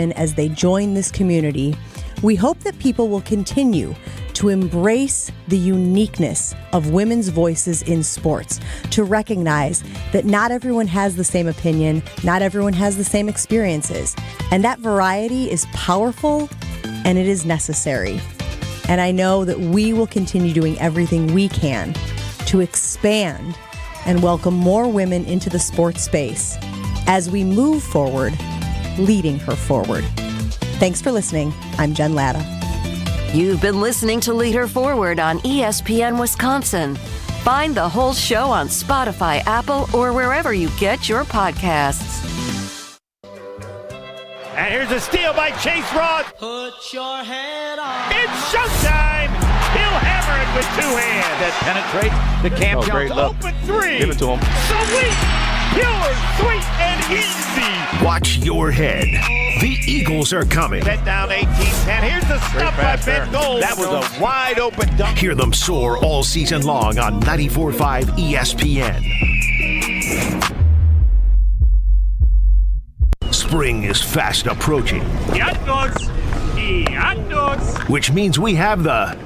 And as they join this community, we hope that people will continue to embrace the uniqueness of women's voices in sports, to recognize that not everyone has the same opinion, not everyone has the same experiences, and that variety is powerful and it is necessary. And I know that we will continue doing everything we can to expand and welcome more women into the sports space as we move forward, leading her forward. Thanks for listening. I'm Jen Latta. You've been listening to Lead Her Forward on ESPN Wisconsin. Find the whole show on Spotify, Apple, or wherever you get your podcasts. And here's a steal by Chase Ross. Put your head on. It's showtime. He'll hammer it with two hands. That penetrates the Cam Jones open three. Give it to him. Sweet. Pure, sweet, and easy. Watch your head. The Eagles are coming. Bet down 18-10. Here's the stuff by Ben Gold. That was a wide open dunk. Hear them soar all season long on 94.5 ESPN. Spring is fast approaching. Hot dogs. Hot dogs. Which means we have the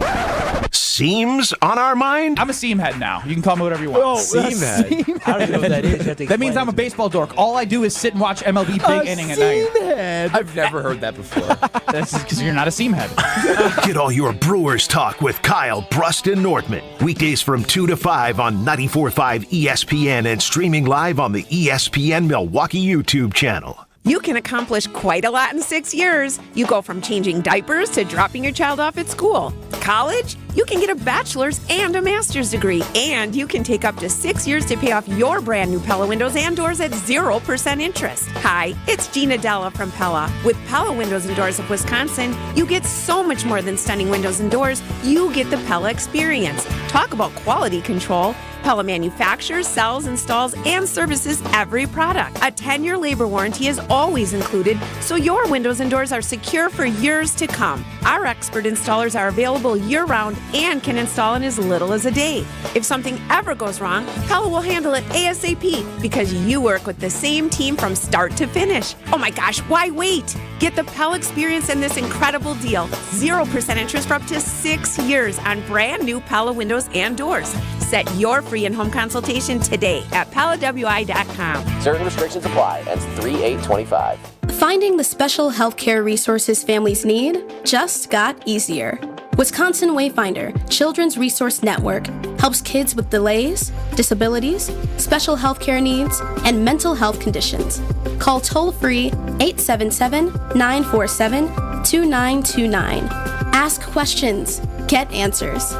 seams on our mind? I'm a seam head now. You can call me whatever you want. Oh, seam head. I don't know what that is. That means I'm a baseball dork. All I do is sit and watch MLB big inning at night. Head. I've never heard that before. That's because you're not a seam head. Get all your Brewers talk with Kyle, Brust, and Nordman. Weekdays from 2 to 5 on 94.5 ESPN and streaming live on the ESPN Milwaukee YouTube channel. You can accomplish quite a lot in 6 years. You go from changing diapers to dropping your child off at school. College? You can get a bachelor's and a master's degree. And you can take up to 6 years to pay off your brand new Pella windows and doors at 0% interest. Hi, it's Gina Della from Pella. With Pella Windows and Doors of Wisconsin, you get so much more than stunning windows and doors. You get the Pella experience. Talk about quality control. Pella manufactures, sells, installs, and services every product. A 10-year labor warranty is always included, so your windows and doors are secure for years to come. Our expert installers are available year-round and can install in as little as a day. If something ever goes wrong, Pella will handle it ASAP because you work with the same team from start to finish. Oh my gosh, why wait? Get the Pella experience and this incredible deal. 0% interest for up to 6 years on brand new Pella windows and doors. Set your free in-home consultation today at PellaWI.com. Certain restrictions apply. Ends 3/8/25. Finding the special healthcare resources families need just got easier. Wisconsin Wayfinder Children's Resource Network helps kids with delays, disabilities, special healthcare needs, and mental health conditions. Call toll-free 877-947-2929. Ask questions. Get answers.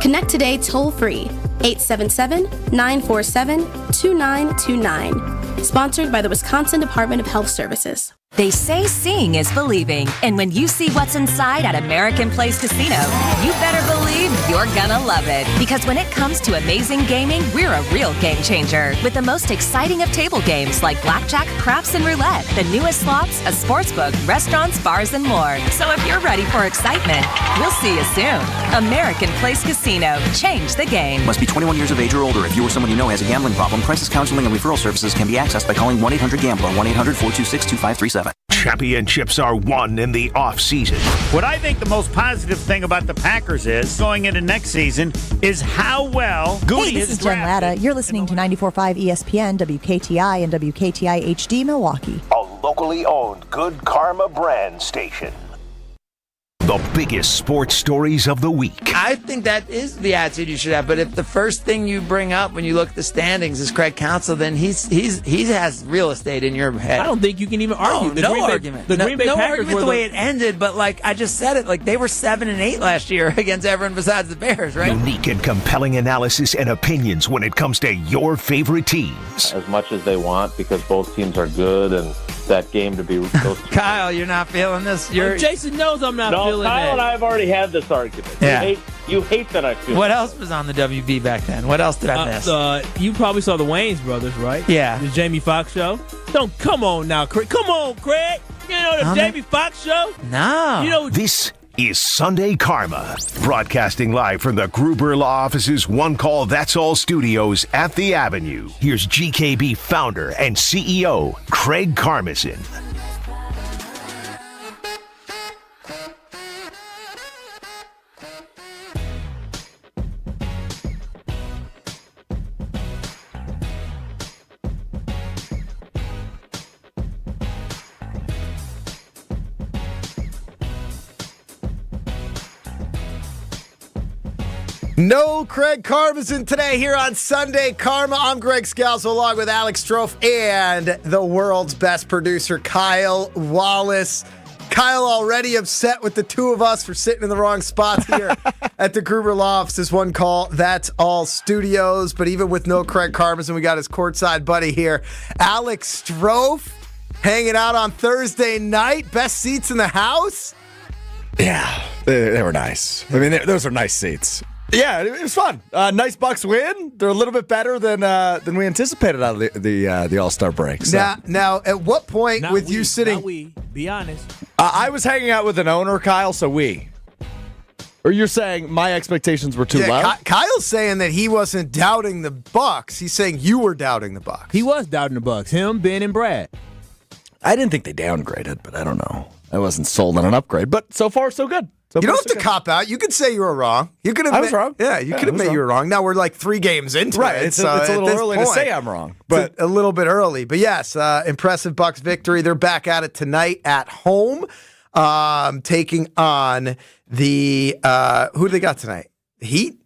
Connect today toll-free 877-947-2929. Sponsored by the Wisconsin Department of Health Services. They say seeing is believing, and when you see what's inside at American Place Casino, you better believe you're gonna love it. Because when it comes to amazing gaming, we're a real game changer. With the most exciting of table games like blackjack, craps, and roulette, the newest slots, a sportsbook, restaurants, bars, and more. So if you're ready for excitement, we'll see you soon. American Place Casino. Change the game. Must be 21 years of age or older. If you or someone you know has a gambling problem, crisis counseling and referral services can be accessed by calling 1-800-GAMBLER, 1-800-426-2537. Championships are won in the off-season. What I think the most positive thing about the Packers is, going into next season, is how well Goody Hey, this is Jen Latta. You're listening to 94.5 ESPN, WKTI, and WKTI HD Milwaukee. A locally owned Good Karma brand station. The biggest sports stories of the week. I think that is the attitude you should have. But if the first thing you bring up when you look at the standings is Craig Counsell, then he has real estate in your head. I don't think you can even argue. No argument. The Green Bay no Packers argument were the way it ended. But like I just said it, like they were 7-8 last year against everyone besides the Bears, right? Unique and compelling analysis and opinions when it comes to your favorite teams. As much as they want, because both teams are good, and that game to be those two. Kyle, you're not feeling this. Jason knows I'm not feeling Kyle that. and I have already had this argument. Yeah. You hate that I feel. What else was on the WB back then? What else did I miss? You probably saw the Wayans brothers, right? Yeah. The Jamie Foxx show. Come on now, Craig. Come on, Craig. You know the Jamie Foxx show? No. You know this is Sunday Karma, broadcasting live from the Gruber Law Office's One Call That's All studios at the Avenue. Here's GKB founder and CEO Craig Karmazin. No Craig Karmazin today here on Sunday Karma. I'm Greg Scalzo along with Alex Strouf and the world's best producer, Kyle Wallace. Kyle already upset with the two of us for sitting in the wrong spots here at the Gruber Lofts. Is one call. That's all studios. But even with no Craig Karmazin, we got his courtside buddy here, Alex Strouf, hanging out on Thursday night. Best seats in the house. Yeah, they were nice. I mean, those are nice seats. Yeah, it was fun. Nice Bucks win. They're a little bit better than we anticipated out of the All-Star break. So. Now, at what point you sitting? Be honest. I was hanging out with an owner, Kyle. So or you're saying my expectations were too low? Kyle's saying that he wasn't doubting the Bucks. He's saying you were doubting the Bucks. He was doubting the Bucks. Him, Ben, and Brad. I didn't think they downgraded, but I don't know. I wasn't sold on an upgrade, but so far so good. You don't have to cop out. You could say you were wrong. You could have. I was wrong. Yeah, you could admit you were wrong. Now we're like 3 games into it. It's a little early to say I'm wrong, but a little bit early. But yes, impressive Bucks victory. They're back at it tonight at home, taking on the who do they got tonight? The Heat.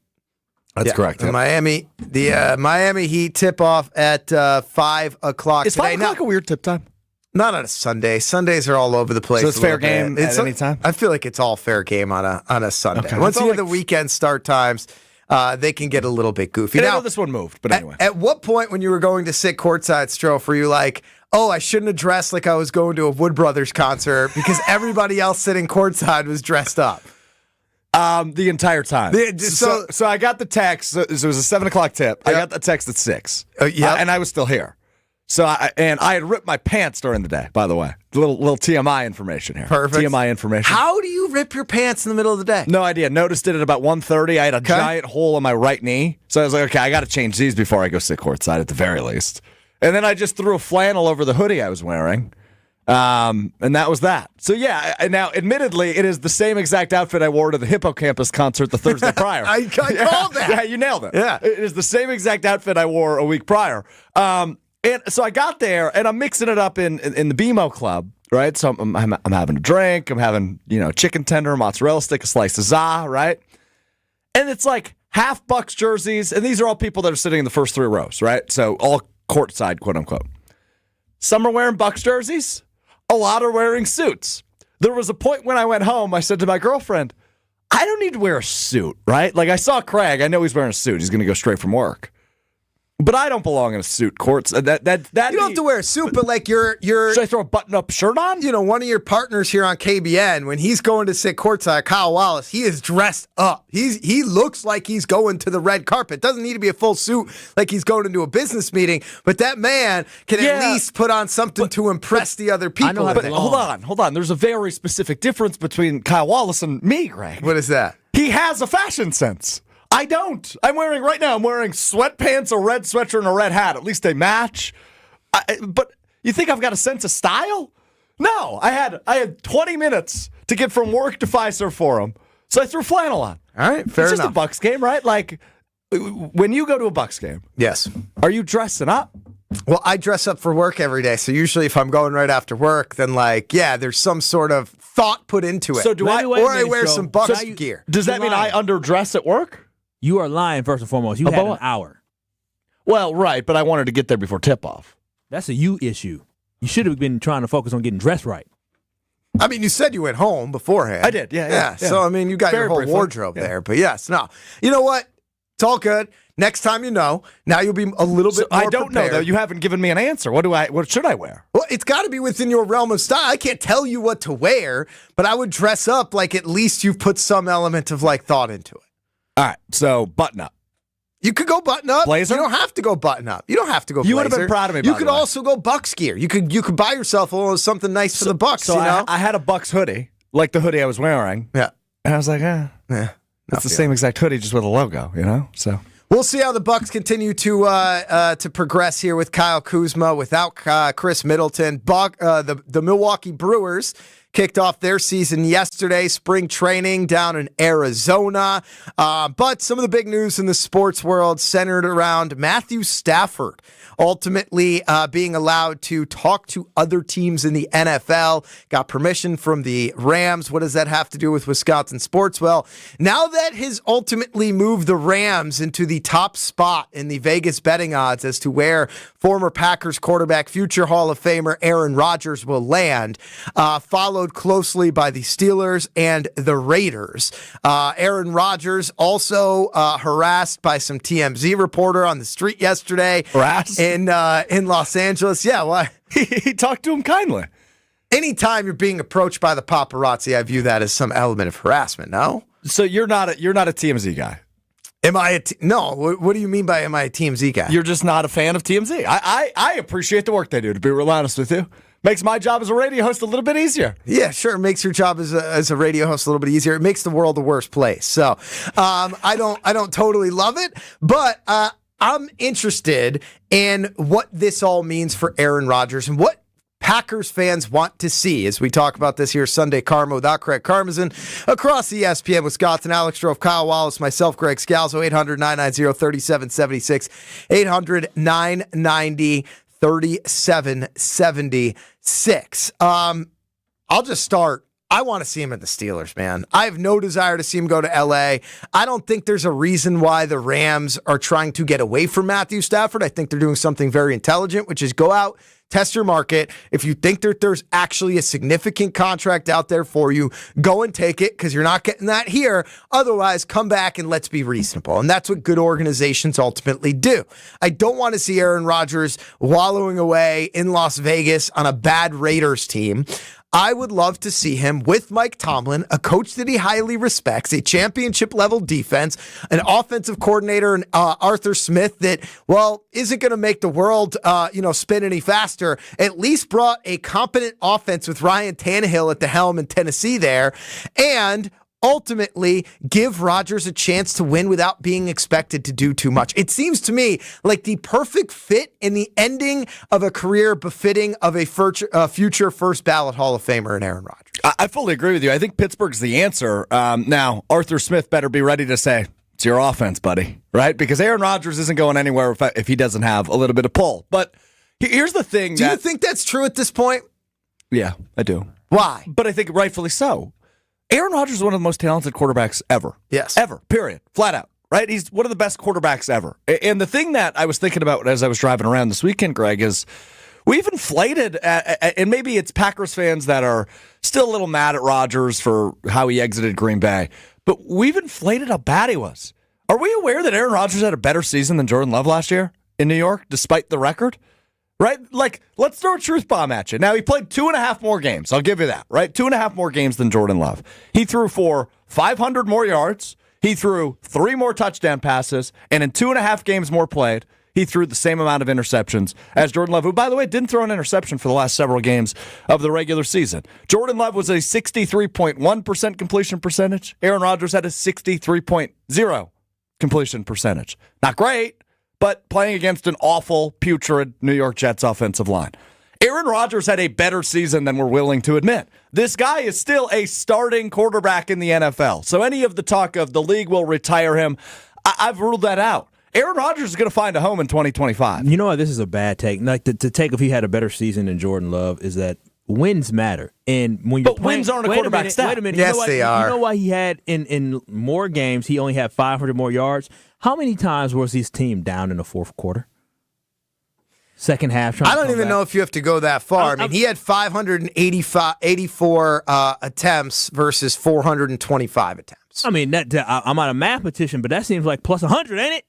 That's correct. The Miami Heat tip off at 5 o'clock. Is 5 o'clock a weird tip time? Not on a Sunday. Sundays are all over the place. So it's fair game at any time? I feel like it's all fair game on a Sunday. Okay. Once you get the weekend start times, they can get a little bit goofy. And I know this one moved, but anyway. At what point when you were going to sit courtside, Strouf, were you like, oh, I shouldn't have dressed like I was going to a Wood Brothers concert because everybody else sitting courtside was dressed up? The entire time. So I got the text. So it was a 7 o'clock tip. Yep. I got the text at 6. And I was still here. So I had ripped my pants during the day, by the way. Little TMI information here. Perfect. TMI information. How do you rip your pants in the middle of the day? No idea. Noticed it at about 1:30. I had a giant hole in my right knee. So I was like, okay, I got to change these before I go sit courtside at the very least. And then I just threw a flannel over the hoodie I was wearing. And that was that. So yeah, now admittedly, it is the same exact outfit I wore to the Hippocampus concert the Thursday prior. I called that. Yeah, you nailed it. Yeah. It is the same exact outfit I wore a week prior. And so I got there, and I'm mixing it up in the BMO Club, right? So I'm having a drink. I'm having, chicken tender, mozzarella stick, a slice of za, right? And it's like half Bucks jerseys, and these are all people that are sitting in the first 3 rows, right? So all courtside, quote unquote. Some are wearing Bucks jerseys. A lot are wearing suits. There was a point when I went home, I said to my girlfriend, I don't need to wear a suit, right? Like I saw Craig. I know he's wearing a suit. He's going to go straight from work. But I don't belong in a suit, courts. You don't have to wear a suit, but like you're. Should I throw a button-up shirt on? One of your partners here on KBN, when he's going to sit courtside, Kyle Wallace, he is dressed up. He looks like he's going to the red carpet. Doesn't need to be a full suit like he's going into a business meeting, but that man can at least put on something to impress the other people. But hold on. There's a very specific difference between Kyle Wallace and me, Greg. What is that? He has a fashion sense. I don't. I'm wearing sweatpants, a red sweatshirt, and a red hat. At least they match. But you think I've got a sense of style? No. I had 20 minutes to get from work to Fiserv Forum, so I threw flannel on. All right, fair enough. It's just a Bucks game, right? Like, when you go to a Bucks game, yes, are you dressing up? Well, I dress up for work every day, so usually if I'm going right after work, then there's some sort of thought put into it. So I wear some Bucks gear. Does that mean I underdress at work? You are lying, first and foremost. You had an hour. Well, right, but I wanted to get there before tip-off. That's a you issue. You should have been trying to focus on getting dressed right. I mean, you said you went home beforehand. I did, yeah. So, I mean, you got your whole wardrobe there. But, yes, no. You know what? It's all good. Next time now you'll be a little bit more I don't prepared. know, though. You haven't given me an answer. What should I wear? Well, it's got to be within your realm of style. I can't tell you what to wear, but I would dress up like at least you've put some element of, thought into it. All right, so button up. You could go button up. Blazer? You don't have to go button up. You don't have to go blazer. You would have been proud of me, You could also go Bucks gear. You could buy yourself a little something nice for the Bucks, So I had a Bucks hoodie, like the hoodie I was wearing. Yeah. And I was like, it's the same exact hoodie, just with a logo, So we'll see how the Bucks continue to progress here with Kyle Kuzma, without Chris Middleton. The Milwaukee Brewers kicked off their season yesterday, spring training down in Arizona. But some of the big news in the sports world centered around Matthew Stafford ultimately being allowed to talk to other teams in the NFL. Got permission from the Rams. What does that have to do with Wisconsin sports? Well, now that has ultimately moved the Rams into the top spot in the Vegas betting odds as to where former Packers quarterback, future Hall of Famer Aaron Rodgers will land, followed closely by the Steelers and the Raiders. Aaron Rodgers also harassed by some TMZ reporter on the street yesterday. Harassed? In Los Angeles. Yeah, why? He talked to him kindly. Anytime you're being approached by the paparazzi, I view that as some element of harassment, no? So you're not a TMZ guy? Am I no, what do you mean by am I a TMZ guy? You're just not a fan of TMZ. I appreciate the work they do, to be real honest with you. Makes my job as a radio host a little bit easier. Yeah, sure. It makes your job as a radio host a little bit easier. It makes the world a worse place. So I don't totally love it, but I'm interested in what this all means for Aaron Rodgers and what Packers fans want to see as we talk about this here Sunday Karma without Craig Karmazin across ESPN Wisconsin. Alex Strouf, Kyle Wallace, myself, Greg Scalzo, 800-990-3776, 800-990-3776. I'll just start. I want to see him at the Steelers, man. I have no desire to see him go to L.A. I don't think there's a reason why the Rams are trying to get away from Matthew Stafford. I think they're doing something very intelligent, which is go out, test your market. If you think that there's actually a significant contract out there for you, go and take it because you're not getting that here. Otherwise, come back and let's be reasonable. And that's what good organizations ultimately do. I don't want to see Aaron Rodgers wallowing away in Las Vegas on a bad Raiders team. I would love to see him with Mike Tomlin, a coach that he highly respects, a championship-level defense, an offensive coordinator, and Arthur Smith that, well, isn't going to make the world, spin any faster. At least brought a competent offense with Ryan Tannehill at the helm in Tennessee there, and ultimately give Rodgers a chance to win without being expected to do too much. It seems to me like the perfect fit in the ending of a career befitting of a future first ballot Hall of Famer in Aaron Rodgers. I fully agree with you. I think Pittsburgh's the answer. Now, Arthur Smith better be ready to say, it's your offense, buddy, right? Because Aaron Rodgers isn't going anywhere if he doesn't have a little bit of pull. But here's the thing. Do you think that's true at this point? Yeah, I do. Why? But I think rightfully so. Aaron Rodgers is one of the most talented quarterbacks ever. Yes. Ever, period. Flat out, right? He's one of the best quarterbacks ever. And the thing that I was thinking about as I was driving around this weekend, Greg, is we've inflated, and maybe it's Packers fans that are still a little mad at Rodgers for how he exited Green Bay, but we've inflated how bad he was. Are we aware that Aaron Rodgers had a better season than Jordan Love last year in New York, despite the record? Right? Like, let's throw a truth bomb at you. Now, he played 2.5 more games. I'll give you that, right? 2.5 more games than Jordan Love. He threw for 500 more yards. He threw 3 more touchdown passes. And in 2.5 games more played, he threw the same amount of interceptions as Jordan Love, who, by the way, didn't throw an interception for the last several games of the regular season. Jordan Love was a 63.1% completion percentage. Aaron Rodgers had a 63.0% completion percentage. Not great, but playing against an awful, putrid New York Jets offensive line. Aaron Rodgers had a better season than we're willing to admit. This guy is still a starting quarterback in the NFL. So any of the talk of the league will retire him, I've ruled that out. Aaron Rodgers is going to find a home in 2025. You know what? This is a bad take. Like to take if he had a better season than Jordan Love is that wins matter. And when you're wins aren't a quarterback stat. Wait a minute. Yes, they are. You know why he had in more games, he only had 500 more yards? How many times was his team down in the fourth quarter? Second half. I don't even know if you have to go that far. I mean, he had 584 attempts versus 425 attempts. I mean, I'm not a mathematician, but that seems like plus 100, ain't it?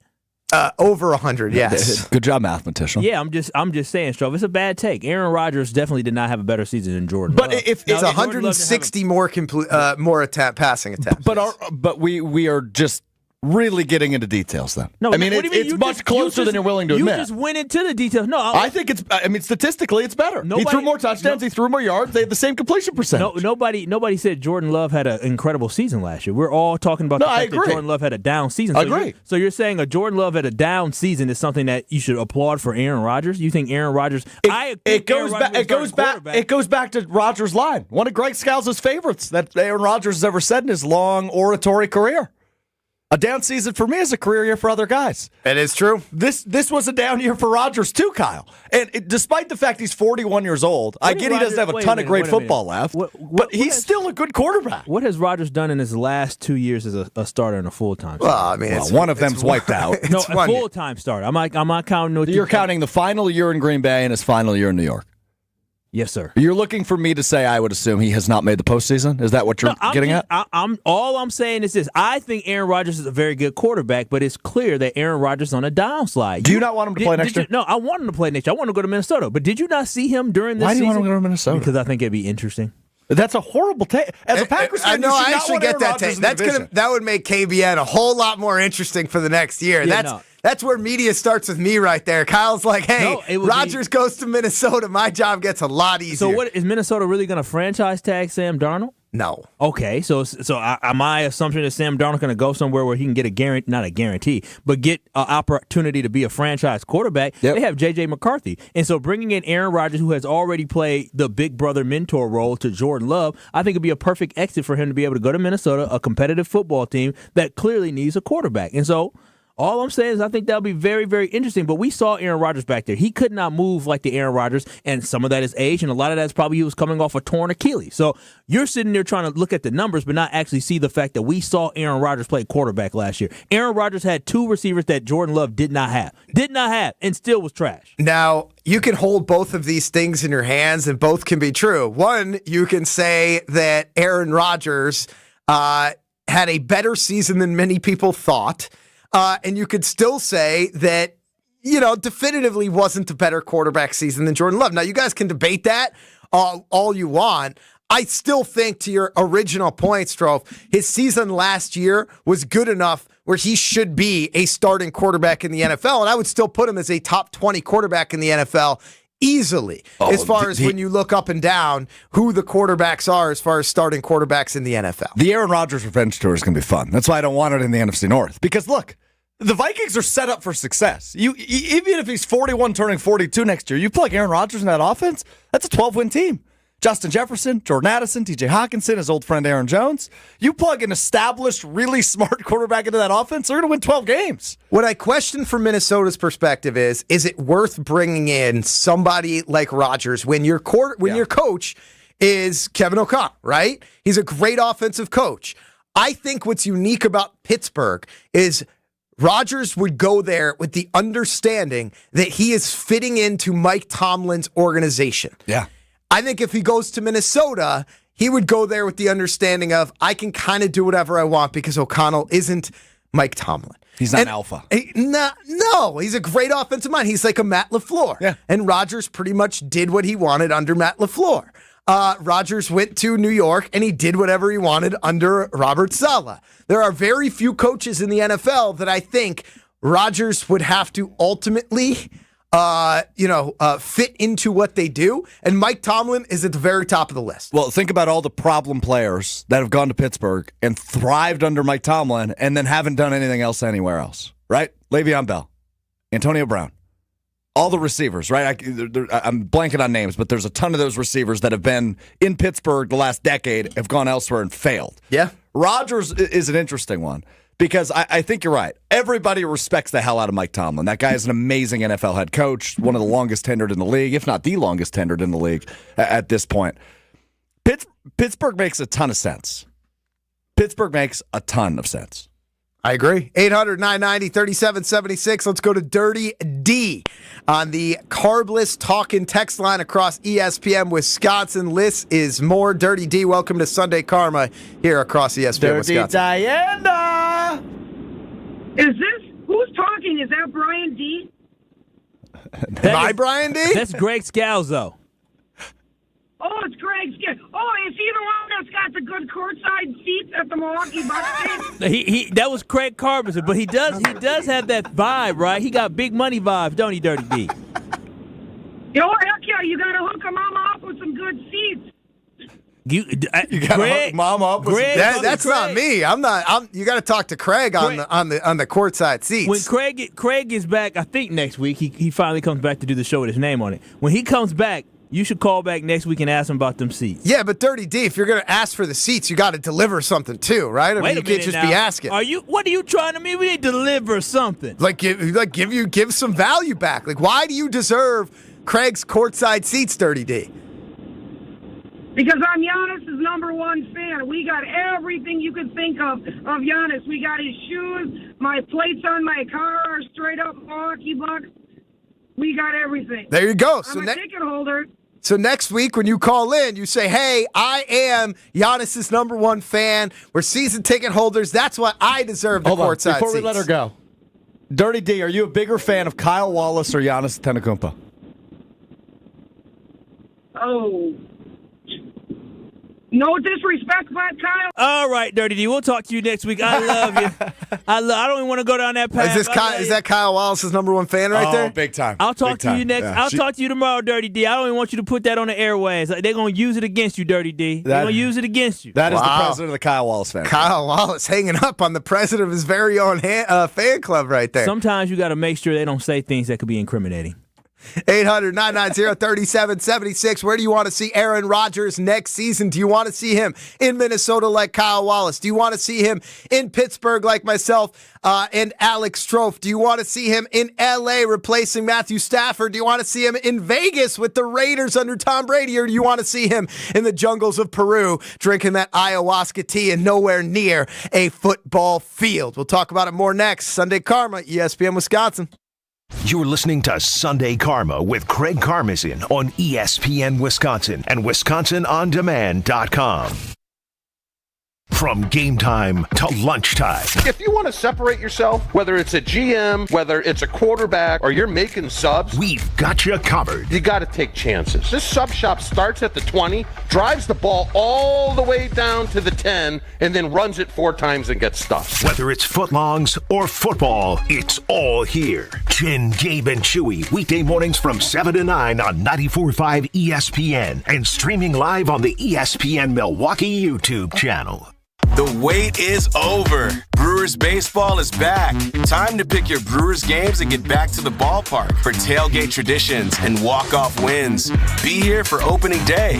Over 100, yes. Good job, mathematician. Yeah, I'm just saying, Strouf. It's a bad take. Aaron Rodgers definitely did not have a better season than Jordan. But if it's 160 more passing attempts. But we are just really getting into details then. No, I mean, what do you mean? it's much closer than you're willing to admit. You just went into the details. No, I think statistically, it's better. He threw more touchdowns. He threw more yards. They had the same completion percentage. Nobody said Jordan Love had an incredible season last year. We're all talking about the fact that Jordan Love had a down season. I agree. So you're saying a Jordan Love had a down season is something that you should applaud for Aaron Rodgers? You think Aaron Rodgers? It goes back to Rodgers' line. One of Greg Scalzo's favorites that Aaron Rodgers has ever said in his long oratory career. A down season for me is a career year for other guys. It is true. This was a down year for Rodgers too, Kyle. And despite the fact he's 41 years old, I get he doesn't have a ton of great football left, but he's still a good quarterback. What has Rodgers done in his last 2 years as a starter and a full-time starter? Well, I mean, one of them's wiped out. No, a full-time starter. I'm not counting. You're counting the final year in Green Bay and his final year in New York. Yes, sir. You're looking for me to say I would assume he has not made the postseason? Is that what you're getting at? All I'm saying is this. I think Aaron Rodgers is a very good quarterback, but it's clear that Aaron Rodgers is on a downslide. Do you not want him to play next year? No, I want him to play next year. I want him to go to Minnesota. But did you not see him during this season? Why do you want him to go to Minnesota? Because I think it'd be interesting. That's a horrible take. As a Packers fan, I know. I actually get that take. That would make KBN a whole lot more interesting for the next year. Yeah, That's where media starts with me right there. Kyle's like, hey, Rodgers goes to Minnesota. My job gets a lot easier. So what is Minnesota really going to franchise tag Sam Darnold? No. Okay, so my assumption is Sam Darnold's going to go somewhere where he can get not a guarantee, but get an opportunity to be a franchise quarterback. Yep. They have J.J. McCarthy. And so bringing in Aaron Rodgers, who has already played the big brother mentor role to Jordan Love, I think it'd be a perfect exit for him to be able to go to Minnesota, a competitive football team that clearly needs a quarterback. And so all I'm saying is I think that'll be very, very interesting. But we saw Aaron Rodgers back there. He could not move like the Aaron Rodgers, and some of that is age, and a lot of that is probably he was coming off a torn Achilles. So you're sitting there trying to look at the numbers but not actually see the fact that we saw Aaron Rodgers play quarterback last year. Aaron Rodgers had two receivers that Jordan Love did not have, and still was trash. Now, you can hold both of these things in your hands, and both can be true. One, you can say that Aaron Rodgers had a better season than many people thought. And you could still say that, definitively wasn't a better quarterback season than Jordan Love. Now, you guys can debate that all you want. I still think, to your original point, Strouf, his season last year was good enough where he should be a starting quarterback in the NFL. And I would still put him as a top 20 quarterback in the NFL easily, as far as when you look up and down who the quarterbacks are as far as starting quarterbacks in the NFL. The Aaron Rodgers revenge tour is going to be fun. That's why I don't want it in the NFC North. Because, look, the Vikings are set up for success. Even if he's 41 turning 42 next year, you plug Aaron Rodgers in that offense, that's a 12-win team. Justin Jefferson, Jordan Addison, TJ Hawkinson, his old friend Aaron Jones. You plug an established, really smart quarterback into that offense, they're going to win 12 games. What I question from Minnesota's perspective is it worth bringing in somebody like Rodgers when your coach is Kevin O'Connell, right? He's a great offensive coach. I think what's unique about Pittsburgh is Rodgers would go there with the understanding that he is fitting into Mike Tomlin's organization. Yeah. I think if he goes to Minnesota, he would go there with the understanding of, I can kind of do whatever I want because O'Connell isn't Mike Tomlin. He's not an alpha. No, he's a great offensive mind. He's like a Matt LaFleur. Yeah. And Rodgers pretty much did what he wanted under Matt LaFleur. Rodgers went to New York and he did whatever he wanted under Robert Saleh. There are very few coaches in the NFL that I think Rodgers would have to ultimately fit into what they do. And Mike Tomlin is at the very top of the list. Well, think about all the problem players that have gone to Pittsburgh and thrived under Mike Tomlin and then haven't done anything else anywhere else, right? Le'Veon Bell, Antonio Brown, all the receivers, right? I'm blanking on names, but there's a ton of those receivers that have been in Pittsburgh the last decade, have gone elsewhere and failed. Yeah. Rodgers is an interesting one. Because I think you're right. Everybody respects the hell out of Mike Tomlin. That guy is an amazing NFL head coach, one of the longest tenured in the league, if not the longest tenured in the league at this point. Pittsburgh makes a ton of sense. I agree. 800-990-3776. Let's go to Dirty D on the Carbless Talkin' text line across ESPN Wisconsin. This is more Dirty D. Welcome to Sunday Karma here across ESPN Dirty Wisconsin. Diana! Who's talking? Is that Brian D? Am I Brian D? That's Greg Scalzo. Oh, it's Greg. Oh, is he the one that's got the good courtside seats at the Milwaukee Bucks game? He that was Craig Carpenter, but he does have that vibe, right? He got big money vibes, don't he, Dirty D? Yo, heck yeah, you got to hook a mama up with some good seats. You got to hook Mama up with that's not me. I'm not. You got to talk to Craig on the courtside seats. When Craig is back, I think next week he finally comes back to do the show with his name on it. When he comes back, you should call back next week and ask him about them seats. Yeah, but Dirty D, if you're going to ask for the seats, you got to deliver something too, right? I mean, you can't just be asking. What are you trying to mean? We need to deliver something. Give some value back. Like, why do you deserve Craig's courtside seats, Dirty D? Because I'm Giannis' #1 fan. We got everything you could think of Giannis. We got his shoes. My plates on my car are straight up Milwaukee Bucks. We got everything. There you go. I'm a ticket holder. So next week when you call in, you say, hey, I am Giannis' #1 fan. We're season ticket holders. That's why I deserve the courtside seats. Before we let her go, Dirty D, are you a bigger fan of Kyle Wallace or Giannis Antetokounmpo? Oh. No disrespect, but Kyle. All right, Dirty D. We'll talk to you next week. I love you. I don't even want to go down that path. Is that Kyle Wallace's #1 fan right there? Oh, big time. I'll talk to you next. Yeah. I'll talk to you tomorrow, Dirty D. I don't even want you to put that on the airwaves. They're going to use it against you, Dirty D. They're going to use it against you. That is the president of the Kyle Wallace fan. Kyle Wallace hanging up on the president of his very own fan club right there. Sometimes you got to make sure they don't say things that could be incriminating. 800-990-3776. Where do you want to see Aaron Rodgers next season? Do you want to see him in Minnesota like Kyle Wallace? Do you want to see him in Pittsburgh like myself and Alex Strouf? Do you want to see him in L.A. replacing Matthew Stafford? Do you want to see him in Vegas with the Raiders under Tom Brady? Or do you want to see him in the jungles of Peru drinking that ayahuasca tea and nowhere near a football field? We'll talk about it more next. Sunday Karma, ESPN Wisconsin. You're listening to Sunday Karma with Craig Karmazin on ESPN Wisconsin and WisconsinOnDemand.com. From game time to lunchtime. If you want to separate yourself, whether it's a GM, whether it's a quarterback, or you're making subs, we've got you covered. You got to take chances. This sub shop starts at the 20, drives the ball all the way down to the 10, and then runs it 4 times and gets stuffed. Whether it's footlongs or football, it's all here. Jen, Gabe, and Chewy, weekday mornings from 7 to 9 on 94.5 ESPN and streaming live on the ESPN Milwaukee YouTube channel. The wait is over. Brewers baseball is back. Time to pick your Brewers games and get back to the ballpark for tailgate traditions and walk-off wins. Be here for opening day.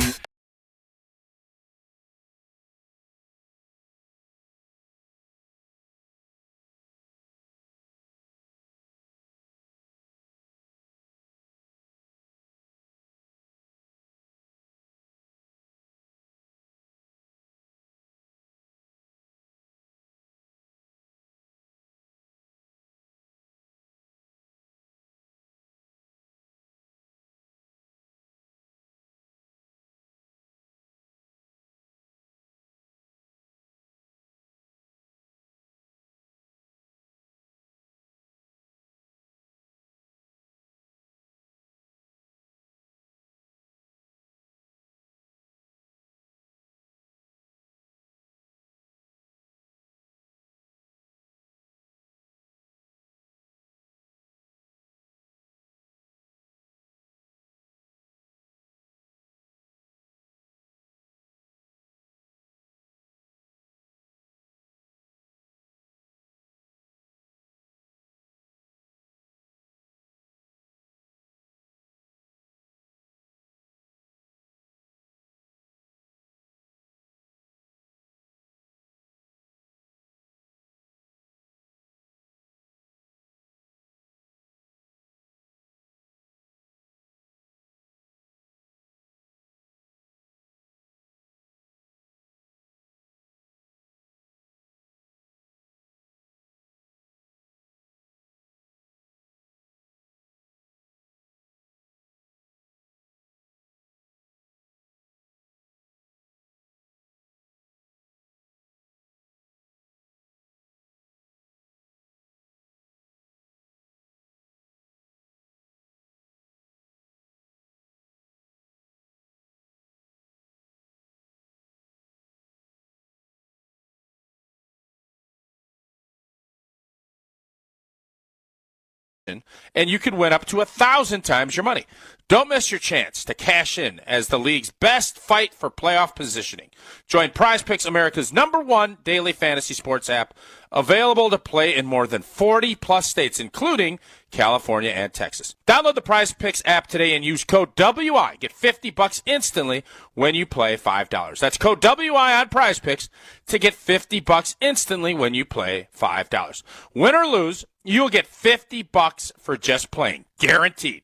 and you can win up to 1,000 times your money. Don't miss your chance to cash in as the league's best fight for playoff positioning. Join PrizePicks, America's #1 daily fantasy sports app, available to play in more than 40-plus states, including California and Texas. Download the PrizePicks app today and use code WI. Get $50 instantly when you play $5. That's code WI on PrizePicks to get $50 instantly when you play $5. Win or lose, you'll get $50 for just playing. Guaranteed.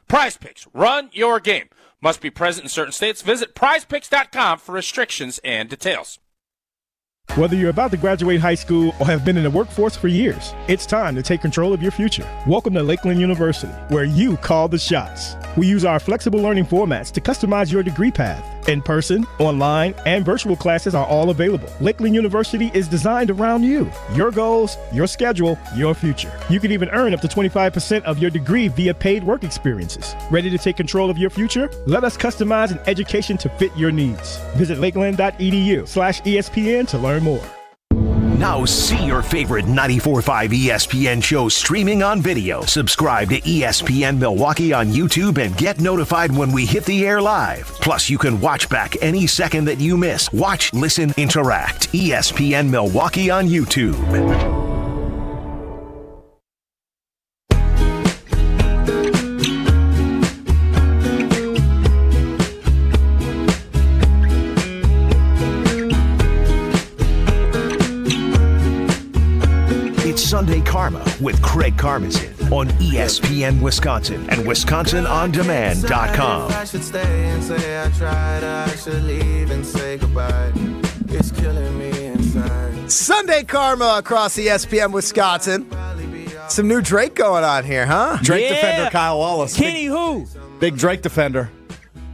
PrizePicks. Run your game. Must be present in certain states. Visit prizepicks.com for restrictions and details. Whether you're about to graduate high school or have been in the workforce for years, it's time to take control of your future. Welcome to Lakeland University, where you call the shots. We use our flexible learning formats to customize your degree path. In-person, online, and virtual classes are all available. Lakeland University is designed around you, your goals, your schedule, your future. You can even earn up to 25% of your degree via paid work experiences. Ready to take control of your future? Let us customize an education to fit your needs. Visit lakeland.edu/ESPN to learn more. Now see your favorite 94.5 ESPN shows streaming on video. Subscribe to ESPN Milwaukee on YouTube and get notified when we hit the air live. Plus, you can watch back any second that you miss. Watch, listen, interact. ESPN Milwaukee on YouTube. Sunday Karma with Craig Karmazin on ESPN Wisconsin and WisconsinOnDemand.com. I should stay and say I tried, I should leave and say goodbye. It's killing me inside. Sunday Karma across ESPN Wisconsin. Some new Drake going on here, huh? Drake defender Kyle Wallace. Kenny who? Big Drake defender.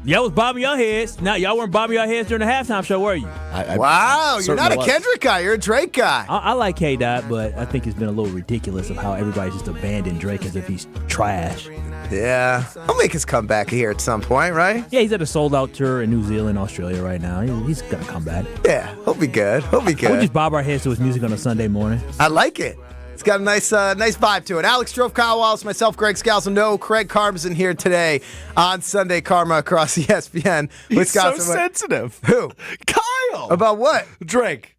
Y'all was bobbing your heads. Now, y'all weren't bobbing your heads during the halftime show, were you? Wow, you're not a Kendrick guy. You're a Drake guy. I like K-Dot, but I think it's been a little ridiculous of how everybody's just abandoned Drake as if he's trash. Yeah. He'll make his comeback here at some point, right? Yeah, he's at a sold-out tour in New Zealand, Australia right now. He's going to come back. Yeah, he'll be good. He'll be good. We just bob our heads to his music on a Sunday morning. I like it. It's got a nice vibe to it. Alex Strouf, Kyle Wallace, myself, Greg Scalzo. No, Craig Karmazin here today on Sunday Karma across ESPN. He's so sensitive. Who? Kyle. About what? Drake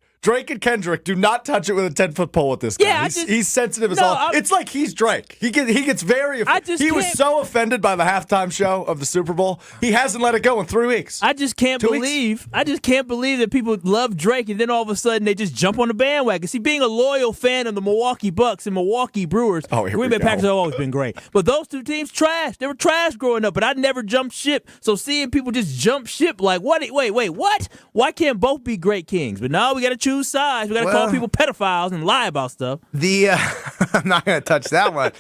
and Kendrick do not touch it with a 10-foot pole with this guy. Yeah, he's sensitive as all. It's like he's Drake. He gets very offended. He was so offended by the halftime show of the Super Bowl. He hasn't let it go in 3 weeks. I just can't believe that people love Drake and then all of a sudden they just jump on the bandwagon. See, being a loyal fan of the Milwaukee Bucks and Milwaukee Brewers, Green Bay Packers have always been great. But those two teams trash. They were trash growing up, but I never jumped ship. So seeing people just jump ship like, what? Wait, what? Why can't both be great kings? But now we got to choose sides. We got to call people pedophiles and lie about stuff. I'm not going to touch that one.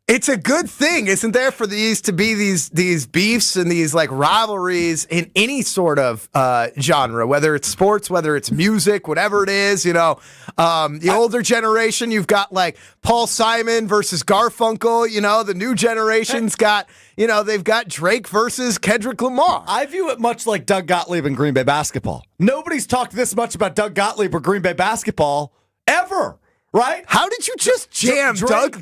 It's a good thing, isn't there, for these to be these beefs and these like rivalries in any sort of genre, whether it's sports, whether it's music, whatever it is. You know, the older generation, you've got like Paul Simon versus Garfunkel. You know, the new generation's got, they've got Drake versus Kendrick Lamar. I view it much like Doug Gottlieb and Green Bay basketball. Nobody's talked this much about Doug Gottlieb or Green Bay basketball ever. Right? How did you just jam Doug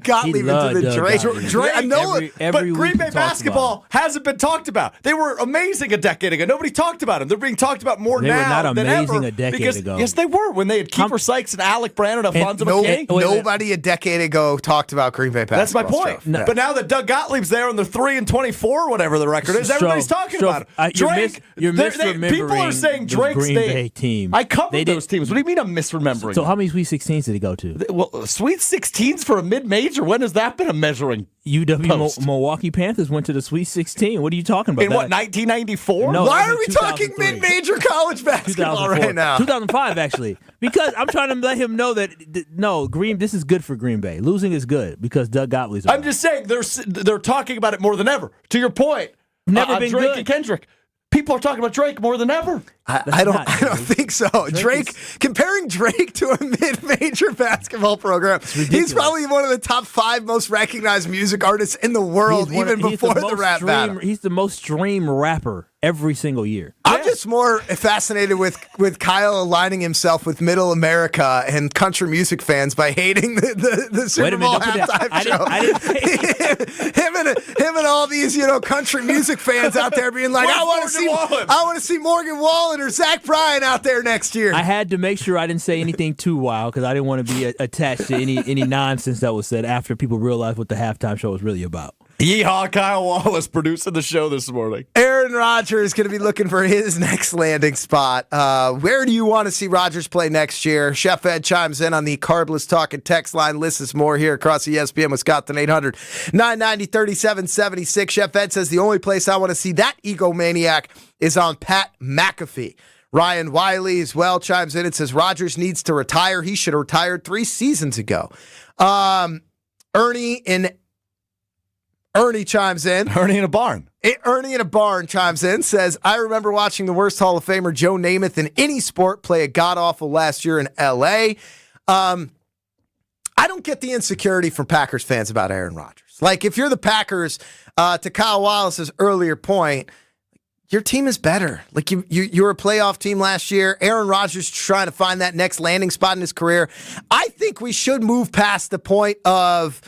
Gottlieb into the Drake? I know it, but Green Bay basketball hasn't been talked about. They were amazing a decade ago. Nobody talked about them. They're being talked about more now than ever. They were not amazing a decade ago. Yes, they were. When they had Kiefer Sykes and Alec Brandon, Alfonso McKay. Nobody a decade ago talked about Green Bay basketball. That's my point. No. But now that Doug Gottlieb's there and they're 3-24, whatever the record is, everybody's talking about it. Drake, you're misremembering people are saying Drake's Green Bay team. I covered those teams. What do you mean I'm misremembering? So how many Sweet 16s did he go to? Well, Sweet 16s for a mid-major? When has that been a measuring Milwaukee Panthers went to the Sweet 16. What are you talking about? In what, 1994? No, why are we talking mid-major college basketball right now? 2005, actually. Because I'm trying to let him know that, this is good for Green Bay. Losing is good because Doug Gottlieb's I'm just saying, they're talking about it more than ever. To your point, never been Drake good. And Kendrick. People are talking about Drake more than ever. I don't think so. Comparing Drake to a mid-major basketball program, he's probably one of the top 5 most recognized music artists in the world, even before the rap battle. He's the most streamed rapper every single year. I'm just more fascinated with Kyle aligning himself with middle America and country music fans by hating the Super Bowl halftime show. Him and all these country music fans out there being like, I want to see Morgan Wallen or Zach Bryan out there next year. I had to make sure I didn't say anything too wild because I didn't want to be attached to any nonsense that was said after people realized what the halftime show was really about. Yeehaw, Kyle Wallace producing the show this morning. Aaron Rodgers is going to be looking for his next landing spot. Where do you want to see Rodgers play next year? Chef Ed chimes in on the Carbless Talk and text line. Listens more here across ESPN Wisconsin 800-990-3776. Chef Ed says the only place I want to see that egomaniac is on Pat McAfee. Ryan Wiley as well chimes in and says Rodgers needs to retire. He should have retired 3 seasons ago. Ernie chimes in. Ernie in a barn. Ernie in a barn chimes in, says, I remember watching the worst Hall of Famer Joe Namath in any sport play a god-awful last year in L.A. I don't get the insecurity from Packers fans about Aaron Rodgers. Like, if you're the Packers, to Kyle Wallace's earlier point, your team is better. Like, you were a playoff team last year. Aaron Rodgers trying to find that next landing spot in his career. I think we should move past the point of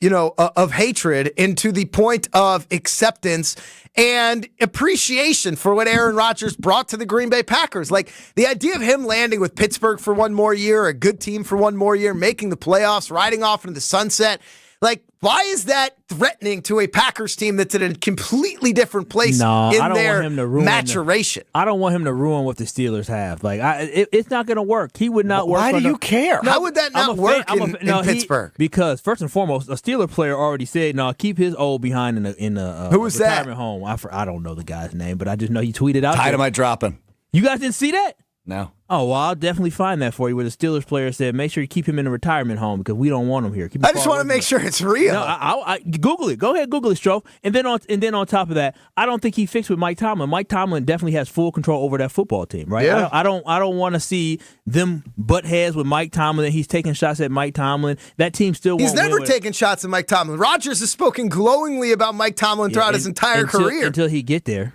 hatred into the point of acceptance and appreciation for what Aaron Rodgers brought to the Green Bay Packers. Like, the idea of him landing with Pittsburgh for one more year, a good team for one more year, making the playoffs, riding off into the sunset. Like, why is that threatening to a Packers team that's in a completely different place in their maturation? I don't want him to ruin what the Steelers have. Like, it's not going to work. He would not work. Why do you care? How would that not work in Pittsburgh? Because first and foremost, a Steeler player already said, "No, keep his old behind in the who was retirement that? home." I don't know the guy's name, but I just know he tweeted out. Dynamite dropping. You guys didn't see that? No. Oh, well, I'll definitely find that for you. Where the Steelers player said, make sure you keep him in a retirement home because we don't want him here. I just want to make sure it's real. No, I Google it. Go ahead, Google it, Strouf. And then on top of that, I don't think he fixed with Mike Tomlin. Mike Tomlin definitely has full control over that football team, right? Yeah. I don't want to see them butt heads with Mike Tomlin. He's taking shots at Mike Tomlin. That team still He's won't never win taken shots at Mike Tomlin. Rodgers has spoken glowingly about Mike Tomlin throughout his entire career. Until he get there.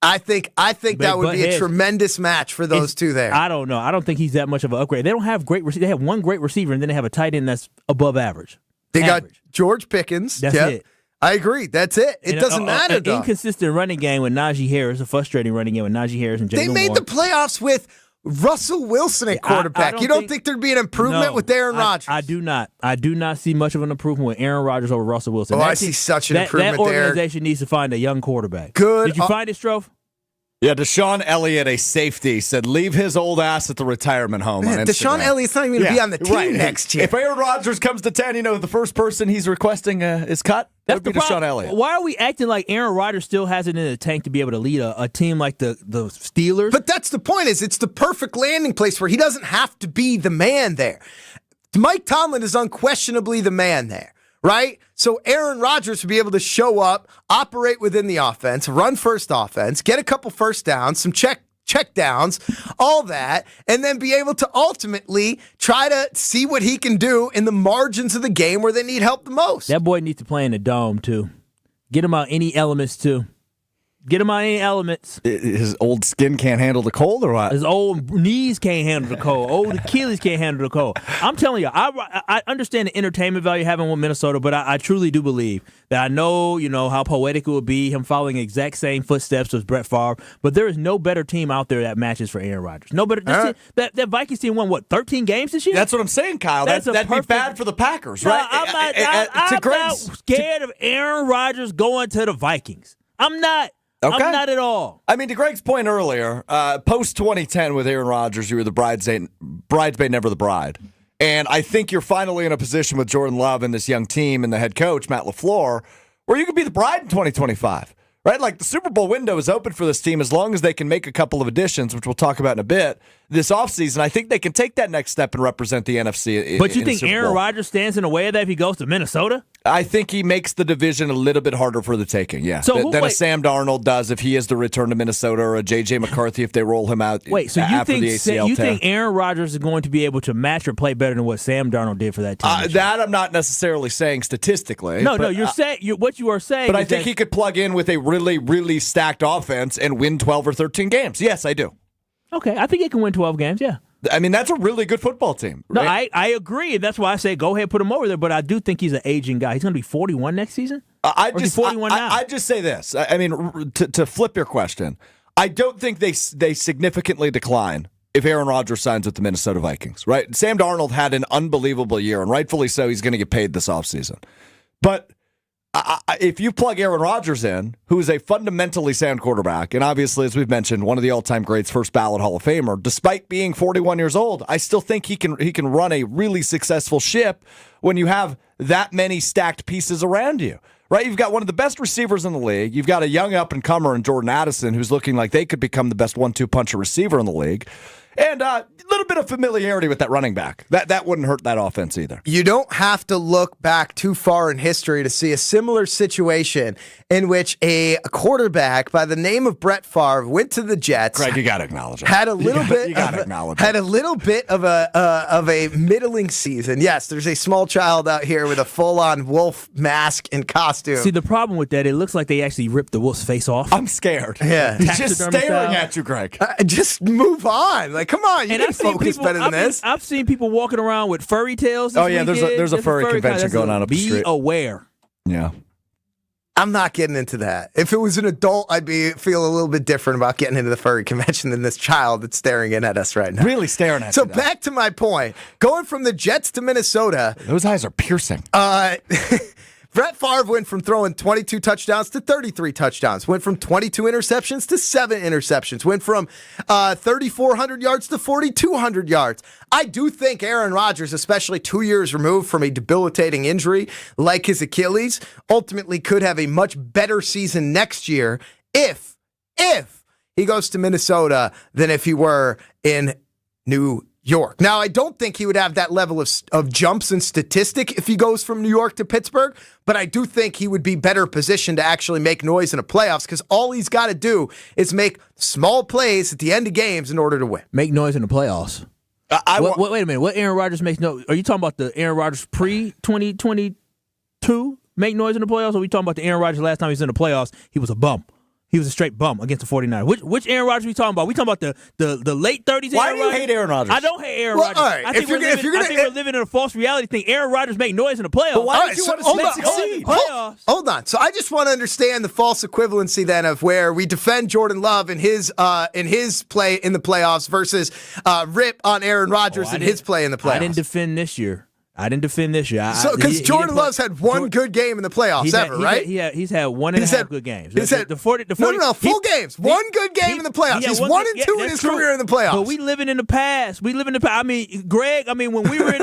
I think that would be a tremendous match for those two there. I don't know. I don't think he's that much of an upgrade. They don't have great receivers. They have one great receiver, and then they have a tight end that's above average. They got George Pickens. That's it. I agree. That's it. It doesn't matter, though. An inconsistent running game with Najee Harris, a frustrating running game with Najee Harris and Jalen They made the playoffs with Russell Wilson at quarterback. You don't think there'd be an improvement with Aaron Rodgers? I do not. I do not see much of an improvement with Aaron Rodgers over Russell Wilson. I see such an improvement there. That organization needs to find a young quarterback. Good. Did you find it, Strouf? Yeah, Deshaun Elliott, a safety, said leave his old ass at the retirement home on Instagram. Deshaun Elliott's not even going to be on the team next year. If Aaron Rodgers comes to town, the first person he's requesting is cut? That would be Deshaun Elliott. Why are we acting like Aaron Rodgers still has it in the tank to be able to lead a team like the Steelers? But that's the point, is it's the perfect landing place where he doesn't have to be the man there. Mike Tomlin is unquestionably the man there. Right? So Aaron Rodgers would be able to show up, operate within the offense, run first offense, get a couple first downs, some check downs, all that, and then be able to ultimately try to see what he can do in the margins of the game where they need help the most. That boy needs to play in the dome, too. Get him out any elements, too. Get him out any elements. His old skin can't handle the cold or what? His old knees can't handle the cold. Old Achilles can't handle the cold. I'm telling you, I understand the entertainment value having with Minnesota, but I truly do believe that I know, how poetic it would be, him following the exact same footsteps as Brett Favre, but there is no better team out there that matches for Aaron Rodgers. No better. That Vikings team won, 13 games this year? That's what I'm saying, Kyle. That'd be bad for the Packers, right? I'm not scared of Aaron Rodgers going to the Vikings. I'm not. Okay. I'm not at all. I mean, to Greg's point earlier, post-2010 with Aaron Rodgers, you were the bridesmaid, never the bride. And I think you're finally in a position with Jordan Love and this young team and the head coach, Matt LaFleur, where you could be the bride in 2025. Right? Like, the Super Bowl window is open for this team as long as they can make a couple of additions, which we'll talk about in a bit, this offseason. I think they can take that next step and represent the NFC. But you think Aaron Rodgers stands in the way of that if he goes to Minnesota? I think he makes the division a little bit harder for the taking, yeah, than a Sam Darnold does if he is to return to Minnesota, or a J.J. McCarthy if they roll him out so you after think, the ACL you tear. think Aaron Rodgers is going to be able to match or play better than what Sam Darnold did for that team? That I'm not necessarily saying statistically. No, you're saying what you are saying. But I think he could plug in with a really, really stacked offense and win 12 or 13 games. Yes, I do. Okay, I think he can win 12 games, yeah. I mean, that's a really good football team. No, right? I agree. That's why I say go ahead, put him over there. But I do think he's an aging guy. He's going to be 41 next season? I just 41 now? I just say this. I mean, to flip your question, I don't think they significantly decline if Aaron Rodgers signs with the Minnesota Vikings, right? Sam Darnold had an unbelievable year, and rightfully so, he's going to get paid this offseason. But if you plug Aaron Rodgers in, who is a fundamentally sound quarterback, and obviously, as we've mentioned, one of the all-time greats, first ballot Hall of Famer, despite being 41 years old, I still think he can run a really successful ship when you have that many stacked pieces around you. Right, you've got one of the best receivers in the league. You've got a young up-and-comer in Jordan Addison who's looking like they could become the best 1-2 puncher receiver in the league. And a little bit of familiarity with that running back. That wouldn't hurt that offense either. You don't have to look back too far in history to see a similar situation in which a quarterback by the name of Brett Favre went to the Jets. Greg, you got to acknowledge it. Had a little bit of a middling season. Yes, there's a small child out here with a full-on wolf mask and costume. See, the problem with that, it looks like they actually ripped the wolf's face off. I'm scared. Yeah. He's just staring at you, Greg. Just move on. Like, come on, you can focus better than this. I've seen people walking around with furry tails. Oh, yeah, there's a furry convention going on up the street. Be aware. Yeah. I'm not getting into that. If it was an adult, I'd feel a little bit different about getting into the furry convention than this child that's staring in at us right now. Really staring at So you. back to my point. Going from the Jets to Minnesota. Those eyes are piercing. Brett Favre went from throwing 22 touchdowns to 33 touchdowns. Went from 22 interceptions to 7 interceptions. Went from 3,400 yards to 4,200 yards. I do think Aaron Rodgers, especially 2 years removed from a debilitating injury like his Achilles, ultimately could have a much better season next year if he goes to Minnesota than if he were in New York. Now, I don't think he would have that level of jumps in statistic if he goes from New York to Pittsburgh, but I do think he would be better positioned to actually make noise in the playoffs because all he's got to do is make small plays at the end of games in order to win. Make noise in the playoffs. Wait a minute. What Aaron Rodgers makes no? Are you talking about the Aaron Rodgers pre-2022 make noise in the playoffs, or are we talking about the Aaron Rodgers last time he was in the playoffs? He was a bum. He was a straight bum against the 49ers. Which Aaron Rodgers are we talking about? We talking about the late 30s Why Aaron do you Rodgers? hate Aaron Rodgers? I don't hate Aaron Well, Rodgers. all right. I think we're living in a false reality thing. Aaron Rodgers make noise in the playoffs. But why don't you want to see him succeed? Hold on. So I just want to understand the false equivalency then of where we defend Jordan Love in his play in the playoffs versus rip on Aaron Rodgers in his play in the playoffs. I didn't defend this year. So, because Jordan Love's had one good game in the playoffs right? He's had one and a half good games. Full games. One good game in the playoffs. He's 1-2 in his career in the playoffs. But we living in the past. I mean, Greg, when we were in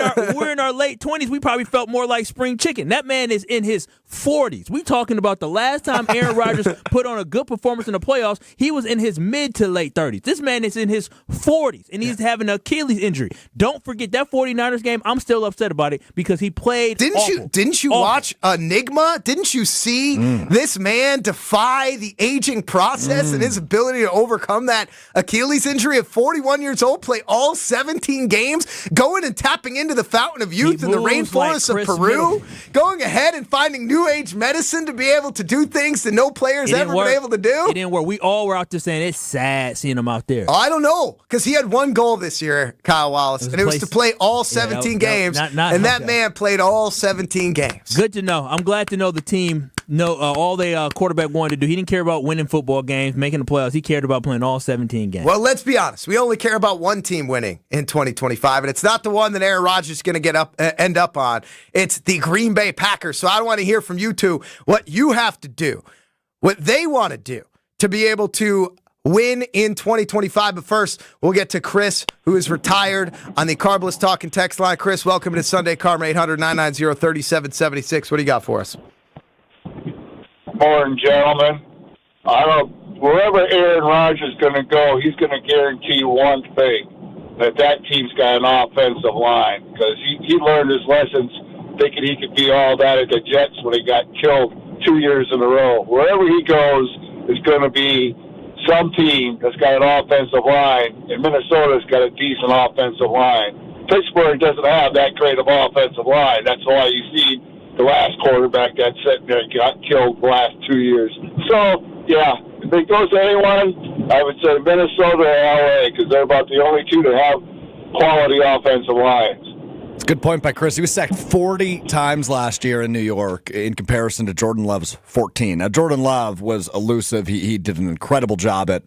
our late 20s, we probably felt more like spring chicken. That man is in his 40s. We talking about the last time Aaron Rodgers put on a good performance in the playoffs, he was in his mid to late 30s. This man is in his 40s, and he's having an Achilles injury. Don't forget that 49ers game. I'm still upset about it because he played Didn't you watch Enigma? Didn't you see this man defy the aging process and his ability to overcome that Achilles injury at 41 years old, play all 17 games, going and tapping into the fountain of youth in the rainforests of Peru, going ahead and finding new age medicine to be able to do things that no player's ever been able to do? It didn't work. We all were out there saying it's sad seeing him out there. I don't know, because he had one goal this year, Kyle Wallace, and it was to play all 17 games, and that man played all 17 games. Good to know. I'm glad to know the team all the quarterback wanted to do. He didn't care about winning football games, making the playoffs. He cared about playing all 17 games. Well, let's be honest. We only care about one team winning in 2025, and it's not the one that Aaron Rodgers is going to end up on. It's the Green Bay Packers. So I want to hear from you two what you have to do, what they want to do to be able to win in 2025. But first, we'll get to Chris, who is retired on the Carbless Talking text line. Chris, welcome to Sunday Karma, 800-990-3776. What do you got for us? Morning, gentlemen. Wherever Aaron Rodgers is going to go, he's going to guarantee one thing, that team's got an offensive line, because he learned his lessons thinking he could be all that at the Jets when he got killed 2 years in a row. Wherever he goes is going to be some team that's got an offensive line, and Minnesota's got a decent offensive line. Pittsburgh doesn't have that great of offensive line. That's why you see the last quarterback that's sitting there got killed the last 2 years. So, yeah, if it goes to anyone, I would say Minnesota or LA, because they're about the only two that have quality offensive lines. It's a good point by Chris. He was sacked 40 times last year in New York in comparison to Jordan Love's 14. Now, Jordan Love was elusive. He did an incredible job at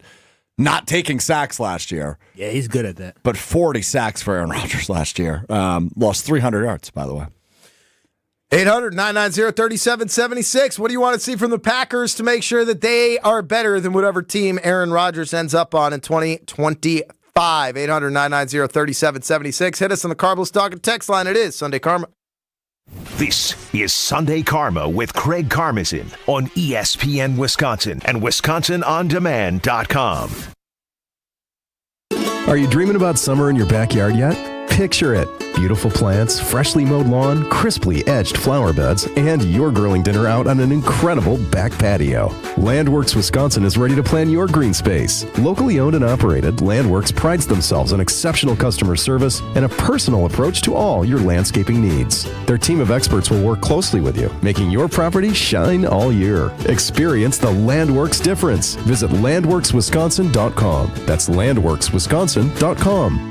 not taking sacks last year. Yeah, he's good at that. But 40 sacks for Aaron Rodgers last year. Lost 300 yards, by the way. 800-990-3776. What do you want to see from the Packers to make sure that they are better than whatever team Aaron Rodgers ends up on in 2025? 800-990-3776. Hit us on the Carlos Dog and text line. It is Sunday Karma. This is Sunday Karma with Craig Karmazin on ESPN Wisconsin and WisconsinOnDemand.com. Are you dreaming about summer in your backyard yet? Picture it. Beautiful plants, freshly mowed lawn, crisply edged flower beds, and your grilling dinner out on an incredible back patio. Landworks Wisconsin is ready to plan your green space. Locally owned and operated, Landworks prides themselves on exceptional customer service and a personal approach to all your landscaping needs. Their team of experts will work closely with you, making your property shine all year. Experience the Landworks difference. Visit landworkswisconsin.com. That's landworkswisconsin.com.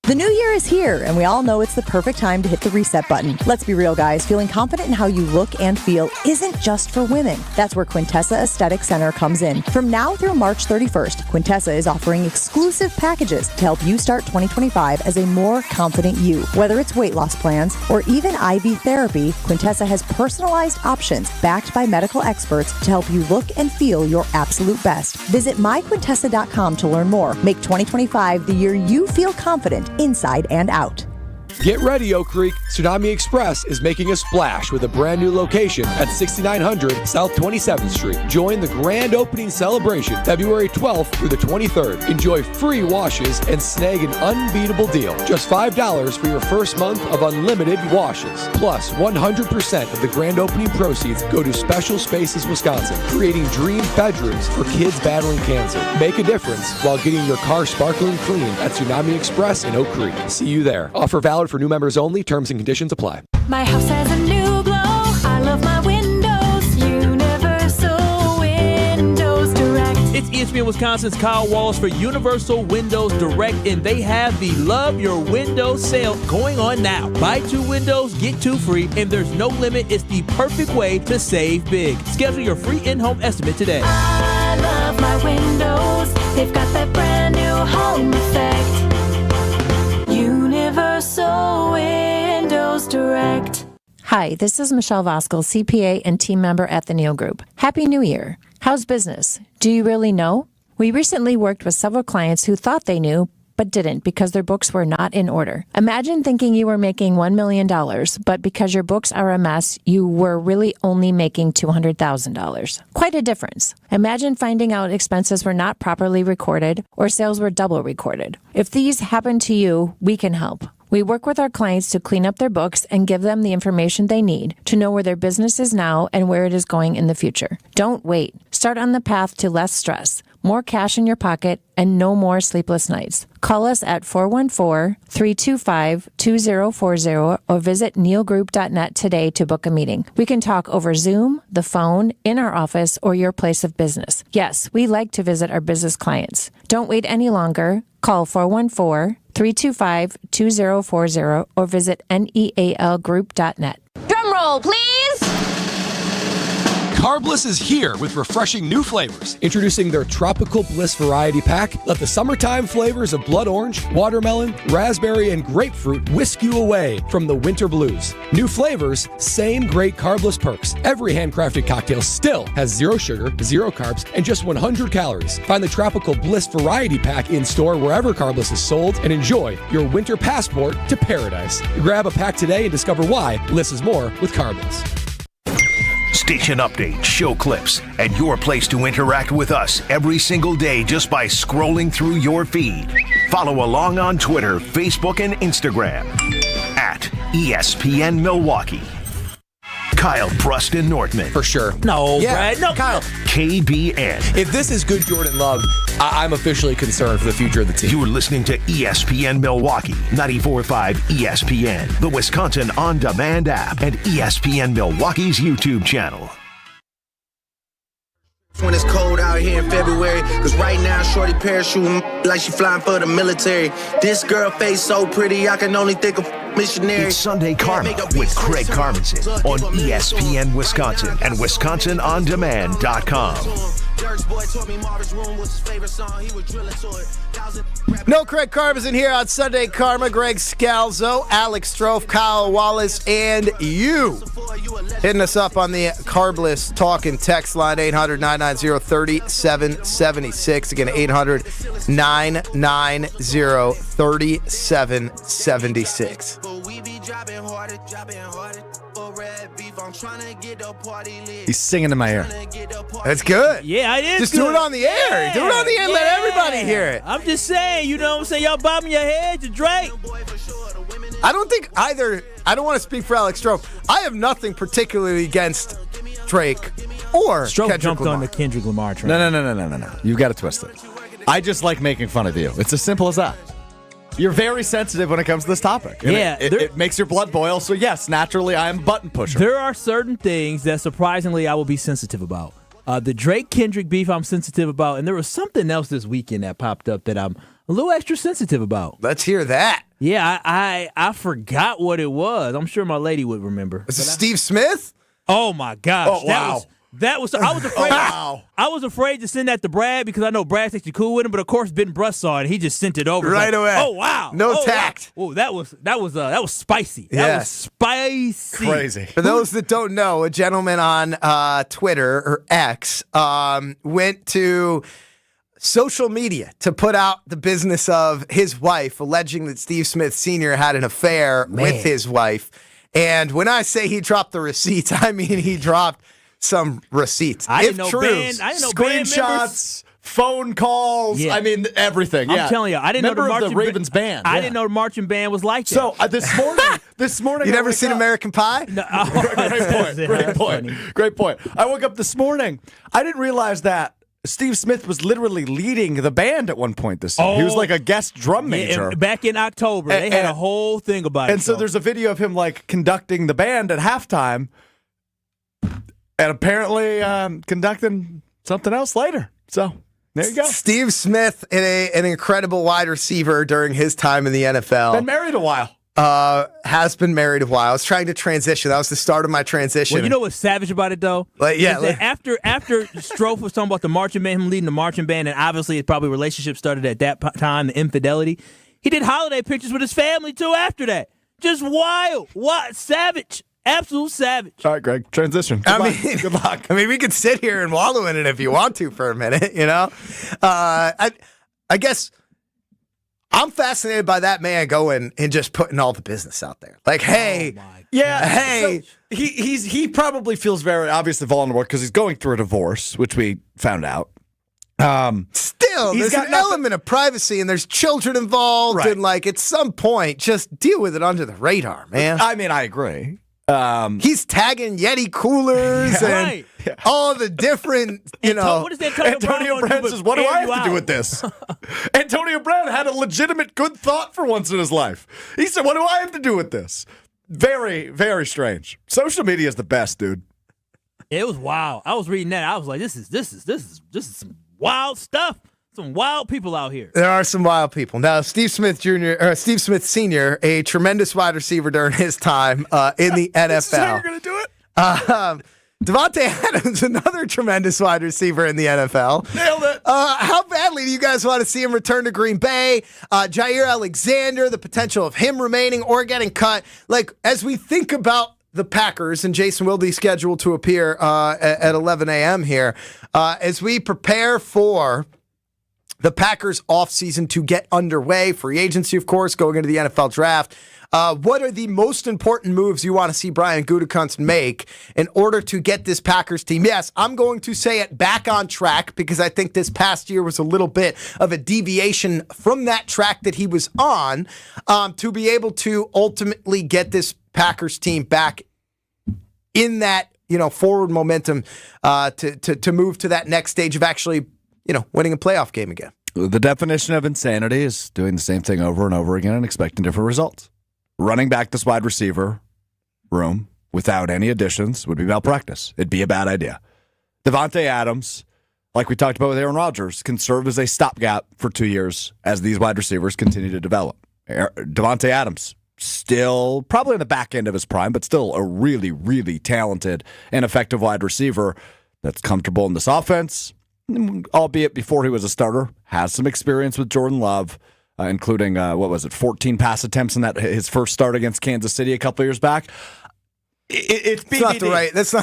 The new year is here, and we all know it's the perfect time to hit the reset button. Let's be real, guys. Feeling confident in how you look and feel isn't just for women. That's where Quintessa Aesthetic Center comes in. From now through March 31st, Quintessa is offering exclusive packages to help you start 2025 as a more confident you. Whether it's weight loss plans or even IV therapy, Quintessa has personalized options backed by medical experts to help you look and feel your absolute best. Visit myquintessa.com to learn more. Make 2025 the year you feel confident inside and out. Get ready, Oak Creek. Tsunami Express is making a splash with a brand new location at 6900 South 27th Street. Join the grand opening celebration February 12th through the 23rd. Enjoy free washes and snag an unbeatable deal. Just $5 for your first month of unlimited washes. Plus, 100% of the grand opening proceeds go to Special Spaces Wisconsin, creating dream bedrooms for kids battling cancer. Make a difference while getting your car sparkling clean at Tsunami Express in Oak Creek. See you there. Offer valid for new members only. Terms and conditions apply. My house has a new glow. I love my windows. Universal Windows Direct. It's ESPN Wisconsin's Kyle Wallace for Universal Windows Direct, and they have the Love Your Windows sale going on now. Buy 2 windows, get 2 free, and there's no limit. It's the perfect way to save big. Schedule your free in-home estimate today. I love my windows. They've got that brand new home effect. Universal Windows Direct. Hi, this is Michelle Voskel, CPA and team member at the Neal Group. Happy New Year. How's business? Do you really know? We recently worked with several clients who thought they knew, but didn't because their books were not in order. Imagine thinking you were making $1 million, but because your books are a mess, you were really only making $200,000. Quite a difference. Imagine finding out expenses were not properly recorded or sales were double recorded. If these happen to you, we can help. We work with our clients to clean up their books and give them the information they need to know where their business is now and where it is going in the future. Don't wait. Start on the path to less stress, more cash in your pocket, and no more sleepless nights. Call us at 414-325-2040 or visit nealgroup.net today to book a meeting. We can talk over Zoom, the phone, in our office, or your place of business. Yes, we like to visit our business clients. Don't wait any longer. Call 414-325-2040 or visit nealgroup.net. Drum roll, please. Carbliss is here with refreshing new flavors. Introducing their Tropical Bliss Variety Pack. Let the summertime flavors of blood orange, watermelon, raspberry, and grapefruit whisk you away from the winter blues. New flavors, same great Carbliss perks. Every handcrafted cocktail still has 0 sugar, 0 carbs, and just 100 calories. Find the Tropical Bliss Variety Pack in store wherever Carbliss is sold and enjoy your winter passport to paradise. Grab a pack today and discover why Bliss is more with Carbliss. Station updates, show clips, and your place to interact with us every single day just by scrolling through your feed. Follow along on Twitter, Facebook, and Instagram at ESPN Milwaukee. Kyle Preston Nortman. For sure. No, Yeah. Brad. No, Kyle. KBN. If this is good Jordan Love, I'm officially concerned for the future of the team. You're listening to ESPN Milwaukee, 94.5 ESPN, the Wisconsin On Demand app, and ESPN Milwaukee's YouTube channel. When it's cold out here in February, cause right now shorty parachuting like she flying for the military. This girl face so pretty, I can only think of missionary. It's Sunday Karma with Craig Carmenson on ESPN Wisconsin and WisconsinOnDemand.com. No Craig Carmenson here on Sunday Karma. Greg Scalzo, Alex Strouf, Kyle Wallace, and you. Hitting us up on the Carbless talk and text line, 800-990-3776. Again, 800-990-3776. He's singing in my ear. That's good. Yeah, I did. Just do it on the air. Do it on the air. Let everybody hear it. I'm just saying, you know what I'm saying? Y'all bobbing your head to Drake. I don't think either. I don't want to speak for Alex Strouf. I have nothing particularly against Drake or Strouf Kendrick jumped Lamar. on the Kendrick Lamar train. No. You got to twist it. I just like making fun of you. It's as simple as that. You're very sensitive when it comes to this topic. And Yeah, it makes your blood boil. So yes, naturally, I am a button pusher. There are certain things that surprisingly I will be sensitive about. The Drake-Kendrick beef I'm sensitive about, and there was something else this weekend that popped up that I'm a little extra sensitive about. Let's hear that. Yeah, I forgot what it was. I'm sure my lady would remember. Was it Steve Smith? Oh my gosh! Oh, wow. That was. I was afraid. Wow. I was afraid to send that to Brad because I know Brad's actually cool with him. But of course, Ben Bruss saw it. And he just sent it over Right away. Oh wow! No Oh, tact. Wow. Oh, that was spicy. That Yeah. was spicy. Crazy. For those that don't know, a gentleman on Twitter or X went to social media to put out the business of his wife, alleging that Steve Smith Sr. had an affair with his wife. And when I say he dropped the receipts, I mean he dropped some receipts. I didn't know true, band members. Screenshots, phone calls. Yeah. I mean, everything. I'm Yeah. telling you, I didn't know Member the of marching the Ravens band. I Yeah. didn't know the marching band was like that. So this morning, You I never woke seen up- American Pie? No, Great point. I woke up this morning. I didn't realize that Steve Smith was literally leading the band at one point this year. He was like a guest drum major. Back in October, they had a whole thing about it. And so there's a video of him like conducting the band at halftime, and apparently conducting something else later. So there you go. Steve Smith, an incredible wide receiver during his time in the NFL. Been married a while. Has been married a while. I was trying to transition. That was the start of my transition. Well, you know what's savage about it though? Like, yeah, Is that after Strouf was talking about the marching band, him leading the marching band, and obviously it probably relationship started at that time, the infidelity. He did holiday pictures with his family too after that. Just wild. What? Savage. Absolute savage. All right, Greg. Transition. Good luck. I mean, we could sit here and wallow in it if you want to for a minute, you know? I guess I'm fascinated by that man going and just putting all the business out there. Like, hey, hey. So he probably feels very obviously vulnerable because he's going through a divorce, which we found out. Still, there's an element of privacy and there's children involved. Right. And, like, at some point, just deal with it under the radar, man. I mean, I agree. He's tagging Yeti coolers and all the different, What is Antonio Brown says, what do I have to do with this? Antonio Brown had a legitimate good thought for once in his life. He said, what do I have to do with this? Very, very strange. Social media is the best, dude. It was wild. I was reading that. I was like, this is some wild stuff. Some wild people out here. There are some wild people. Now, Steve Smith Sr., a tremendous wide receiver during his time in the NFL. This is how you're going to do it? Devontae Adams, another tremendous wide receiver in the NFL. Nailed it. How badly do you guys want to see him return to Green Bay? Jair Alexander, the potential of him remaining or getting cut. Like, as we think about the Packers and Jason Wilde scheduled to appear at 11 a.m. here, as we prepare for the Packers offseason to get underway, free agency, of course, going into the NFL draft. What are the most important moves you want to see Brian Gutekunst make in order to get this Packers team? Yes, I'm going to say it back on track because I think this past year was a little bit of a deviation from that track that he was on to be able to ultimately get this Packers team back in that, forward momentum to move to that next stage of actually, winning a playoff game again. The definition of insanity is doing the same thing over and over again and expecting different results. Running back this wide receiver room without any additions would be malpractice. It'd be a bad idea. Davante Adams, like we talked about with Aaron Rodgers, can serve as a stopgap for 2 years as these wide receivers continue to develop. Davante Adams, still probably in the back end of his prime, but still a really, really talented and effective wide receiver that's comfortable in this offense, albeit before he was a starter, has some experience with Jordan Love, including, 14 pass attempts in his first start against Kansas City a couple years back. That's not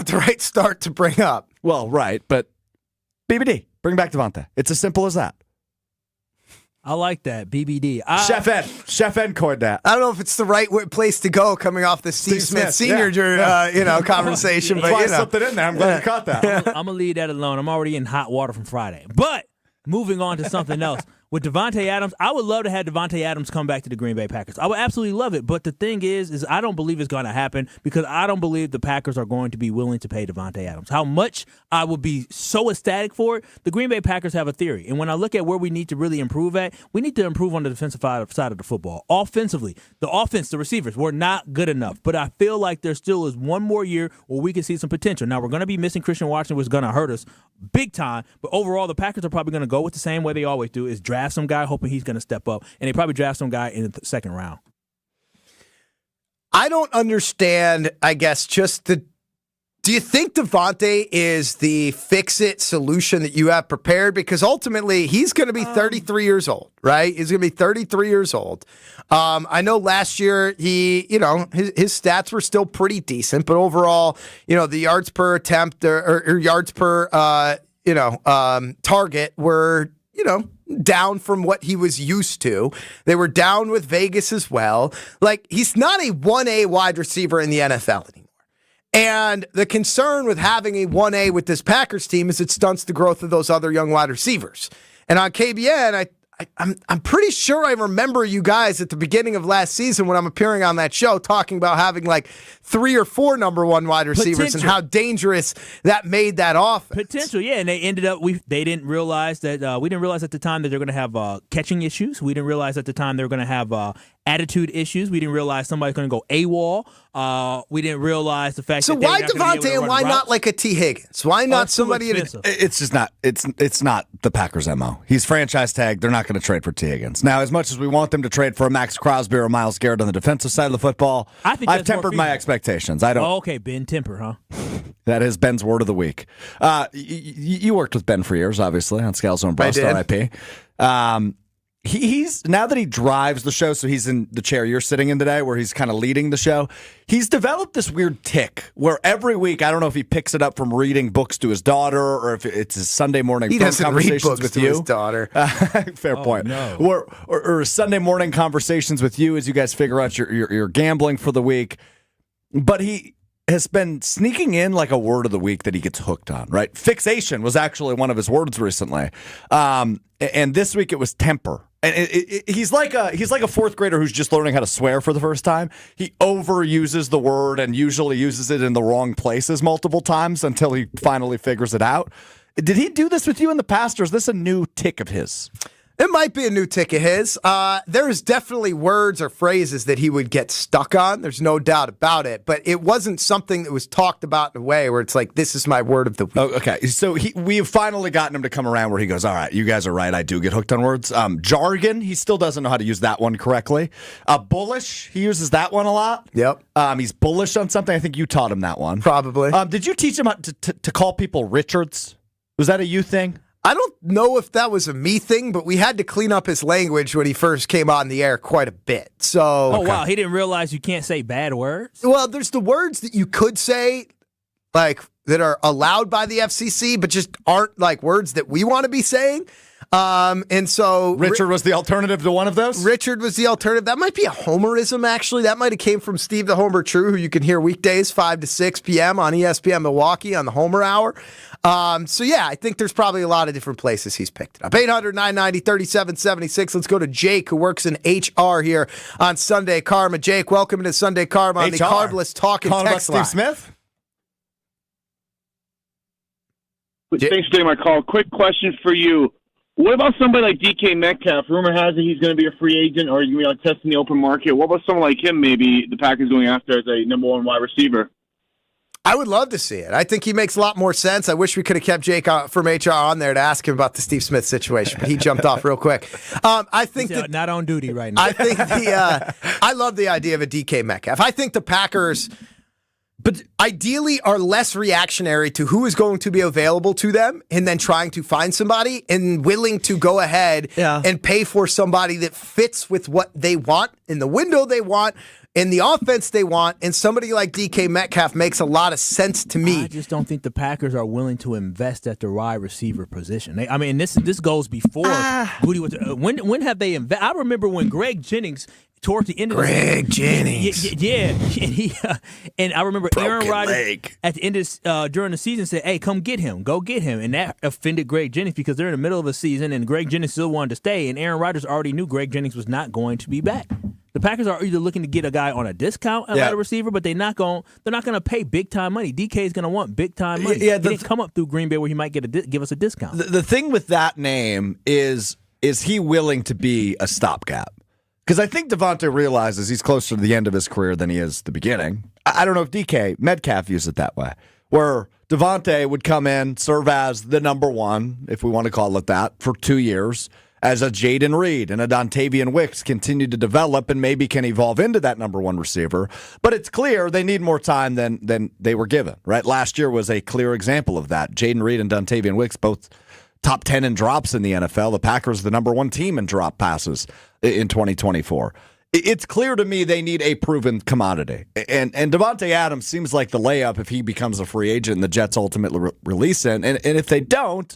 the right start to bring up. Well, right, but BBD, bring back Davante. It's as simple as that. I like that, BBD. Chef Ed coined that. I don't know if it's the right place to go coming off the Steve Smith Sr. Conversation, but I something in there. I'm glad you caught that. I'm going to leave that alone. I'm already in hot water from Friday. But moving on to something else. With Davante Adams, I would love to have Davante Adams come back to the Green Bay Packers. I would absolutely love it. But the thing is I don't believe it's going to happen because I don't believe the Packers are going to be willing to pay Davante Adams. How much I would be so ecstatic for it, the Green Bay Packers have a theory. And when I look at where we need to really improve at, we need to improve on the defensive side of the football. Offensively, the offense, the receivers, were not good enough. But I feel like there still is one more year where we can see some potential. Now, we're going to be missing Christian Watson, which is going to hurt us big time. But overall, the Packers are probably going to go with the same way they always do, is draft some guy hoping he's going to step up, and they probably draft some guy in the second round. I don't understand, I guess, do you think Davante is the fix-it solution that you have prepared? Because ultimately, he's going to be 33 years old, right? He's going to be 33 years old. I know last year, his stats were still pretty decent, but overall, the yards per attempt or yards per, target were, down from what he was used to. They were down with Vegas as well. Like, he's not a 1A wide receiver in the NFL anymore. And the concern with having a 1A with this Packers team is it stunts the growth of those other young wide receivers. And on KBN, I'm pretty sure I remember you guys at the beginning of last season when I'm appearing on that show talking about having like 3 or 4 number one wide receivers and how dangerous that made that offense. Potential, yeah. And they ended up, they didn't realize that, we didn't realize at the time that they're going to have catching issues. We didn't realize at the time they were going to have attitude issues. We didn't realize somebody's going to go AWOL. We didn't realize the fact that they were not Davante gonna be able to and why run not routes. like a T. Higgins? Why not somebody in It's just not. It's not the Packers' MO. He's franchise tag. They're not going to trade for T. Higgins. Now, as much as we want them to trade for a Max Crosby or a Myles Garrett on the defensive side of the football, I've tempered my expectations. I don't. Oh, okay, Ben Temper, huh? That is Ben's word of the week. You worked with Ben for years, obviously, on Scalzo and Bros. RIP. He's now that he drives the show, so he's in the chair you're sitting in today, where he's kind of leading the show. He's developed this weird tick where every week, I don't know if he picks it up from reading books to his daughter or if it's his Sunday morning He phone doesn't read conversations books with to you. his daughter. Fair point. No. Or Sunday morning conversations with you as you guys figure out your gambling for the week. But he has been sneaking in like a word of the week that he gets hooked on, right? Fixation was actually one of his words recently. And this week it was temper. And he's like a fourth grader who's just learning how to swear for the first time. He overuses the word and usually uses it in the wrong places multiple times until he finally figures it out. Did he do this with you in the past, or is this a new tick of his? It might be a new tick of his. There's definitely words or phrases that he would get stuck on. There's no doubt about it. But it wasn't something that was talked about in a way where it's like, this is my word of the week. Oh, okay. So we've finally gotten him to come around where he goes, all right, you guys are right. I do get hooked on words. Jargon, he still doesn't know how to use that one correctly. Bullish, he uses that one a lot. Yep. He's bullish on something. I think you taught him that one. Probably. Did you teach him how to call people Richards? Was that a you thing? I don't know if that was a me thing, but we had to clean up his language when he first came on the air quite a bit. So, wow, he didn't realize you can't say bad words? Well, there's the words that you could say, like, that are allowed by the FCC, but just aren't, like, words that we want to be saying. And so Richard was the alternative to one of those? Richard was the alternative. That might be a homerism, actually. That might have came from Steve the Homer True, who you can hear weekdays 5 to 6 p.m. on ESPN Milwaukee on the Homer Hour. So, yeah, I think there's probably a lot of different places he's picked it up. 800-990-3776. Let's go to Jake, who works in HR here on Sunday Karma. Jake, welcome to Sunday Karma on the Carbless Talking Text line. Steve Smith? Thanks for taking my call. Quick question for you. What about somebody like DK Metcalf? Rumor has it he's going to be a free agent or you know, testing the open market. What about someone like him maybe the Packers going after as a number one wide receiver? I would love to see it. I think he makes a lot more sense. I wish we could have kept Jake from HR on there to ask him about the Steve Smith situation, but he jumped off real quick. I think that not on duty right now. I think I love the idea of a DK Metcalf. I think the Packers, but ideally, are less reactionary to who is going to be available to them and then trying to find somebody and willing to go ahead and pay for somebody that fits with what they want in the window they want, in the offense they want, and somebody like DK Metcalf makes a lot of sense to me. I just don't think the Packers are willing to invest at the wide receiver position. This goes before Goody was. When have they invested? I remember when Greg Jennings towards the end of Jennings. And I remember Aaron Rodgers at the end of during the season said, "Hey, come get him, go get him," and that offended Greg Jennings because they're in the middle of a season and Greg Jennings still wanted to stay, and Aaron Rodgers already knew Greg Jennings was not going to be back. The Packers are either looking to get a guy on a discount at wide receiver, but they're not going to pay big time money. DK is going to want big time money. He didn't come up through Green Bay where he might give us a discount. The thing with that name is he willing to be a stopgap? Because I think Devontae realizes he's closer to the end of his career than he is the beginning. I don't know if DK Metcalf used it that way, where Devontae would come in, serve as the number one, if we want to call it that, for 2 years, as a Jaden Reed and a Dontavian Wicks continue to develop and maybe can evolve into that number one receiver. But it's clear they need more time than they were given, right? Last year was a clear example of that. Jaden Reed and Dontavian Wicks both top 10 in drops in the NFL. The Packers, the number one team in drop passes in 2024. It's clear to me they need a proven commodity. And Devontae Adams seems like the layup if he becomes a free agent and the Jets ultimately release him. And if they don't,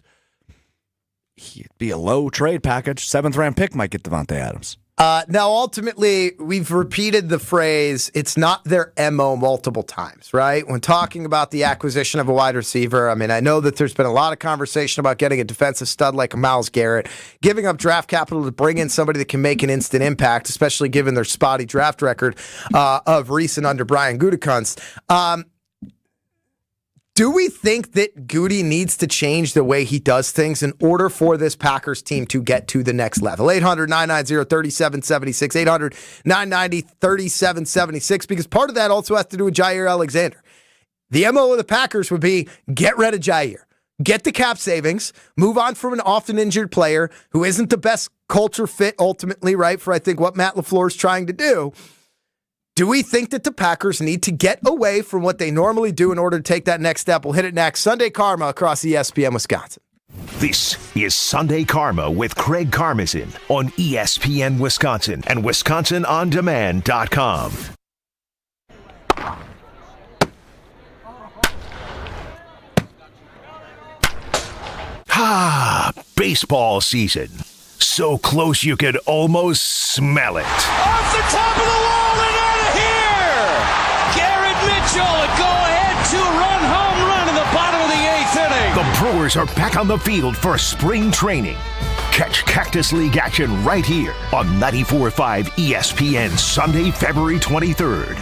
he'd be a low trade package. 7th-round pick might get Devontae Adams. Now, ultimately, we've repeated the phrase, it's not their MO multiple times, right? When talking about the acquisition of a wide receiver, I mean, I know that there's been a lot of conversation about getting a defensive stud like a Myles Garrett, giving up draft capital to bring in somebody that can make an instant impact, especially given their spotty draft record of recent under Brian Gutekunst. Do we think that Goody needs to change the way he does things in order for this Packers team to get to the next level? 800-990-3776, 800-990-3776, because part of that also has to do with Jair Alexander. The MO of the Packers would be get rid of Jair. Get the cap savings, move on from an often injured player who isn't the best culture fit ultimately, right, for I think what Matt LaFleur is trying to do. Do we think that the Packers need to get away from what they normally do in order to take that next step? We'll hit it next. Sunday Karma across ESPN Wisconsin. This is Sunday Karma with Craig Karmazin on ESPN Wisconsin and WisconsinOnDemand.com. Baseball season. So close you could almost smell it. Off the top of the wall and out of here! Garrett Mitchell, a go-ahead 2-run home run in the bottom of the 8th inning. The Brewers are back on the field for spring training. Catch Cactus League action right here on 94.5 ESPN Sunday, February 23rd.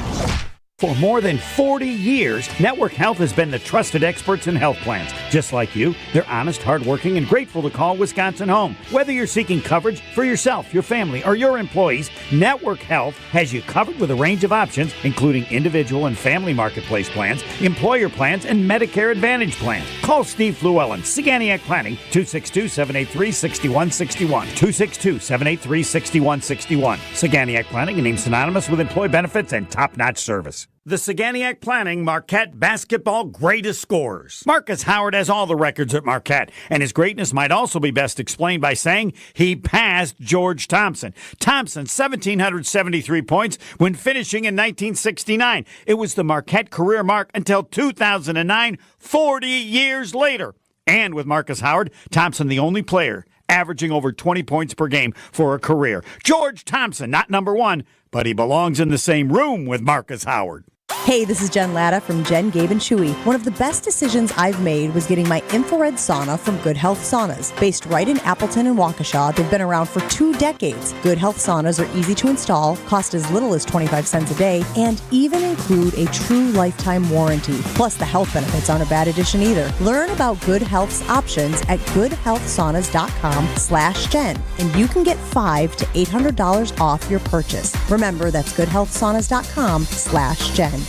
For more than 40 years, Network Health has been the trusted experts in health plans. Just like you, they're honest, hardworking, and grateful to call Wisconsin home. Whether you're seeking coverage for yourself, your family, or your employees, Network Health has you covered with a range of options, including individual and family marketplace plans, employer plans, and Medicare Advantage plans. Call Steve Llewellyn, Saganiac Planning, 262-783-6161. 262-783-6161. Saganiac Planning, a name synonymous with employee benefits and top-notch service. The Saganiac Planning Marquette basketball greatest scorers. Marcus Howard has all the records at Marquette, and his greatness might also be best explained by saying he passed George Thompson. Thompson, 1,773 points when finishing in 1969. It was the Marquette career mark until 2009, 40 years later. And with Marcus Howard, Thompson the only player averaging over 20 points per game for a career. George Thompson, not number one, but he belongs in the same room with Marcus Howard. Hey, this is Jen Latta from Jen, Gabe, and Chewy. One of the best decisions I've made was getting my infrared sauna from Good Health Saunas. Based right in Appleton and Waukesha, they've been around for 2 decades. Good Health Saunas are easy to install, cost as little as 25 cents a day, and even include a true lifetime warranty. Plus, the health benefits aren't a bad addition either. Learn about Good Health's options at goodhealthsaunas.com/Jen, and you can get $500 to $800 off your purchase. Remember, that's goodhealthsaunas.com/Jen.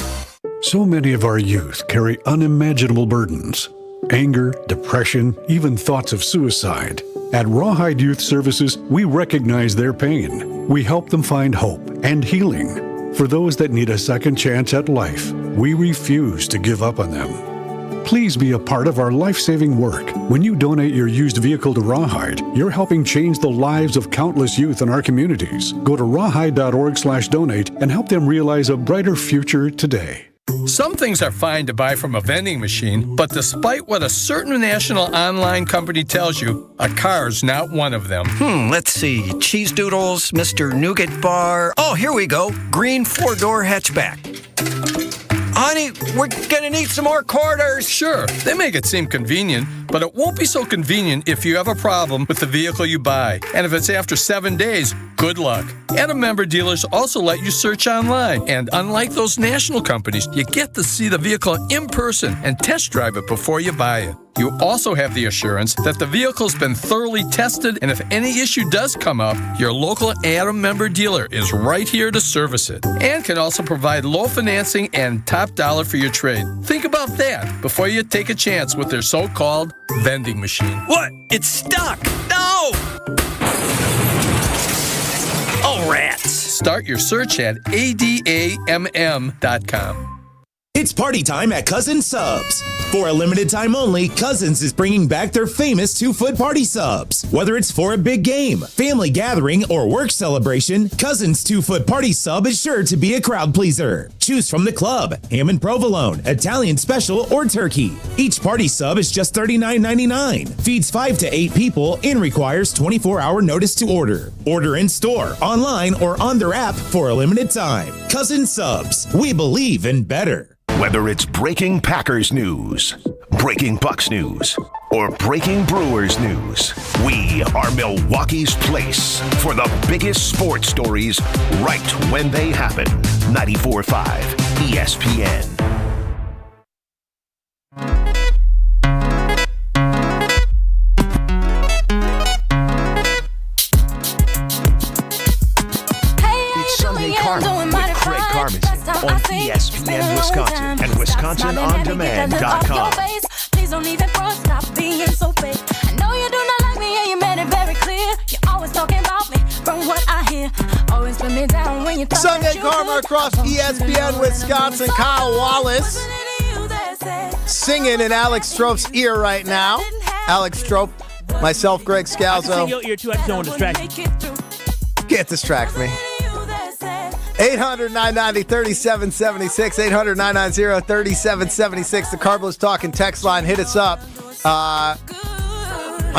So many of our youth carry unimaginable burdens. Anger, depression, even thoughts of suicide. At Rawhide Youth Services, we recognize their pain. We help them find hope and healing. For those that need a second chance at life, we refuse to give up on them. Please be a part of our life-saving work. When you donate your used vehicle to Rawhide, you're helping change the lives of countless youth in our communities. Go to rawhide.org/donate and help them realize a brighter future today. Some things are fine to buy from a vending machine, but despite what a certain national online company tells you, a car's not one of them. Let's see. Cheese Doodles, Mr. Nougat Bar. Oh, here we go. Green 4-door hatchback. Honey, we're gonna need some more quarters. Sure, they make it seem convenient, but it won't be so convenient if you have a problem with the vehicle you buy. And if it's after 7 days, good luck. Adam member dealers also let you search online. And unlike those national companies, you get to see the vehicle in person and test drive it before you buy it. You also have the assurance that the vehicle's been thoroughly tested, and if any issue does come up, your local Adam member dealer is right here to service it, and can also provide low financing and top dollar for your trade. Think about that before you take a chance with their so-called vending machine. What? It's stuck! No! Oh, rats! Start your search at adamm.com. It's party time at Cousins Subs. For a limited time only, Cousins is bringing back their famous 2-foot party subs. Whether it's for a big game, family gathering, or work celebration, Cousins 2-foot party sub is sure to be a crowd pleaser. Choose from the club, ham and provolone, Italian special, or turkey. Each party sub is just $39.99, feeds 5 to 8 people, and requires 24-hour notice to order. Order in store, online, or on their app for a limited time. Cousins Subs. We believe in better. Whether it's breaking Packers news, breaking Bucks news, or breaking Brewers news, we are Milwaukee's place for the biggest sports stories right when they happen. 94.5 ESPN. It's Sunday Karma with Craig Karmazin on ESPN Wisconsin and WisconsinOnDemand.com. Please don't even front, stop being so fake. I know you do not like me and you made it very clear. You're always talking about me from what I hear. Always put me down when you thought Sunday Karma across ESPN Wisconsin. Kyle Wallace singing in Alex Strouf's ear right now. Alex Strouf, myself, Greg Scalzo. I can sing your ear too. I just don't want to distract you. Can't distract me. 800-990-3776, 800-990-3776. The Carbos Talking text line. Hit us up on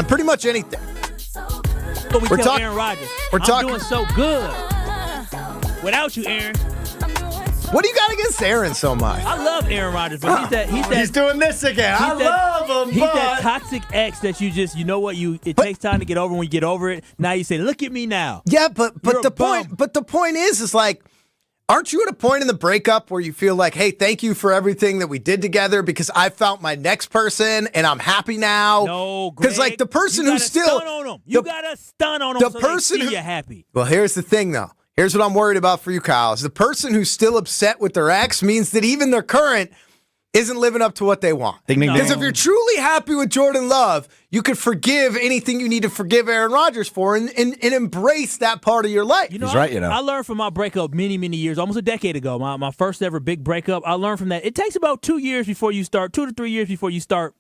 pretty much anything. But we're talking Aaron Rodgers. We're talking doing so good without you, Aaron. What do you got against Aaron so much? I love Aaron Rodgers, but he's doing this again. I love him. He's that toxic ex that you just, you know what, it takes time to get over. When you get over it, now you say, "Look at me now." Yeah, but the point is like, aren't you at a point in the breakup where you feel like, hey, thank you for everything that we did together because I found my next person and I'm happy now? No, because like the person who's still stun on him. You gotta stun on him the so person they see you're happy. Well, here's the thing though. Here's what I'm worried about for you, Kyle. Is the person who's still upset with their ex means that even their current isn't living up to what they want. Because if you're truly happy with Jordan Love, you could forgive anything you need to forgive Aaron Rodgers for and embrace that part of your life. He's right, I learned from my breakup many, many years, almost a decade ago, my first ever big breakup. I learned from that. It takes about 2 years before you start, 2 to 3 years before you start,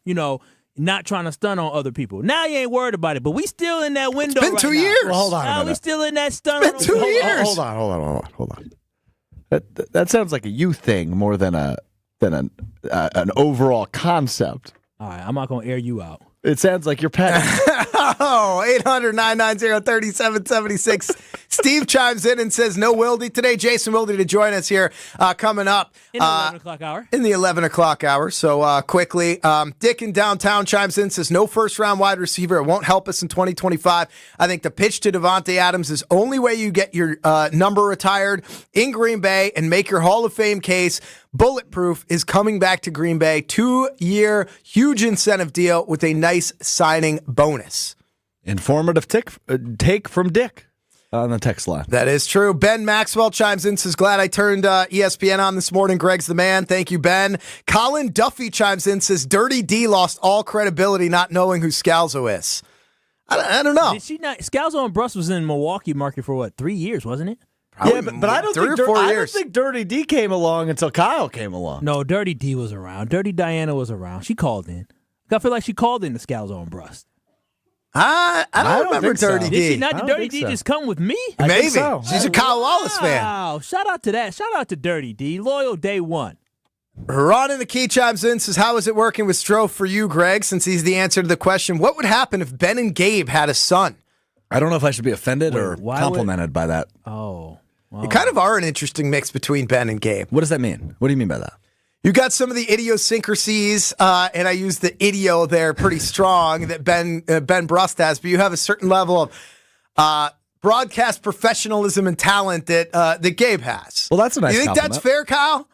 not trying to stun on other people. Now you ain't worried about it, but we still in that window. It's been 2 years. Well, hold on a minute. We still in that stun. It's been 2 years. Hold on. That sounds like a you thing more than an overall concept. All right, I'm not gonna air you out. It sounds like you're petty. 800-990-3776. Steve chimes in and says, no Wilde today. Jason Wilde to join us here coming up. In the 11 o'clock hour. In the 11 o'clock hour. So quickly, Dick in downtown chimes in, says, no first-round wide receiver. It won't help us in 2025. I think the pitch to Davante Adams is only way you get your number retired in Green Bay and make your Hall of Fame case. Bulletproof is coming back to Green Bay. 2-year, huge incentive deal with a nice signing bonus. Informative take from Dick on the text line. That is true. Ben Maxwell chimes in, says, glad I turned ESPN on this morning. Greg's the man. Thank you, Ben. Colin Duffy chimes in, says, Dirty D lost all credibility not knowing who Scalzo is. I don't know. Did she not? Scalzo and Bruss was in Milwaukee market for 3 years, wasn't it? Yeah, but I don't think Dirty D came along until Kyle came along. No, Dirty D was around. Dirty Diana was around. She called in. I feel like she called in to Scalzo and Bruss. I don't remember Dirty D. Did she not? Did Dirty D just come with me? Maybe. So. She's a Kyle Wallace fan. Wow. Shout out to that. Shout out to Dirty D. Loyal day one. Ron in the key chimes in, says, how is it working with Strouf for you, Greg, since he's the answer to the question, what would happen if Ben and Gabe had a son? I don't know if I should be offended or complimented by that. Oh. Wow. You kind of are an interesting mix between Ben and Gabe. What does that mean? What do you mean by that? You got some of the idiosyncrasies, and I use the idio there pretty strong that Ben Brust has, but you have a certain level of broadcast professionalism and talent that Gabe has. Well, that's a nice You think compliment. that's fair, Kyle?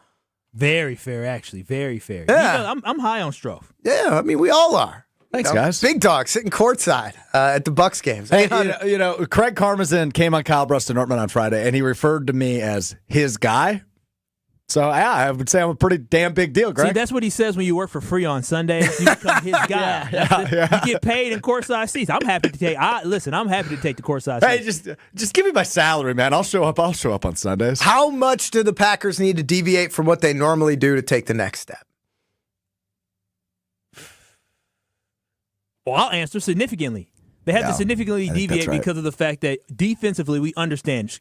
Very fair, actually. Very fair. Yeah. You know, I'm high on Strouf. Yeah, I mean, we all are. Thanks, guys. Big dog sitting courtside at the Bucks games. Hey, you know, Craig Karmazin came on Kyle Brust and Nortman on Friday, and he referred to me as his guy. So, yeah, I would say I'm a pretty damn big deal, Greg. See, that's what he says when you work for free on Sundays. You become his guy. Yeah. You get paid in courtside seats. I'm happy to take. I'm happy to take the courtside Hey, seats. just give me my salary, man. I'll show up on Sundays. How much do the Packers need to deviate from what they normally do to take the next step? Well, I'll answer significantly. They have to significantly deviate because of the fact that defensively we understand.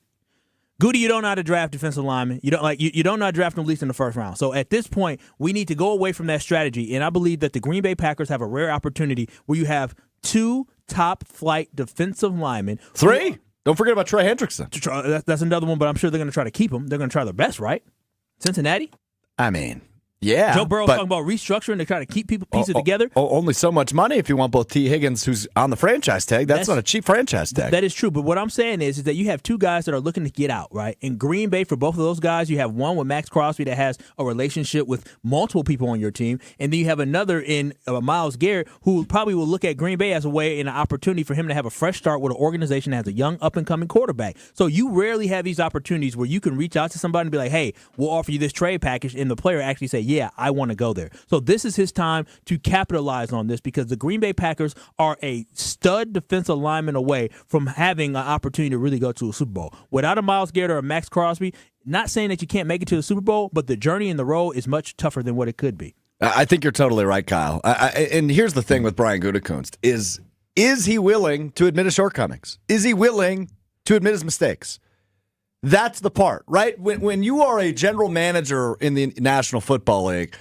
Goody, you don't know how to draft defensive linemen. You don't know how to draft them at least in the first round. So at this point, we need to go away from that strategy. And I believe that the Green Bay Packers have a rare opportunity where you have 2 top-flight defensive linemen. 3. Don't forget about Trey Hendrickson. That's another one, but I'm sure they're going to try to keep him. They're going to try their best, right? Cincinnati? I mean, yeah. Joe Burrow's talking about restructuring to try to keep pieces together. Only so much money if you want both T. Higgins, who's on the franchise tag. That's not a cheap franchise tag. That is true. But what I'm saying is that you have 2 guys that are looking to get out, right? In Green Bay, for both of those guys, you have one with Max Crosby that has a relationship with multiple people on your team. And then you have another in Myles Garrett who probably will look at Green Bay as a way and an opportunity for him to have a fresh start with an organization that has a young, up-and-coming quarterback. So you rarely have these opportunities where you can reach out to somebody and be like, hey, we'll offer you this trade package, and the player actually say, yeah, I want to go there. So this is his time to capitalize on this because the Green Bay Packers are a stud defensive lineman away from having an opportunity to really go to a Super Bowl. Without a Myles Garrett or a Max Crosby, not saying that you can't make it to the Super Bowl, but the journey and the road is much tougher than what it could be. I think you're totally right, Kyle. And here's the thing with Brian Gutekunst is he willing to admit his shortcomings? Is he willing to admit his mistakes? That's the part, right? When you are a general manager in the National Football League,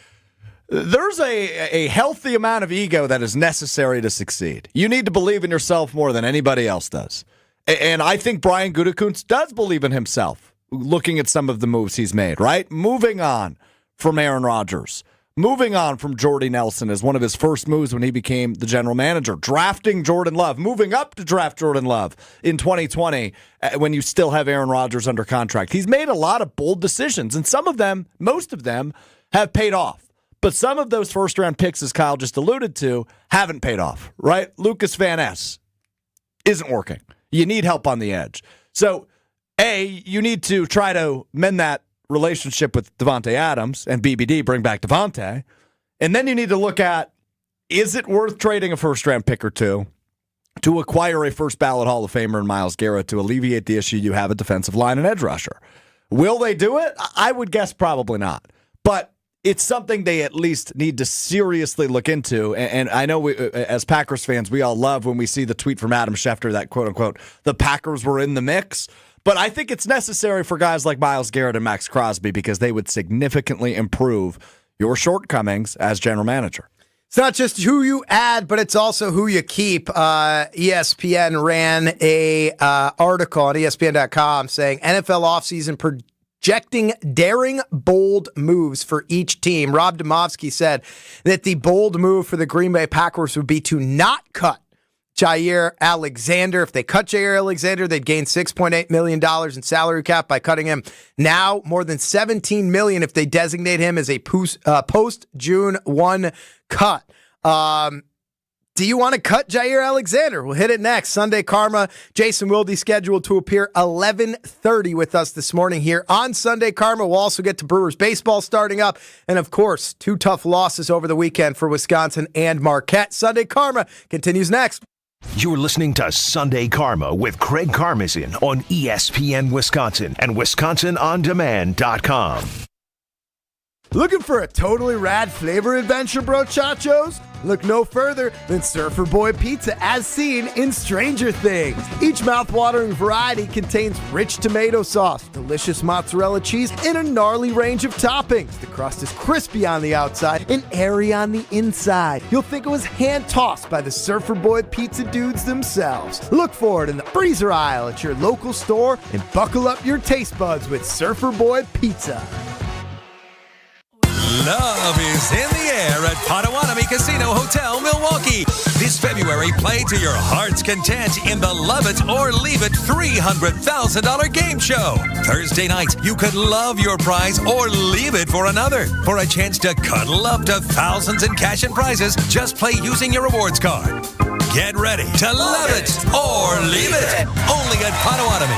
there's a healthy amount of ego that is necessary to succeed. You need to believe in yourself more than anybody else does. And I think Brian Gutekunst does believe in himself, looking at some of the moves he's made, right? Moving on from Aaron Rodgers. Moving on from Jordy Nelson as one of his first moves when he became the general manager. Drafting Jordan Love. Moving up to draft Jordan Love in 2020 when you still have Aaron Rodgers under contract. He's made a lot of bold decisions, and some of them, most of them, have paid off. But some of those first-round picks, as Kyle just alluded to, haven't paid off, right? Lucas Van Ness isn't working. You need help on the edge. So, A, you need to try to mend that relationship with Davante Adams and BBD, bring back Davante. And then you need to look at, is it worth trading a first-round pick or 2 to acquire a first-ballot Hall of Famer in Myles Garrett to alleviate the issue you have at defensive line and edge rusher? Will they do it? I would guess probably not. But it's something they at least need to seriously look into. And I know as Packers fans, we all love when we see the tweet from Adam Schefter that, quote-unquote, the Packers were in the mix. But I think it's necessary for guys like Myles Garrett and Max Crosby because they would significantly improve your shortcomings as general manager. It's not just who you add, but it's also who you keep. ESPN ran a article on ESPN.com saying NFL offseason projecting daring, bold moves for each team. Rob Demovsky said that the bold move for the Green Bay Packers would be to not cut Jair Alexander. If they cut Jair Alexander, they'd gain $6.8 million in salary cap by cutting him now, more than $17 million if they designate him as a post-June 1 cut. Do you want to cut Jair Alexander? We'll hit it next. Sunday Karma. Jason Wilde scheduled to appear 11:30 with us this morning here on Sunday Karma. We'll also get to Brewers baseball starting up. And, of course, 2 tough losses over the weekend for Wisconsin and Marquette. Sunday Karma continues next. You're listening to Sunday Karma with Craig Karmazin on ESPN Wisconsin and WisconsinOnDemand.com. Looking for a totally rad flavor adventure, brochachos? Look no further than Surfer Boy Pizza, as seen in Stranger Things. Each mouth-watering variety contains rich tomato sauce, delicious mozzarella cheese, and a gnarly range of toppings. The crust is crispy on the outside and airy on the inside. You'll think it was hand-tossed by the Surfer Boy Pizza dudes themselves. Look for it in the freezer aisle at your local store and buckle up your taste buds with Surfer Boy Pizza. Love is in the air at Potawatomi Casino Hotel, Milwaukee. This February, play to your heart's content in the Love It or Leave It $300,000 game show. Thursday night, you could love your prize or leave it for another. For a chance to cuddle up to thousands in cash and prizes, just play using your rewards card. Get ready to love it or leave it. Only at Potawatomi.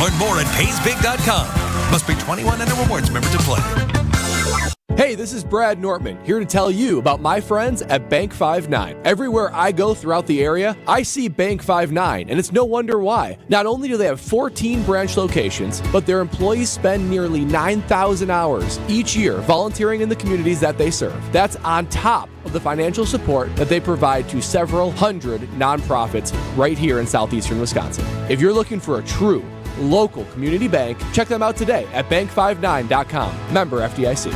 Learn more at paysbig.com. Must be 21 and a rewards member to play. Hey, this is Brad Nortman, here to tell you about my friends at Bank 5-9. Everywhere I go throughout the area, I see Bank 5-9, and it's no wonder why. Not only do they have 14 branch locations, but their employees spend nearly 9,000 hours each year volunteering in the communities that they serve. That's on top of the financial support that they provide to several hundred nonprofits right here in southeastern Wisconsin. If you're looking for a true local community bank, check them out today at bank59.com. Member FDIC.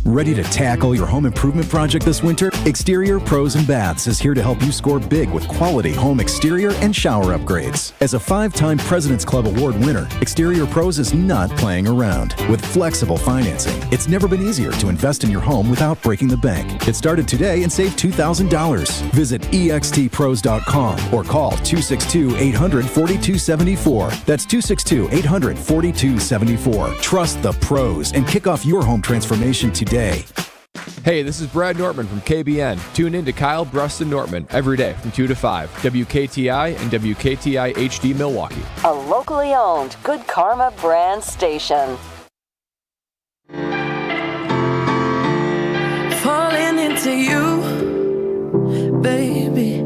Ready to tackle your home improvement project this winter? Exterior Pros and Baths is here to help you score big with quality home exterior and shower upgrades. As a 5-time President's Club Award winner, Exterior Pros is not playing around. With flexible financing, it's never been easier to invest in your home without breaking the bank. Get started today and save $2,000. Visit extpros.com or call 262-800-4274. That's 262-800-4274. Trust the pros and kick off your home transformation today. Hey, this is Brad Nortman from KBN. Tune in to Kyle Bruston Nortman every day from 2 to 5. WKTI and WKTI HD Milwaukee. A locally owned Good Karma brand station. Falling into you, baby.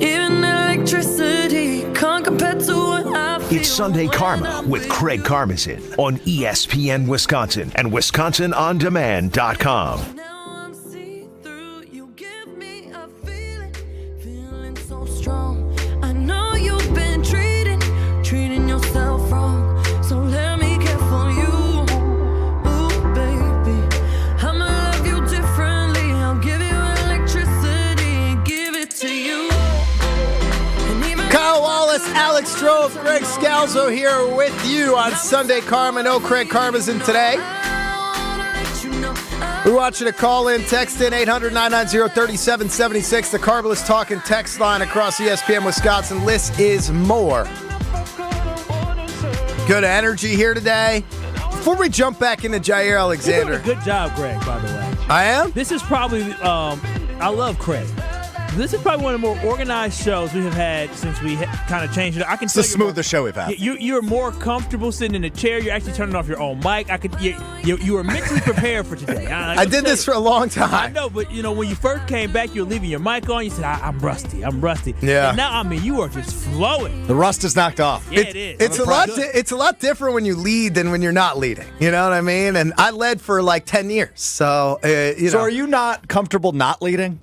Even electricity can't compare to what I feel. It's Sunday Karma with Craig Karmazin on ESPN Wisconsin and WisconsinOnDemand.com. So strong. I know you've been treating yourself wrong. So let me care for you. Ooh, baby. I'ma love you differently. I'll give you electricity, give it to you. Kyle Wallace, Alex Strouf, Greg Scalzo here with you on Sunday Karma. No Craig Karmazin today. We want you to call in, text in 800-990-3776. The Carbalist Talking text line across ESPN Wisconsin. List is more. Good energy here today. Before we jump back into Jair Alexander. You're doing a good job, Greg, by the way. I am? This is probably, I love Craig. This is probably one of the more organized shows we have had since we kind of changed it. I can It's the smoothest show we've had. You're more comfortable sitting in a chair. You're actually turning off your own mic. You were mentally prepared for today. I did this for a long time. I know, but when you first came back, you were leaving your mic on. You said, I'm rusty. Yeah. And now, you are just flowing. The rust is knocked off. Yeah, it is. It's a lot different when you lead than when you're not leading. You know what I mean? And I led for like 10 years. So, So are you not comfortable not leading?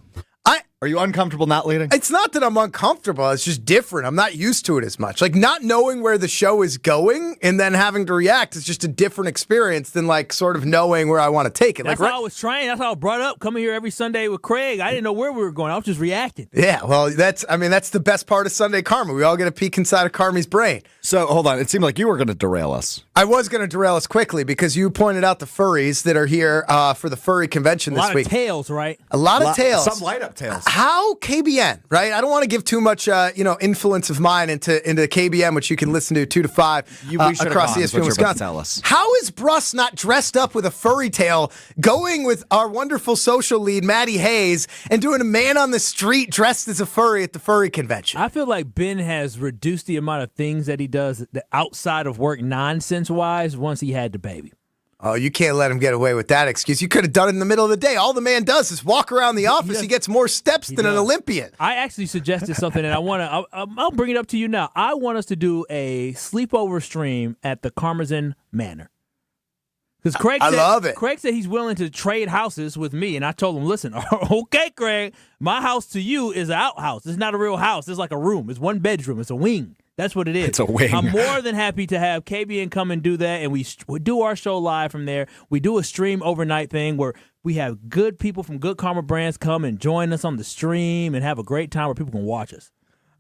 Are you uncomfortable not leading? It's not that I'm uncomfortable. It's just different. I'm not used to it as much. Like, not knowing where the show is going and then having to react is just a different experience than, like, sort of knowing where I want to take it. That's like, how I was trained. That's how I brought up coming here every Sunday with Craig. I didn't know where we were going. I was just reacting. Yeah, well, that's the best part of Sunday Karma. We all get a peek inside of Karmi's brain. So, hold on. It seemed like you were going to derail us. I was going to derail us quickly because you pointed out the furries that are here for the furry convention this week. A lot of tails, right? A lot of tails. Some light-up tails. How KBN, right? I don't want to give too much, influence of mine into KBN, which you can listen to 2 to 5 across ESPN Wisconsin. How is Bruss not dressed up with a furry tail, going with our wonderful social lead, Maddie Hayes, and doing a man on the street dressed as a furry at the furry convention? I feel like Ben has reduced the amount of things that he does outside of work nonsense-wise once he had the baby. Oh, you can't let him get away with that excuse. You could have done it in the middle of the day. All the man does is walk around the office. He gets more steps than an Olympian. I actually suggested something, and I'll bring it up to you now. I want us to do a sleepover stream at the Karmazin Manor. Because I love it. Craig said he's willing to trade houses with me, and I told him, listen, okay, Craig, my house to you is an outhouse. It's not a real house. It's like a room. It's one bedroom. It's a wing. That's what it is. It's a wing. I'm more than happy to have KBN come and do that, and we do our show live from there. We do a stream overnight thing where we have good people from Good Karma Brands come and join us on the stream and have a great time where people can watch us.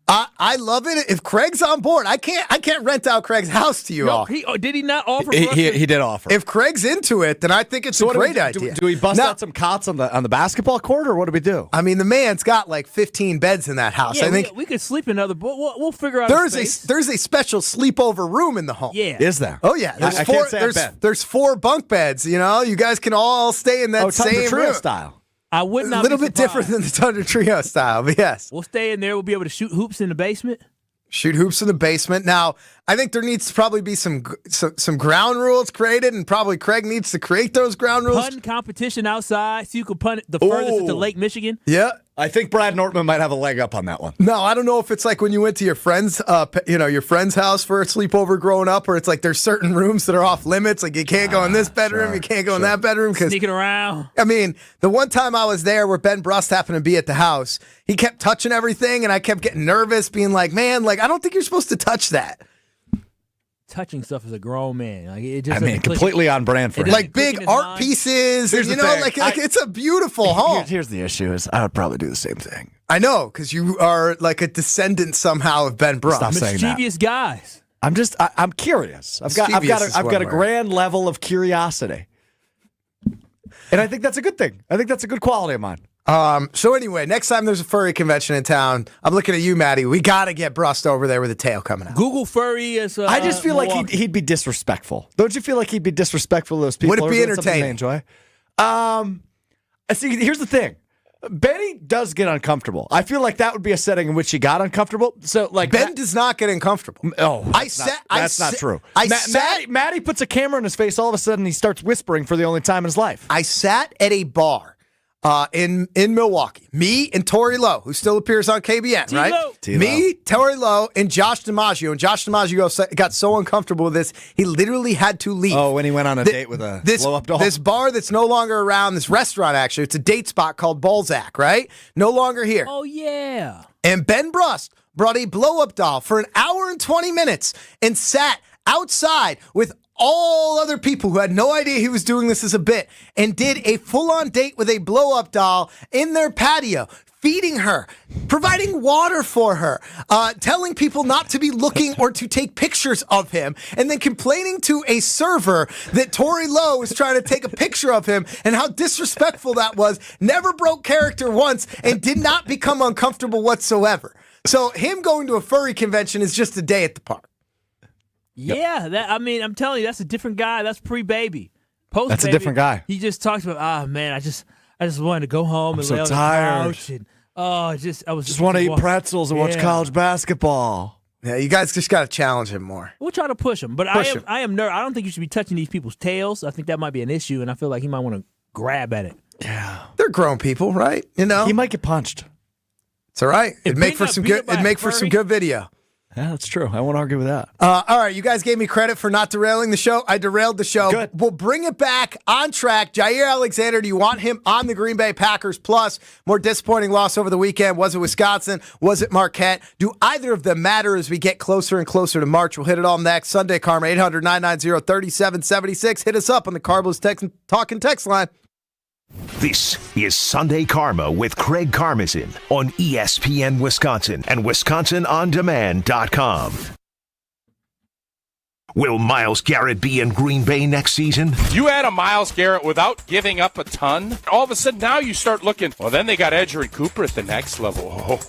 I love it. If Craig's on board, I can't rent out Craig's house to you all. Did he not offer? He did offer. If Craig's into it, then I think it's a great idea. Do we bust out some cots on the basketball court, or what do we do? I mean, the man's got like 15 beds in that house. Yeah, I think we could sleep in another. We'll figure out. There's a special sleepover room in the home. Yeah, is there? Oh yeah, there's 4 bunk beds. You know, you guys can all stay in that same trio room style. I would not. A little bit different than the Thunder Trio style, but yes. We'll stay in there. We'll be able to shoot hoops in the basement. Shoot hoops in the basement. Now, I think there needs to probably be some ground rules created, and probably Craig needs to create those ground rules. Punt competition outside, so you can punt it the furthest into Lake Michigan. Yeah. I think Brad Nortman might have a leg up on that one. No, I don't know if it's like when you went to your friend's, your friend's house for a sleepover growing up, where it's like there's certain rooms that are off limits. Like you can't go in this bedroom, you can't go in that bedroom. Sneaking around. I mean, the one time I was there where Ben Brust happened to be at the house, he kept touching everything, and I kept getting nervous, being like, man, like I don't think you're supposed to touch that. Touching stuff as a grown man. Like, it I mean, completely on brand for him. Like big art pieces, and, like it's a beautiful home. Here's the issue: is I would probably do the same thing. I know, because you are like a descendant somehow of Ben Brust. Stop saying that. Mischievous guys. I'm curious. I've got a grand level of curiosity, and I think that's a good thing. I think that's a good quality of mine. So anyway, next time there's a furry convention in town, I'm looking at you, Maddie. We got to get Brust over there with a tail coming out. Google furry as I just feel like he'd be disrespectful. Don't you feel like he'd be disrespectful to those people? Would it be entertaining? They enjoy. See, here's the thing. Benny does get uncomfortable. I feel like that would be a setting in which he got uncomfortable. So, like, Ben does not get uncomfortable. Oh, that's not true. Maddie puts a camera in his face. All of a sudden, he starts whispering for the only time in his life. I sat at a bar in Milwaukee. Me and Tori Lowe, who still appears on KBN, right? T-Lo. Me, Tori Lowe, and Josh DiMaggio. And Josh DiMaggio got so uncomfortable with this, he literally had to leave. Oh, when he went on a date with a blow-up doll? This bar that's no longer around, this restaurant, actually, it's a date spot called Balzac, right? No longer here. Oh, yeah. And Ben Brust brought a blow-up doll for an hour and 20 minutes and sat outside with all other people who had no idea he was doing this as a bit, and did a full-on date with a blow-up doll in their patio, feeding her, providing water for her, telling people not to be looking or to take pictures of him, and then complaining to a server that Tori Lowe was trying to take a picture of him and how disrespectful that was, never broke character once, and did not become uncomfortable whatsoever. So him going to a furry convention is just a day at the park. Yeah, I'm telling you, that's a different guy. That's pre-baby. Post-baby, that's a different guy. He just talks about, man, I just wanted to go home and lay on the couch and I just want to eat pretzels and watch college basketball. Yeah, you guys just got to challenge him more. We'll try to push him, but I am nervous. I don't think you should be touching these people's tails. I think that might be an issue, and I feel like he might want to grab at it. Yeah, they're grown people, right? You know, he might get punched. It's all right. It'd make for some good video. Yeah, that's true. I won't argue with that. All right, you guys gave me credit for not derailing the show. I derailed the show. Good. We'll bring it back on track. Jair Alexander, do you want him on the Green Bay Packers? Plus, more disappointing loss over the weekend. Was it Wisconsin? Was it Marquette? Do either of them matter as we get closer and closer to March? We'll hit it all next. Sunday Karma, 800-990-3776. Hit us up on the Carbos Talking text line. This is Sunday Karma with Craig Karmazin on ESPN Wisconsin and WisconsinOnDemand.com. Will Myles Garrett be in Green Bay next season? You add a Myles Garrett without giving up a ton, all of a sudden now you start looking, well, then they got Edger and Cooper at the next level.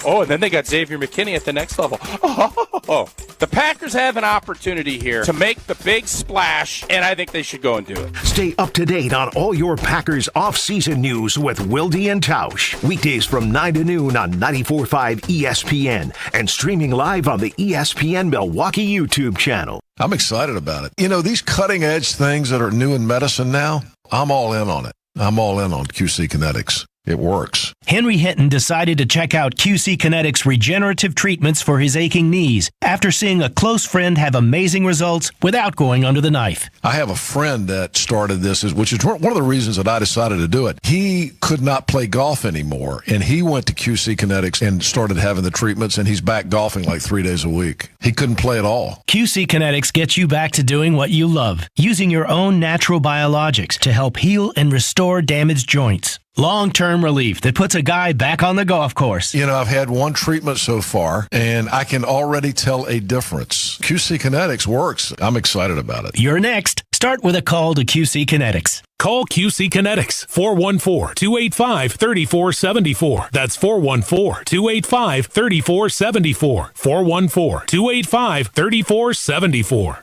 Oh, and then they got Xavier McKinney at the next level. Oh. The Packers have an opportunity here to make the big splash, and I think they should go and do it. Stay up to date on all your Packers off-season news with Wilde and Tausch. Weekdays from 9 to noon on 94.5 ESPN and streaming live on the ESPN Milwaukee YouTube channel. I'm excited about it. You know, these cutting-edge things that are new in medicine now, I'm all in on it. I'm all in on QC Kinetics. It works. Henry Hinton decided to check out QC Kinetics regenerative treatments for his aching knees after seeing a close friend have amazing results without going under the knife. I have a friend that started this, which is one of the reasons that I decided to do it. He could not play golf anymore, and he went to QC Kinetics and started having the treatments, and he's back golfing like 3 days a week. He couldn't play at all. QC Kinetics gets you back to doing what you love, using your own natural biologics to help heal and restore damaged joints. Long-term relief that puts a guy back on the golf course. You know, I've had one treatment so far, and I can already tell a difference. QC Kinetics works. I'm excited about it. You're next. Start with a call to QC Kinetics. Call QC Kinetics, 414-285-3474. That's 414-285-3474. 414-285-3474.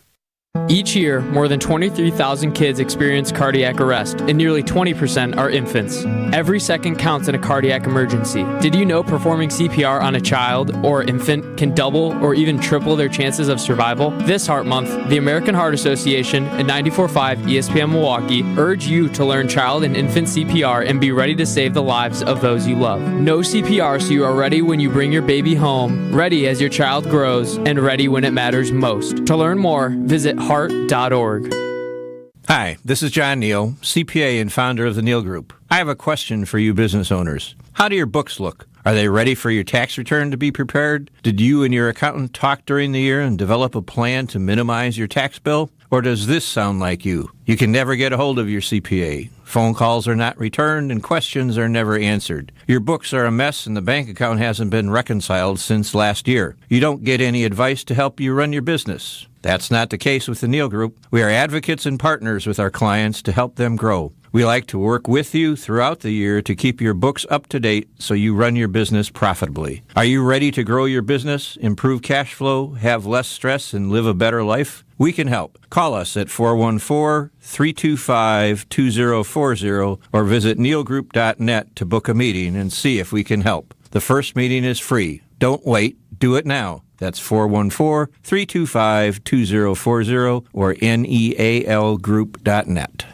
Each year, more than 23,000 kids experience cardiac arrest, and nearly 20% are infants. Every second counts in a cardiac emergency. Did you know performing CPR on a child or infant can double or even triple their chances of survival? This Heart Month, the American Heart Association and 94.5 ESPN Milwaukee urge you to learn child and infant CPR and be ready to save the lives of those you love. Know CPR so you are ready when you bring your baby home, ready as your child grows, and ready when it matters most. To learn more, visit heart.org. Hi, this is John Neal, CPA and founder of the Neal Group. I have a question for you business owners. How do your books look? Are they ready for your tax return to be prepared? Did you and your accountant talk during the year and develop a plan to minimize your tax bill? Or does this sound like you? You can never get a hold of your CPA. Phone calls are not returned and questions are never answered. Your books are a mess and the bank account hasn't been reconciled since last year. You don't get any advice to help you run your business. That's not the case with the Neal Group. We are advocates and partners with our clients to help them grow. We like to work with you throughout the year to keep your books up to date so you run your business profitably. Are you ready to grow your business, improve cash flow, have less stress, and live a better life? We can help. Call us at 414-325-2040 or visit nealgroup.net to book a meeting and see if we can help. The first meeting is free. Don't wait. Do it now. That's 414-325-2040 or nealgroup.net.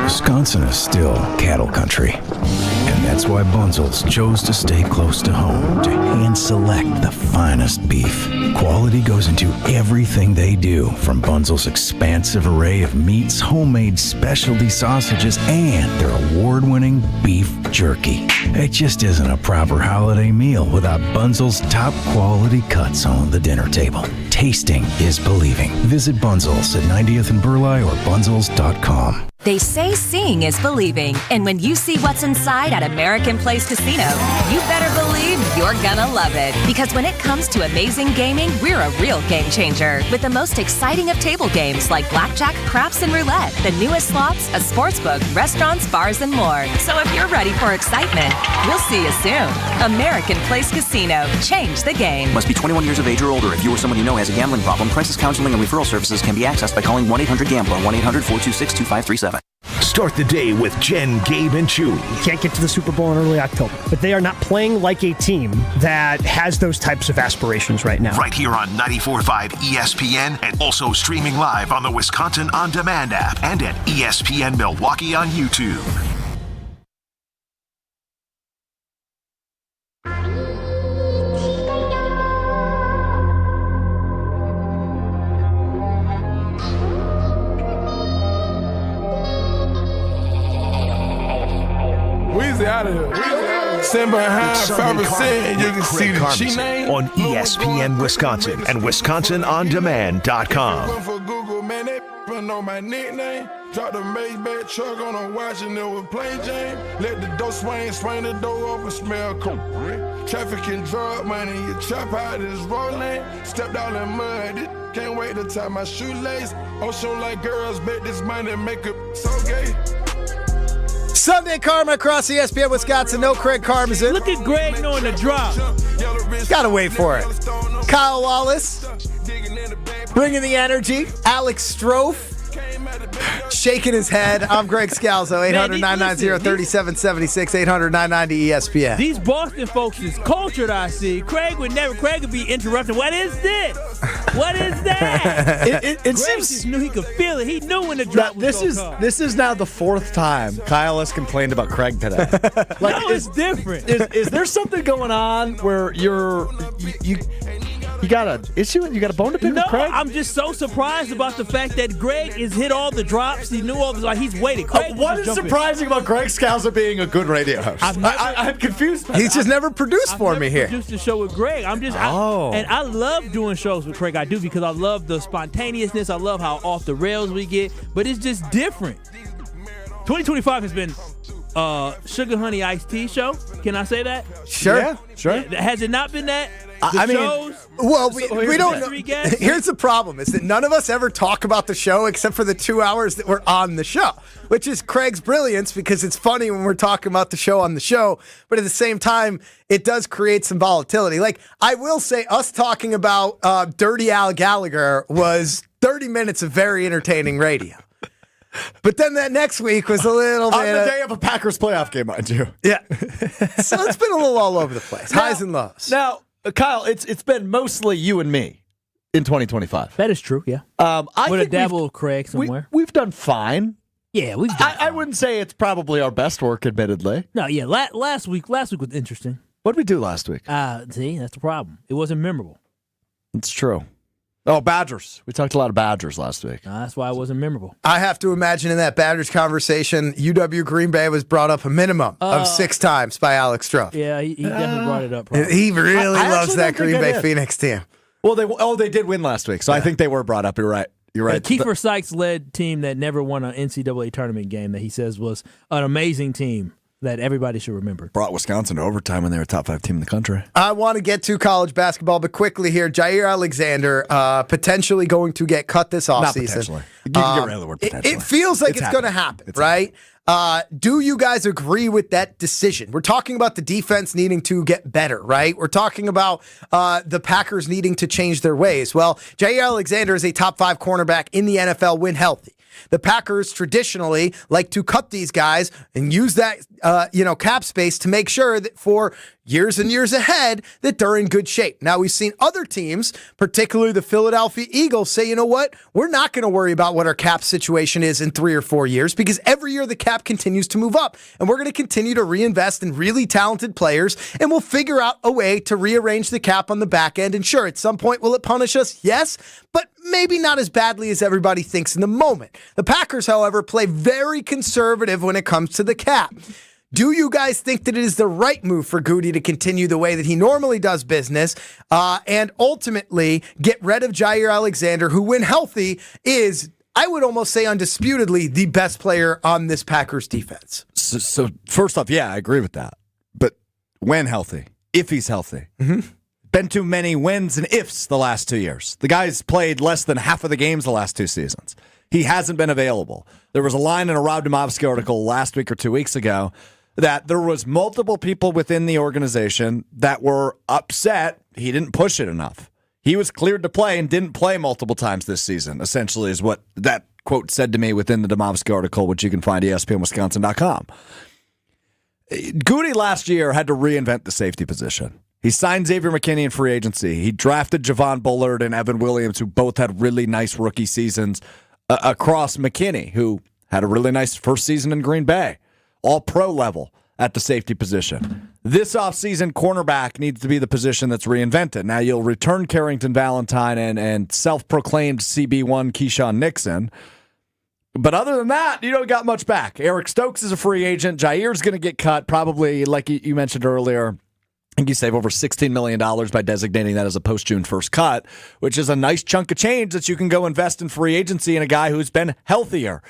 Wisconsin is still cattle country, and that's why Bunzel's chose to stay close to home to hand select the finest beef. Quality goes into everything they do, from Bunzel's expansive array of meats, homemade specialty sausages, and their award-winning beef jerky. It just isn't a proper holiday meal without Bunzel's top-quality cuts on the dinner table. Tasting is believing. Visit Bunzel's at 90th and Burleigh or bunzels.com. They say seeing is believing, and when you see what's inside at American Place Casino, you better believe you're gonna love it. Because when it comes to amazing gaming, we're a real game changer. With the most exciting of table games like blackjack, craps, and roulette, the newest slots, a sportsbook, restaurants, bars, and more. So if you're ready for excitement, we'll see you soon. American Place Casino. Change the game. Must be 21 years of age or older. If you or someone you know has a gambling problem, crisis counseling and referral services can be accessed by calling 1-800-GAMBLER, 1-800-426-2537. Start the day with Jen, Gabe, and Chewy. Can't get to the Super Bowl in early October, but they are not playing like a team that has those types of aspirations right now. Right here on 94.5 ESPN and also streaming live on the Wisconsin On Demand app and at ESPN Milwaukee on YouTube. Weezy out of here. Stand behind It's Sunday 5%. Carmen You can with see Craig the G Carmenson name on ESPN Wisconsin and WisconsinOnDemand.com. For Google, man, they know my nickname. Drop the Maybach truck on a watch and it was plain Jane. Let the door swing the door open, smell cool. Traffic and drug money, you trap out is rolling. Stepped out in mud, can't wait to tie my shoelace. Ocean like girls, bet this money make it so gay. Sunday Karma across ESPN Wisconsin. No Craig Karmazin. Look at Greg knowing the drop. Gotta wait for it. Kyle Wallace bringing the energy. Alex Strouf shaking his head. I'm Greg Scalzo. 800-990-3776. 800-990-ESPN. These Boston folks is cultured, I see. Craig would be interrupting. What is this? What is that? It seems just knew he could feel it. He knew when the drop was going to come. This is now the fourth time Kyle has complained about Craig today. No, it's different. Is there something going on where you got an issue? You got a bone to pick with Craig? I'm just so surprised about the fact that Greg has hit all the drops. He knew all the like he's waiting. What is surprising about Greg Scalzo being a good radio host? I'm confused. He's just never produced for me here. Produced a show with Greg. And I love doing shows with Craig. I do because I love the spontaneousness. I love how off the rails we get, but it's just different. 2025 has been Sugar Honey Iced Tea show. Can I say that? Sure. Yeah, sure. Has it not been that? Well, we don't know. Here's the problem is that none of us ever talk about the show except for the 2 hours that we're on the show, which is Craig's brilliance because it's funny when we're talking about the show on the show, but at the same time, it does create some volatility. Like, I will say us talking about Dirty Al Gallagher was 30 minutes of very entertaining radio. But then that next week was a little bit... On the day of a Packers playoff game, mind you. Yeah. So it's been a little all over the place. Highs and lows. Now, Kyle, it's been mostly you and me in 2025. That is true, yeah. With a dabble of Craig somewhere. We've done fine. Yeah, we've done I wouldn't say it's probably our best work, admittedly. No, yeah, last week was interesting. What did we do last week? See, that's the problem. It wasn't memorable. It's true. Oh, Badgers. We talked a lot of Badgers last week. That's why it wasn't memorable. I have to imagine in that Badgers conversation, UW Green Bay was brought up a minimum of 6 times by Alex Strouf. Yeah, he definitely brought it up. Probably. He really loves that Green Bay Phoenix team. Well, they did win last week, so I think they were brought up. You're right. Kiefer Sykes led team that never won an NCAA tournament game that he says was an amazing team that everybody should remember. Brought Wisconsin to overtime when they were a top 5 team in the country. I want to get to college basketball, but quickly here, Jair Alexander potentially going to get cut this offseason. Not potentially. You can get rid of the word potentially. It feels like it's going to happen, right? Do you guys agree with that decision? We're talking about the defense needing to get better, right? We're talking about the Packers needing to change their ways. Well, Jair Alexander is a top 5 cornerback in the NFL when healthy. The Packers traditionally like to cut these guys and use that, cap space to make sure that for years and years ahead that they're in good shape. Now, we've seen other teams, particularly the Philadelphia Eagles, say, you know what? We're not going to worry about what our cap situation is in 3 or 4 years because every year the cap continues to move up and we're going to continue to reinvest in really talented players and we'll figure out a way to rearrange the cap on the back end. And sure, at some point, will it punish us? Yes, but maybe not as badly as everybody thinks in the moment. The Packers, however, play very conservative when it comes to the cap. Do you guys think that it is the right move for Goody to continue the way that he normally does business and ultimately get rid of Jair Alexander, who, when healthy, is, I would almost say undisputedly, the best player on this Packers defense? So first off, yeah, I agree with that. But when healthy, if he's healthy, been too many wins and ifs the last 2 years. The guy's played less than half of the games the last 2 seasons. He hasn't been available. There was a line in a Rob Demovsky article last week or 2 weeks ago that there was multiple people within the organization that were upset he didn't push it enough. He was cleared to play and didn't play multiple times this season, essentially is what that quote said to me within the Demovsky article, which you can find at ESPNWisconsin.com. Goody last year had to reinvent the safety position. He signed Xavier McKinney in free agency. He drafted Javon Bullard and Evan Williams, who both had really nice rookie seasons, across McKinney, who had a really nice first season in Green Bay. All pro level at the safety position. This offseason, cornerback needs to be the position that's reinvented. Now, you'll return Carrington Valentine and self-proclaimed CB1 Keyshawn Nixon, But other than that, you don't got much back. Eric Stokes is a free agent. Jair's going to get cut, probably, like you mentioned earlier. I think you save over $16 million by designating that as a post-June 1st cut, which is a nice chunk of change that you can go invest in free agency in a guy who's been healthier.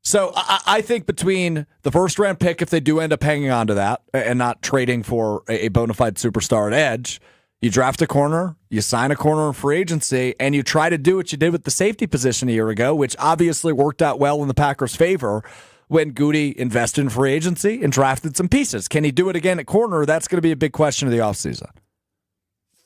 So I think between the first-round pick, if they do end up hanging on to that and not trading for a bona fide superstar at edge, you draft a corner, you sign a corner in free agency, and you try to do what you did with the safety position a year ago, which obviously worked out well in the Packers' favor when Goody invested in free agency and drafted some pieces. Can he do it again at corner? That's going to be a big question of the offseason.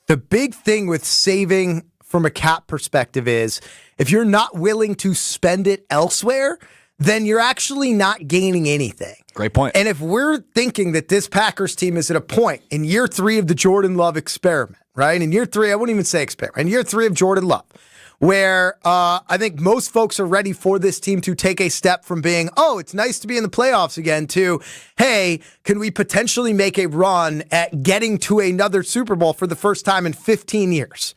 The big thing with saving from a cap perspective is if you're not willing to spend it elsewhere, then you're actually not gaining anything. Great point. And if we're thinking that this Packers team is at a point in year 3 of the Jordan Love experiment, right? In year 3, I wouldn't even say experiment. In year 3 of Jordan Love, where I think most folks are ready for this team to take a step from being, oh, it's nice to be in the playoffs again, to, hey, can we potentially make a run at getting to another Super Bowl for the first time in 15 years?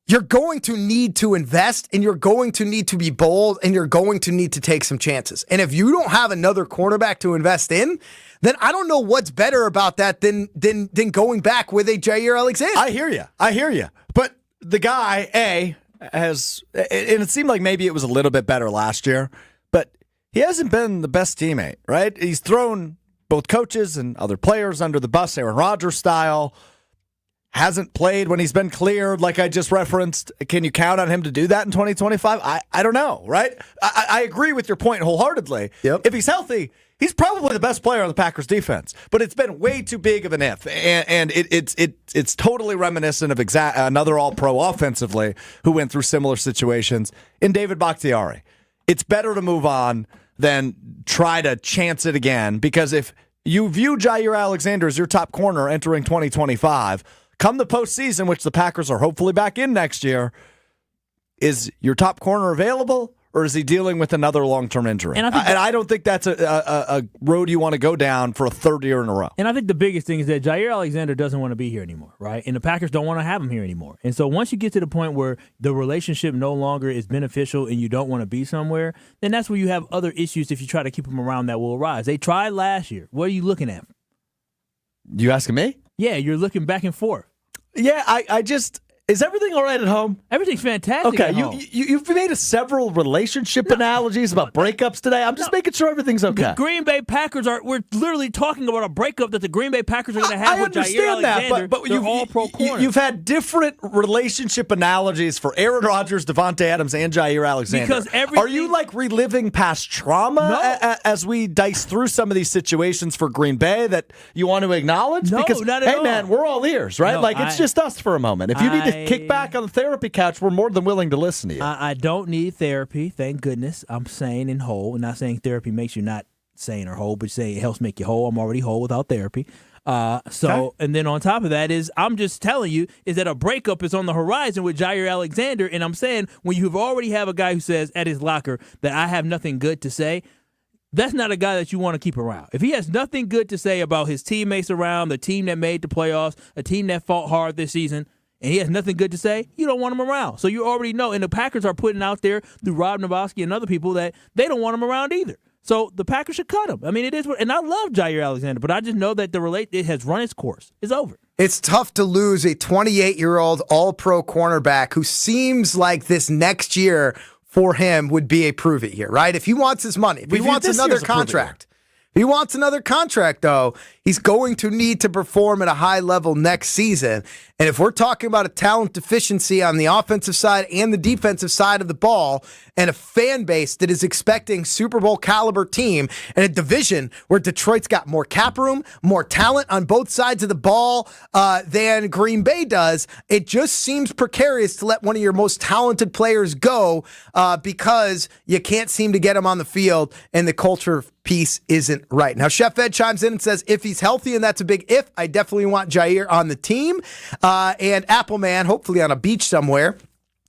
You're going to need to invest, and you're going to need to be bold, and you're going to need to take some chances. And if you don't have another cornerback to invest in, then I don't know what's better about that than going back with a Jair Alexander. I hear you. But the guy, has, and it seemed like maybe it was a little bit better last year, but he hasn't been the best teammate, right? He's thrown both coaches and other players under the bus, Aaron Rodgers style. Hasn't played when he's been cleared, like I just referenced. Can you count on him to do that in 2025? I don't know, right? I agree with your point wholeheartedly. Yep. If he's healthy, he's probably the best player on the Packers defense. But it's been way too big of an if, and it's totally reminiscent of another All-Pro offensively who went through similar situations in David Bakhtiari. It's better to move on than try to chance it again, because if you view Jair Alexander as your top corner entering 2025, come the postseason, which the Packers are hopefully back in next year, is your top corner available, or is he dealing with another long-term injury? And I don't think that's a road you want to go down for a third year in a row. And I think the biggest thing is that Jair Alexander doesn't want to be here anymore, right? And the Packers don't want to have him here anymore. And so once you get to the point where the relationship no longer is beneficial and you don't want to be somewhere, then that's where you have other issues if you try to keep him around that will arise. They tried last year. What are you looking at? You asking me? Yeah, you're looking back and forth. Yeah, I just... Is everything all right at home? Everything's fantastic. Okay, at home. You've made several relationship analogies about breakups today. I'm just making sure everything's okay. The Green Bay Packers we're literally talking about a breakup that the Green Bay Packers are going to have with Jair Alexander. But you're all pro corners. You've had different relationship analogies for Aaron Rodgers, Devontae Adams, and Jair Alexander. Because are you like reliving past trauma as we dice through some of these situations for Green Bay that you want to acknowledge? No, because, not at all. Hey, man, we're all ears, right? No, it's just us for a moment. If you need to kick back on the therapy couch, we're more than willing to listen to you. I don't need therapy, thank goodness. I'm sane and whole. I'm not saying therapy makes you not sane or whole, but saying it helps make you whole. I'm already whole without therapy. And then on top of that I'm just telling you is that a breakup is on the horizon with Jair Alexander, and I'm saying when you already have a guy who says at his locker that I have nothing good to say, that's not a guy that you want to keep around. If he has nothing good to say about his teammates around, the team that made the playoffs, a team that fought hard this season, and he has nothing good to say, you don't want him around. So you already know, and the Packers are putting out there through Rob Nabowski and other people that they don't want him around either. So the Packers should cut him. I mean, it is, and I love Jair Alexander, but I just know that it has run its course. It's over. It's tough to lose a 28-year-old all-pro cornerback who seems like this next year for him would be a prove-it year, right? If he wants his money, if he wants another contract. If he wants another contract, though, he's going to need to perform at a high level next season. And if we're talking about a talent deficiency on the offensive side and the defensive side of the ball, and a fan base that is expecting Super Bowl caliber team, and a division where Detroit's got more cap room, more talent on both sides of the ball than Green Bay does, it just seems precarious to let one of your most talented players go because you can't seem to get him on the field and the culture piece isn't right. Now, Chef Ed chimes in and says, if he's healthy, and that's a big if, I definitely want Jair on the team. And Appleman, hopefully on a beach somewhere.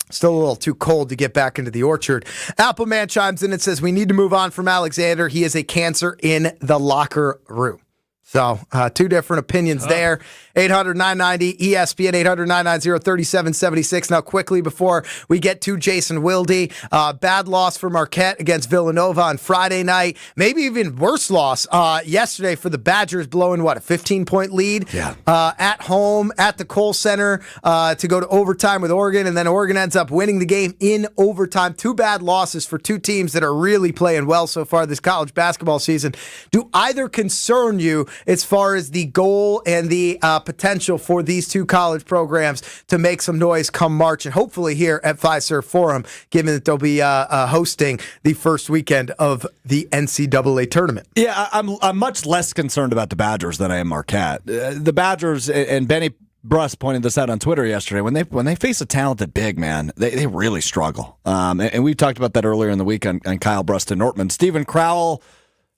Still a little too cold to get back into the orchard. Appleman chimes in and says, we need to move on from Alexander. He is a cancer in the locker room. So, two different opinions there. 800-990-ESPN, 800-990-3776. Now, quickly before we get to Jason Wilde, bad loss for Marquette against Villanova on Friday night. Maybe even worse loss yesterday for the Badgers, blowing, a 15-point lead at home at the Kohl Center to go to overtime with Oregon, and then Oregon ends up winning the game in overtime. Two bad losses for two teams that are really playing well so far this college basketball season. Do either concern you as far as the goal and the potential for these two college programs to make some noise come March, and hopefully here at Fiserv Forum, given that they'll be hosting the first weekend of the NCAA tournament? Yeah, I'm much less concerned about the Badgers than I am Marquette. The Badgers, and Benny Bruss pointed this out on Twitter yesterday, when they face a talented big man, they really struggle. And we talked about that earlier in the week on Kyle Bruston Nortman. Stephen Crowell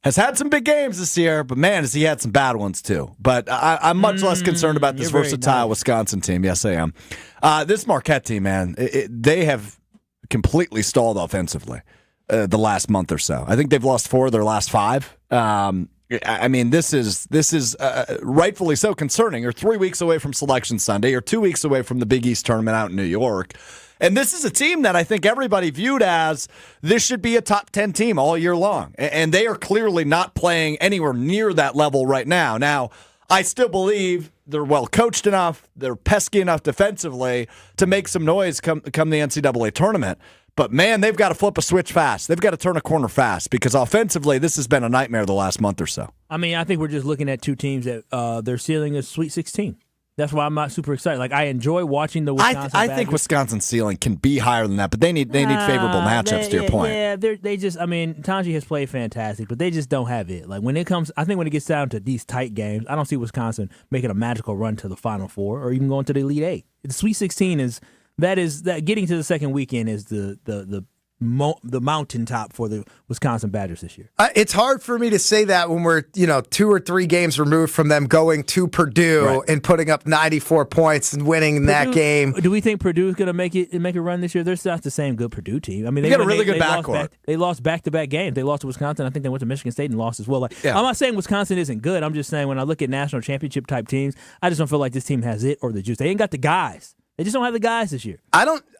has had some big games this year, but man, has he had some bad ones too. But I'm much less concerned about this versatile Wisconsin team. Yes, I am. This Marquette team, man, they have completely stalled offensively the last month or so. I think they've lost 4 of their last 5. I mean, this is rightfully so concerning. You're 3 weeks away from Selection Sunday. You're 2 weeks away from the Big East tournament out in New York. And this is a team that I think everybody viewed as this should be a top 10 team all year long. And they are clearly not playing anywhere near that level right now. Now, I still believe they're well coached enough, they're pesky enough defensively to make some noise come the NCAA tournament. But, man, they've got to flip a switch fast. They've got to turn a corner fast because offensively this has been a nightmare the last month or so. I mean, I think we're just looking at two teams that their ceiling is Sweet 16. That's why I'm not super excited. Like, I enjoy watching the Wisconsin I think Wisconsin's ceiling can be higher than that, but they need favorable matchups, to your point. Yeah, they just, I mean, Tanji has played fantastic, but they just don't have it. Like, when it gets down to these tight games, I don't see Wisconsin making a magical run to the Final Four or even going to the Elite Eight. The Sweet 16 is getting to the second weekend is the mountaintop for the Wisconsin Badgers this year. It's hard for me to say that when we're 2 or 3 games removed from them going to Purdue and putting up 94 points and winning that game. Do we think Purdue's going to make a run this year? They're not the same good Purdue team. I mean, they got a really good backcourt. They lost back-to-back games. They lost to Wisconsin. I think they went to Michigan State and lost as well. I'm not saying Wisconsin isn't good. I'm just saying when I look at national championship type teams, I just don't feel like this team has it or the juice. They ain't got the guys. They just don't have the guys this year.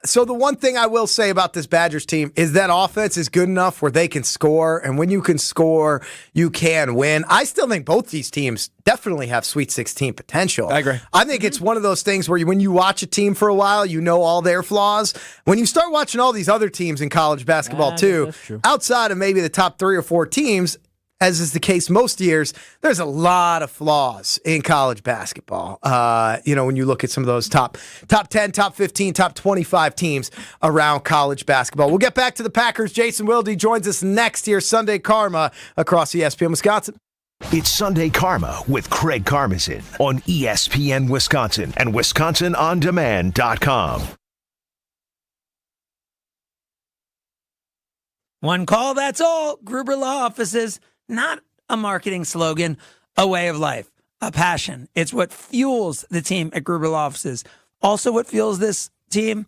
So the one thing I will say about this Badgers team is that offense is good enough where they can score, and when you can score, you can win. I still think both these teams definitely have Sweet 16 potential. I agree. I think it's one of those things where when you watch a team for a while, you know all their flaws. When you start watching all these other teams in college basketball too, outside of maybe the top 3 or 4 teams, as is the case most years, there's a lot of flaws in college basketball. When you look at some of those top 10, top 15, top 25 teams around college basketball. We'll get back to the Packers. Jason Wilde joins us next here, Sunday Karma across ESPN Wisconsin. It's Sunday Karma with Craig Karmazin on ESPN Wisconsin and WisconsinOnDemand.com. One call, that's all. Gruber Law Offices. Not a marketing slogan, a way of life, a passion. It's what fuels the team at Gruber Law Offices. Also what fuels this team,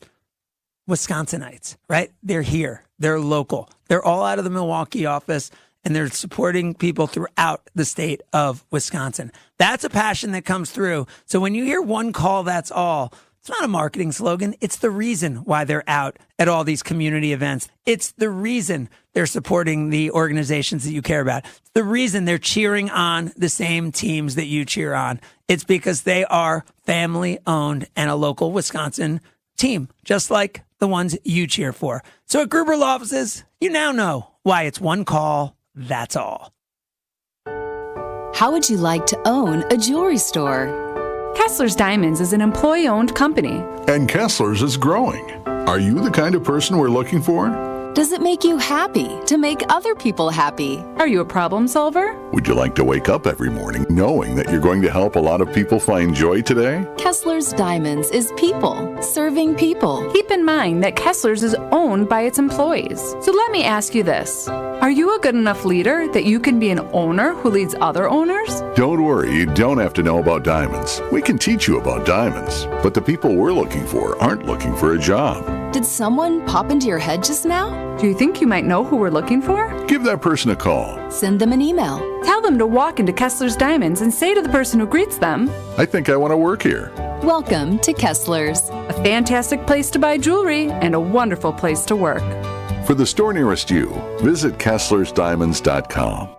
Wisconsinites, right? They're here. They're local. They're all out of the Milwaukee office, and they're supporting people throughout the state of Wisconsin. That's a passion that comes through. So when you hear one call, that's all, it's not a marketing slogan. It's the reason why they're out at all these community events. It's the reason they're supporting the organizations that you care about. It's the reason they're cheering on the same teams that you cheer on. It's because they are family-owned and a local Wisconsin team, just like the ones you cheer for. So at Gruber Law Offices, you now know why it's one call, that's all. How would you like to own a jewelry store? Kessler's Diamonds is an employee-owned company. And Kessler's is growing. Are you the kind of person we're looking for? Does it make you happy to make other people happy? Are you a problem solver? Would you like to wake up every morning knowing that you're going to help a lot of people find joy today? Kessler's Diamonds is people serving people. Keep in mind that Kessler's is owned by its employees. So let me ask you this. Are you a good enough leader that you can be an owner who leads other owners? Don't worry, you don't have to know about diamonds. We can teach you about diamonds, but the people we're looking for aren't looking for a job. Did someone pop into your head just now? Do you think you might know who we're looking for? Give that person a call. Send them an email. Tell them to walk into Kessler's Diamonds and say to the person who greets them, I think I want to work here. Welcome to Kessler's. a fantastic place to buy jewelry and a wonderful place to work. For the store nearest you, visit KesslersDiamonds.com.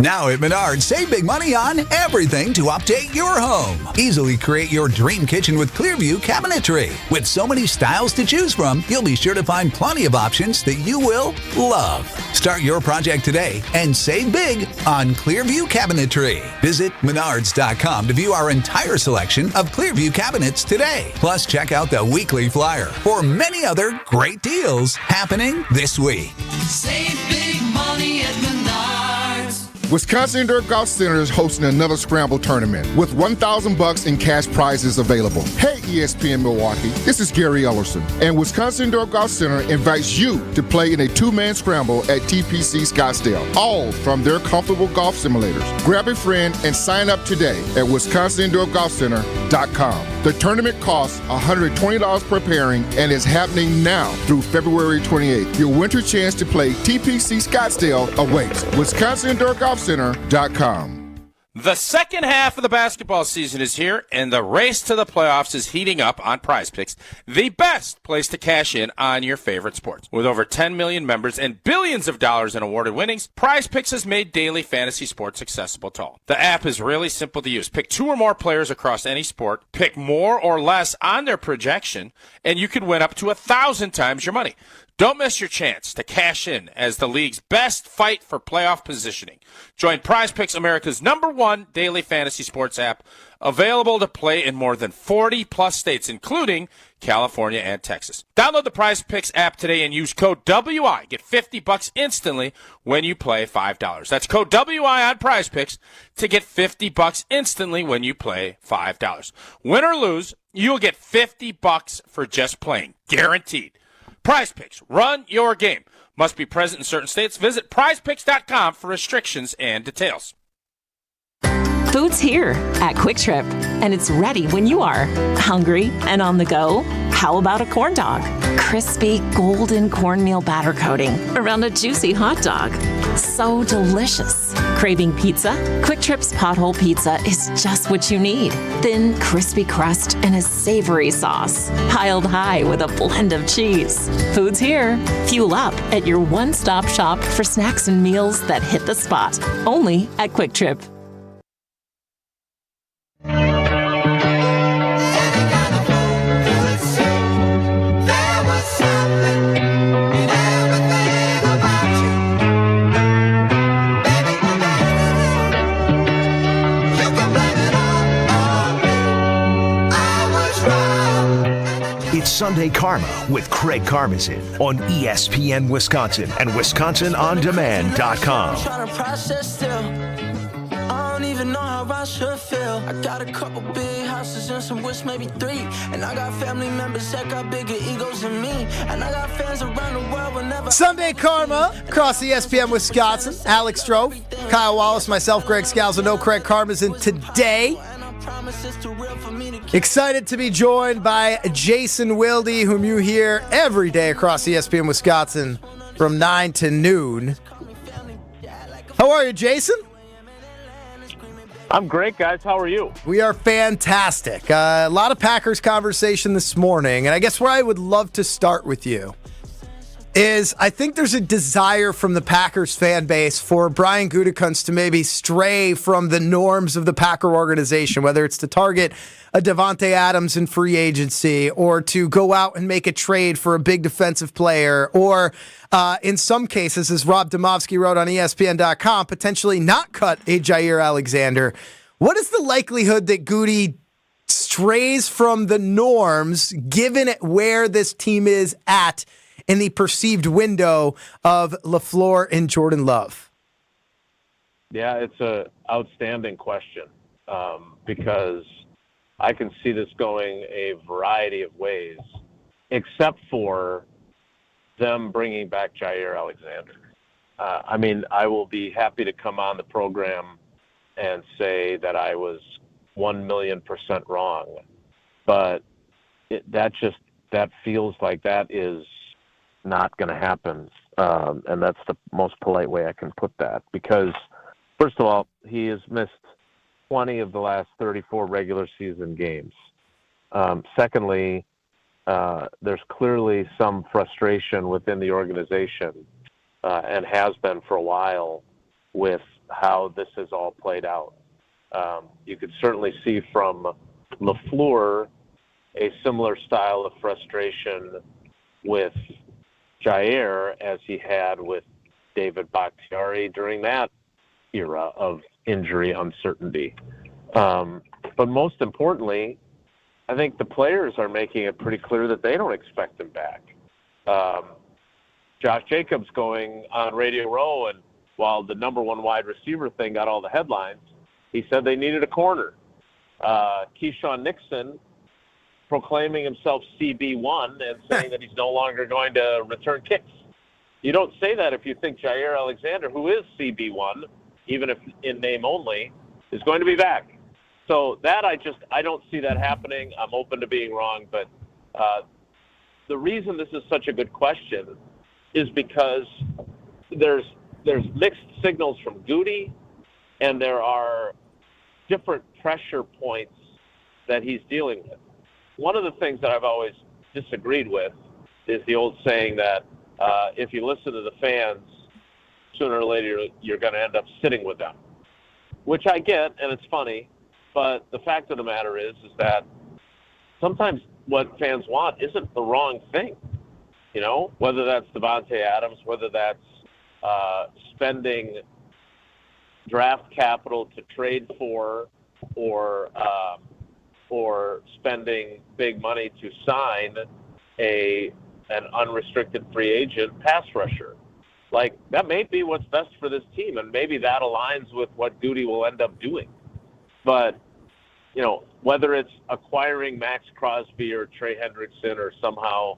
Now at Menards, save big money on everything to update your home. Easily create your dream kitchen with Clearview Cabinetry. With so many styles to choose from, you'll be sure to find plenty of options that you will love. Start your project today and save big on Clearview Cabinetry. Visit Menards.com to view our entire selection of Clearview cabinets today. Plus, check out the weekly flyer for many other great deals happening this week. Save big money at Menards. Wisconsin Indoor Golf Center is hosting another Scramble tournament with $1,000 in cash prizes available. Hey, ESPN Milwaukee, this is Gary Ellerson, and Wisconsin Indoor Golf Center invites you to play in a two-man scramble at TPC Scottsdale, all from their comfortable golf simulators. Grab a friend and sign up today at WisconsinIndoorGolfCenter.com. The tournament costs $120 per pairing and is happening now through February 28th. Your winter chance to play TPC Scottsdale awaits. WisconsinIndoorGolfCenter.com. The second half of the basketball season is here, and the race to the playoffs is heating up on Prize Picks, the best place to cash in on your favorite sports. With over 10 million members and billions of dollars in awarded winnings, Prize Picks has made daily fantasy sports accessible to all. The app is really simple to use. Pick 2 or more players across any sport, pick more or less on their projection, and you can win up to 1,000 times your money. Don't miss your chance to cash in as the league's best fight for playoff positioning. Join Prize Picks, America's #1 daily fantasy sports app, available to play in more than 40-plus states, including California and Texas. Download the Prize Picks app today and use code WI. Get $50 instantly when you play $5. That's code WI on Prize Picks to get $50 instantly when you play $5. Win or lose, you'll get $50 for just playing. Guaranteed. Prize Picks, run your game. Must be present in certain states. Visit prizepicks.com for restrictions and details. Food's here at Quick Trip, and it's ready when you are. Hungry and on the go? How about a corn dog? Crispy, golden cornmeal batter coating around a juicy hot dog. So delicious. Craving pizza? Quick Trip's Pothole Pizza is just what you need. Thin, crispy crust and a savory sauce, piled high with a blend of cheese. Food's here. Fuel up at your one-stop shop for snacks and meals that hit the spot. Only at Quick Trip. It's Sunday Karma with Craig Karmazin on ESPN Wisconsin and WisconsinOnDemand.com. Trying to process still. I don't even know how I should feel. I got a couple big houses and some wish, maybe 3. And I got family members that got bigger egos than me. And I got fans around the world whenever. Sunday Karma across ESPN Wisconsin. Alex Strouf, Kyle Wallace, myself, Greg Scalzo. No Craig Karmazin today. Excited to be joined by Jason Wilde, whom you hear every day across ESPN Wisconsin from 9 to noon. How are you, Jason? I'm great, guys. How are you? We are fantastic. A lot of Packers conversation this morning, and I guess where I would love to start with you is I think there's a desire from the Packers fan base for Brian Gutekunst to maybe stray from the norms of the Packer organization, whether it's to target a Devontae Adams in free agency or to go out and make a trade for a big defensive player or in some cases, as Rob Domofsky wrote on ESPN.com, potentially not cut a Jair Alexander. What is the likelihood that Goody strays from the norms given where this team is at in the perceived window of LaFleur and Jordan Love? Yeah, it's an outstanding question because I can see this going a variety of ways, except for them bringing back Jair Alexander. I mean, I will be happy to come on the program and say that I was 1,000,000% wrong, but that that feels like that is not going to happen. And that's the most polite way I can put that. Because, first of all, he has missed 20 of the last 34 regular season games. Secondly, there's clearly some frustration within the organization, and has been for a while, with how this has all played out. You could certainly see from LaFleur a similar style of frustration with Jair as he had with David Bakhtiari during that era of injury uncertainty. But most importantly, I think the players are making it pretty clear that they don't expect him back. Josh Jacobs going on Radio Row, and while the number one wide receiver thing got all the headlines, he said they needed a corner. Keyshawn Nixon proclaiming himself CB1 and saying that he's no longer going to return kicks. You don't say that if you think Jair Alexander, who is CB1, even if in name only, is going to be back. So that I don't see that happening. I'm open to being wrong, but the reason this is such a good question is because there's mixed signals from Goody, and there are different pressure points that he's dealing with. One of the things that I've always disagreed with is the old saying that if you listen to the fans, sooner or later you're going to end up sitting with them, which I get, and it's funny, but the fact of the matter is that sometimes what fans want isn't the wrong thing. You know, whether that's Davante Adams, whether that's spending draft capital to trade for, or spending big money to sign an unrestricted free agent pass rusher. Like, that may be what's best for this team, and maybe that aligns with what Goody will end up doing. But, you know, whether it's acquiring Max Crosby or Trey Hendrickson or somehow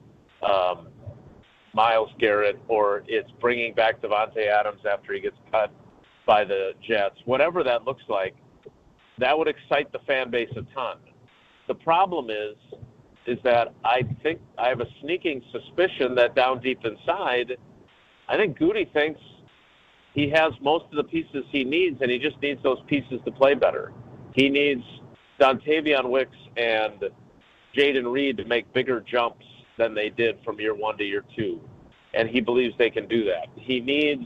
Myles Garrett, or it's bringing back Davante Adams after he gets cut by the Jets, whatever that looks like, that would excite the fan base a ton. The problem is that I think I have a sneaking suspicion that down deep inside, I think Goody thinks he has most of the pieces he needs, and he just needs those pieces to play better. He needs Dontavion Wicks and Jaden Reed to make bigger jumps than they did from year one to year two, and he believes they can do that. He needs,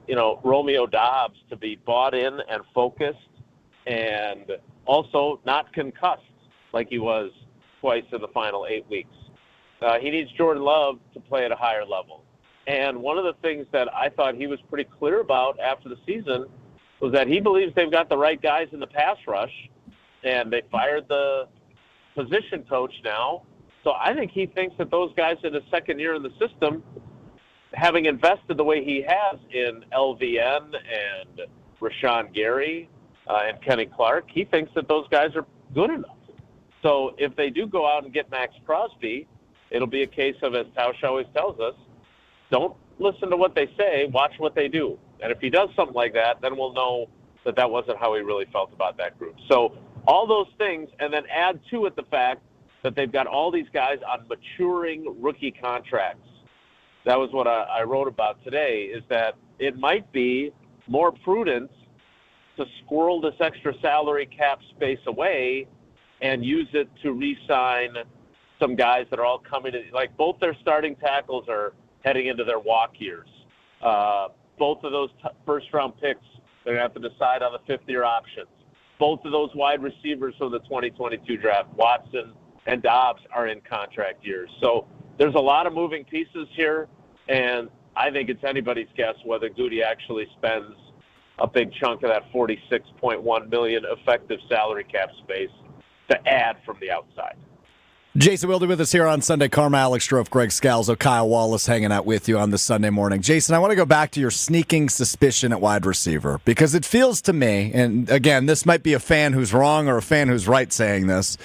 you know, Romeo Doubs to be bought in and focused, and also not concussed like he was twice in the final 8 weeks. He needs Jordan Love to play at a higher level. And one of the things that I thought he was pretty clear about after the season was that he believes they've got the right guys in the pass rush, and they fired the position coach now. So I think he thinks that those guys in his second year in the system, having invested the way he has in LVN and Rashawn Gary and Kenny Clark, he thinks that those guys are good enough. So if they do go out and get Max Crosby, it'll be a case of, as Tausch always tells us, don't listen to what they say, watch what they do. And if he does something like that, then we'll know that that wasn't how he really felt about that group. So all those things, and then add to it the fact that they've got all these guys on maturing rookie contracts. That was what I wrote about today, is that it might be more prudent to squirrel this extra salary cap space away and use it to re-sign some guys that are all coming to, like, both their starting tackles are heading into their walk years. Both of those first-round picks, they're going to have to decide on the fifth-year options. Both of those wide receivers from the 2022 draft, Watson and Dobbs, are in contract years. So there's a lot of moving pieces here, and I think it's anybody's guess whether Goody actually spends a big chunk of that $46.1 million effective salary cap space to add from the outside. Jason Wilde with us here on Sunday Karma. Alex Strouf, Greg Scalzo, Kyle Wallace hanging out with you on this Sunday morning. Jason, I want to go back to your sneaking suspicion at wide receiver, because it feels to me, and again, this might be a fan who's wrong or a fan who's right saying this,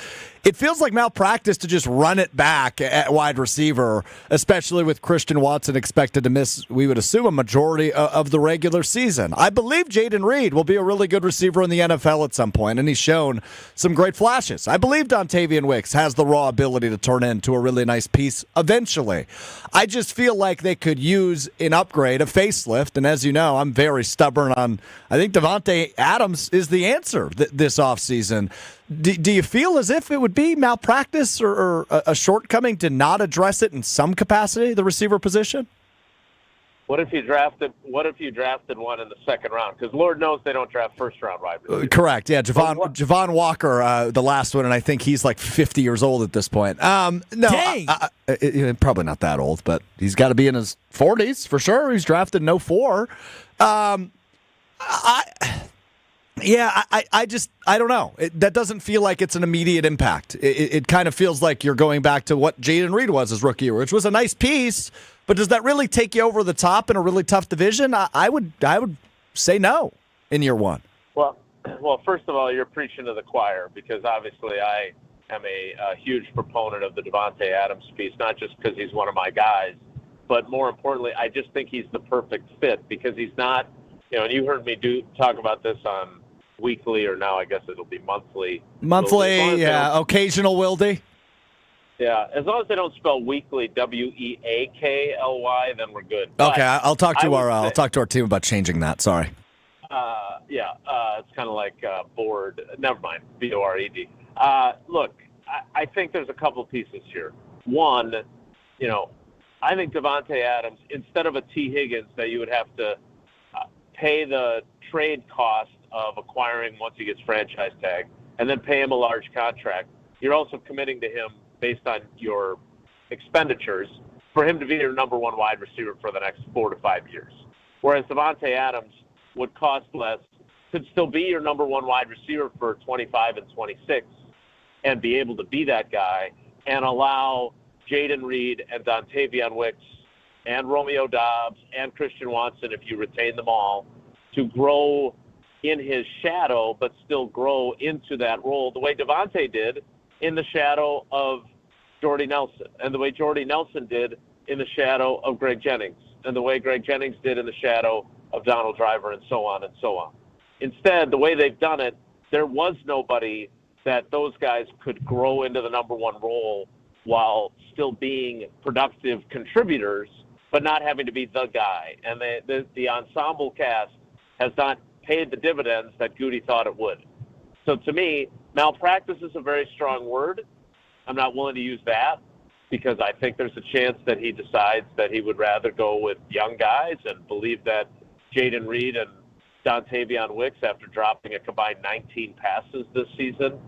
It feels like malpractice to just run it back at wide receiver, especially with Christian Watson expected to miss, we would assume, a majority of the regular season. I believe Jaden Reed will be a really good receiver in the NFL at some point, and he's shown some great flashes. I believe Dontavian Wicks has the raw ability to turn into a really nice piece eventually. I just feel like they could use an upgrade, a facelift, and as you know, I'm very stubborn on, I think Davante Adams is the answer this offseason. Do you feel as if it would be malpractice or a shortcoming to not address it in some capacity, the receiver position? What if you drafted one in the second round? Because Lord knows they don't draft first-round wide receivers. Correct, yeah. Javon Walker, the last one, and I think he's like 50 years old at this point. No, probably not that old, but he's got to be in his 40s for sure. He's drafted in 04. I don't know. That doesn't feel like it's an immediate impact. It kind of feels like you're going back to what Jaden Reed was his rookie year, which was a nice piece, but does that really take you over the top in a really tough division? I would say no in year one. Well, first of all, you're preaching to the choir because obviously I am a huge proponent of the Davante Adams piece, not just because he's one of my guys, but more importantly, I just think he's the perfect fit because he's not, and you heard me talk about this on weekly, or now I guess it'll be monthly. Monthly, yeah. Occasional Wildy. Yeah, as long as they don't spell weekly WEAKLY, then we're good. Okay, I'll talk to our team about changing that. Sorry. It's kind of like board. Never mind. BORED. Look, I think there's a couple pieces here. One, I think Davante Adams, instead of a T. Higgins that you would have to pay the trade cost of acquiring once he gets franchise tag, and then pay him a large contract. You're also committing to him based on your expenditures for him to be your number one wide receiver for the next 4 to 5 years. Whereas Davante Adams would cost less, could still be your number one wide receiver for 25 and 26 and be able to be that guy and allow Jaden Reed and Dontavian Wicks and Romeo Doubs and Christian Watson, if you retain them all, to grow in his shadow, but still grow into that role the way Davante did in the shadow of Jordy Nelson, and the way Jordy Nelson did in the shadow of Greg Jennings, and the way Greg Jennings did in the shadow of Donald Driver, and so on and so on. Instead, the way they've done it, there was nobody that those guys could grow into the number one role while still being productive contributors, but not having to be the guy. And the ensemble cast has not paid the dividends that Goody thought it would. So to me, malpractice is a very strong word. I'm not willing to use that because I think there's a chance that he decides that he would rather go with young guys and believe that Jaden Reed and Dontavian Wicks, after dropping a combined 19 passes this season,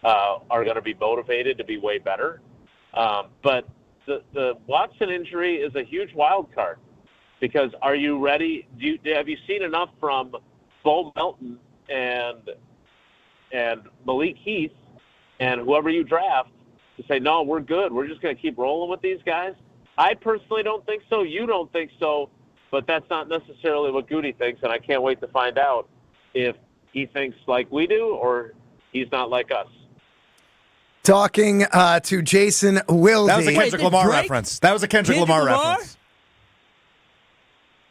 are going to be motivated to be way better. But the Watson injury is a huge wild card because are you ready? Have you seen enough from Bo Melton and Malik Heath and whoever you draft to say, no, we're good. We're just going to keep rolling with these guys? I personally don't think so. You don't think so. But that's not necessarily what Goody thinks, and I can't wait to find out if he thinks like we do or he's not like us. Talking to Jason Wilde. That was a Kendrick Lamar reference. That was a Kendrick Lamar reference.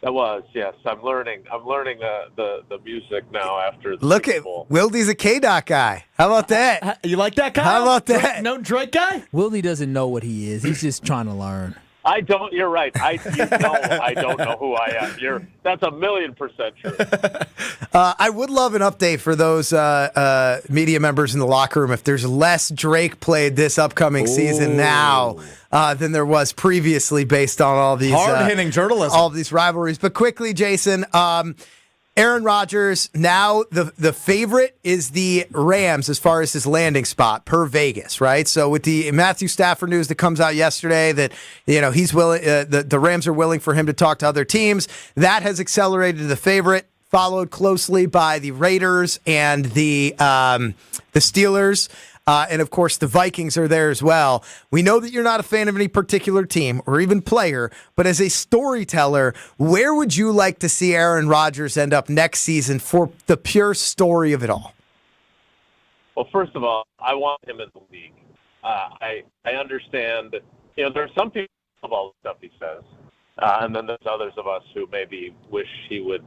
That was, yes. I'm learning the music now after the Look Super at Bowl. Wildy's a K-Dot guy. How about that? You like that guy? How about that? No Drake guy? Wildy doesn't know what he is. He's just trying to learn. I don't. You're right. I don't know who I am. That's 1,000,000% true. I would love an update for those media members in the locker room if there's less Drake played this upcoming season now than there was previously based on all these hard-hitting journalism, all of these rivalries. But quickly, Jason, Aaron Rodgers, now the favorite is the Rams as far as his landing spot per Vegas, right? So with the Matthew Stafford news that comes out yesterday that he's willing, the Rams are willing for him to talk to other teams, that has accelerated the favorite, followed closely by the Raiders and the Steelers. And, of course, the Vikings are there as well. We know that you're not a fan of any particular team or even player, but as a storyteller, where would you like to see Aaron Rodgers end up next season for the pure story of it all? Well, first of all, I want him in the league. I understand. There are some people who love all the stuff he says, and then there's others of us who maybe wish he would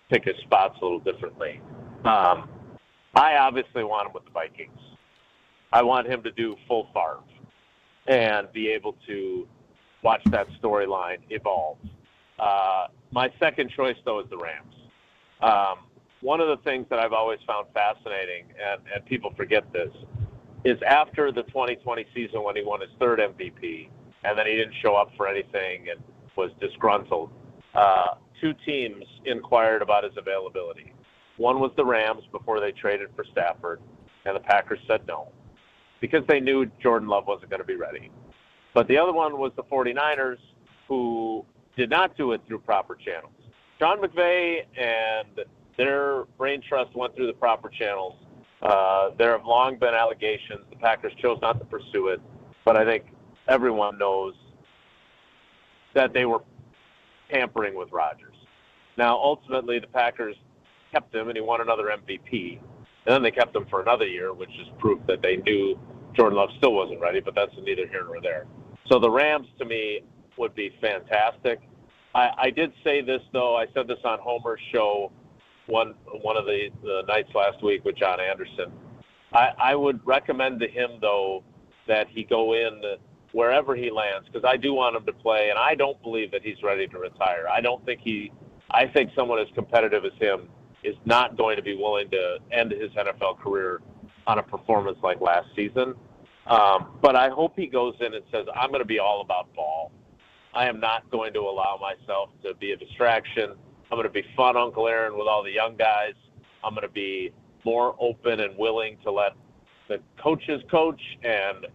pick his spots a little differently. I obviously want him with the Vikings. I want him to do full Favre and be able to watch that storyline evolve. My second choice, though, is the Rams. One of the things that I've always found fascinating, and people forget this, is after the 2020 season when he won his third MVP, and then he didn't show up for anything and was disgruntled, two teams inquired about his availability. One was the Rams before they traded for Stafford, and the Packers said no, because they knew Jordan Love wasn't going to be ready. But the other one was the 49ers, who did not do it through proper channels. Sean McVay and their brain trust went through the proper channels. There have long been allegations. The Packers chose not to pursue it, but I think everyone knows that they were tampering with Rodgers. Now, ultimately, the Packers kept him, and he won another MVP. And then they kept him for another year, which is proof that they knew Jordan Love still wasn't ready, but that's neither here nor there. So the Rams, to me, would be fantastic. I did say this, though. I said this on Homer's show one of the nights last week with John Anderson. I would recommend to him, though, that he go in wherever he lands, because I do want him to play, and I don't believe that he's ready to retire. I think someone as competitive as him is not going to be willing to end his NFL career on a performance like last season. But I hope he goes in and says, I'm going to be all about ball. I am not going to allow myself to be a distraction. I'm going to be fun Uncle Aaron with all the young guys. I'm going to be more open and willing to let the coaches coach, and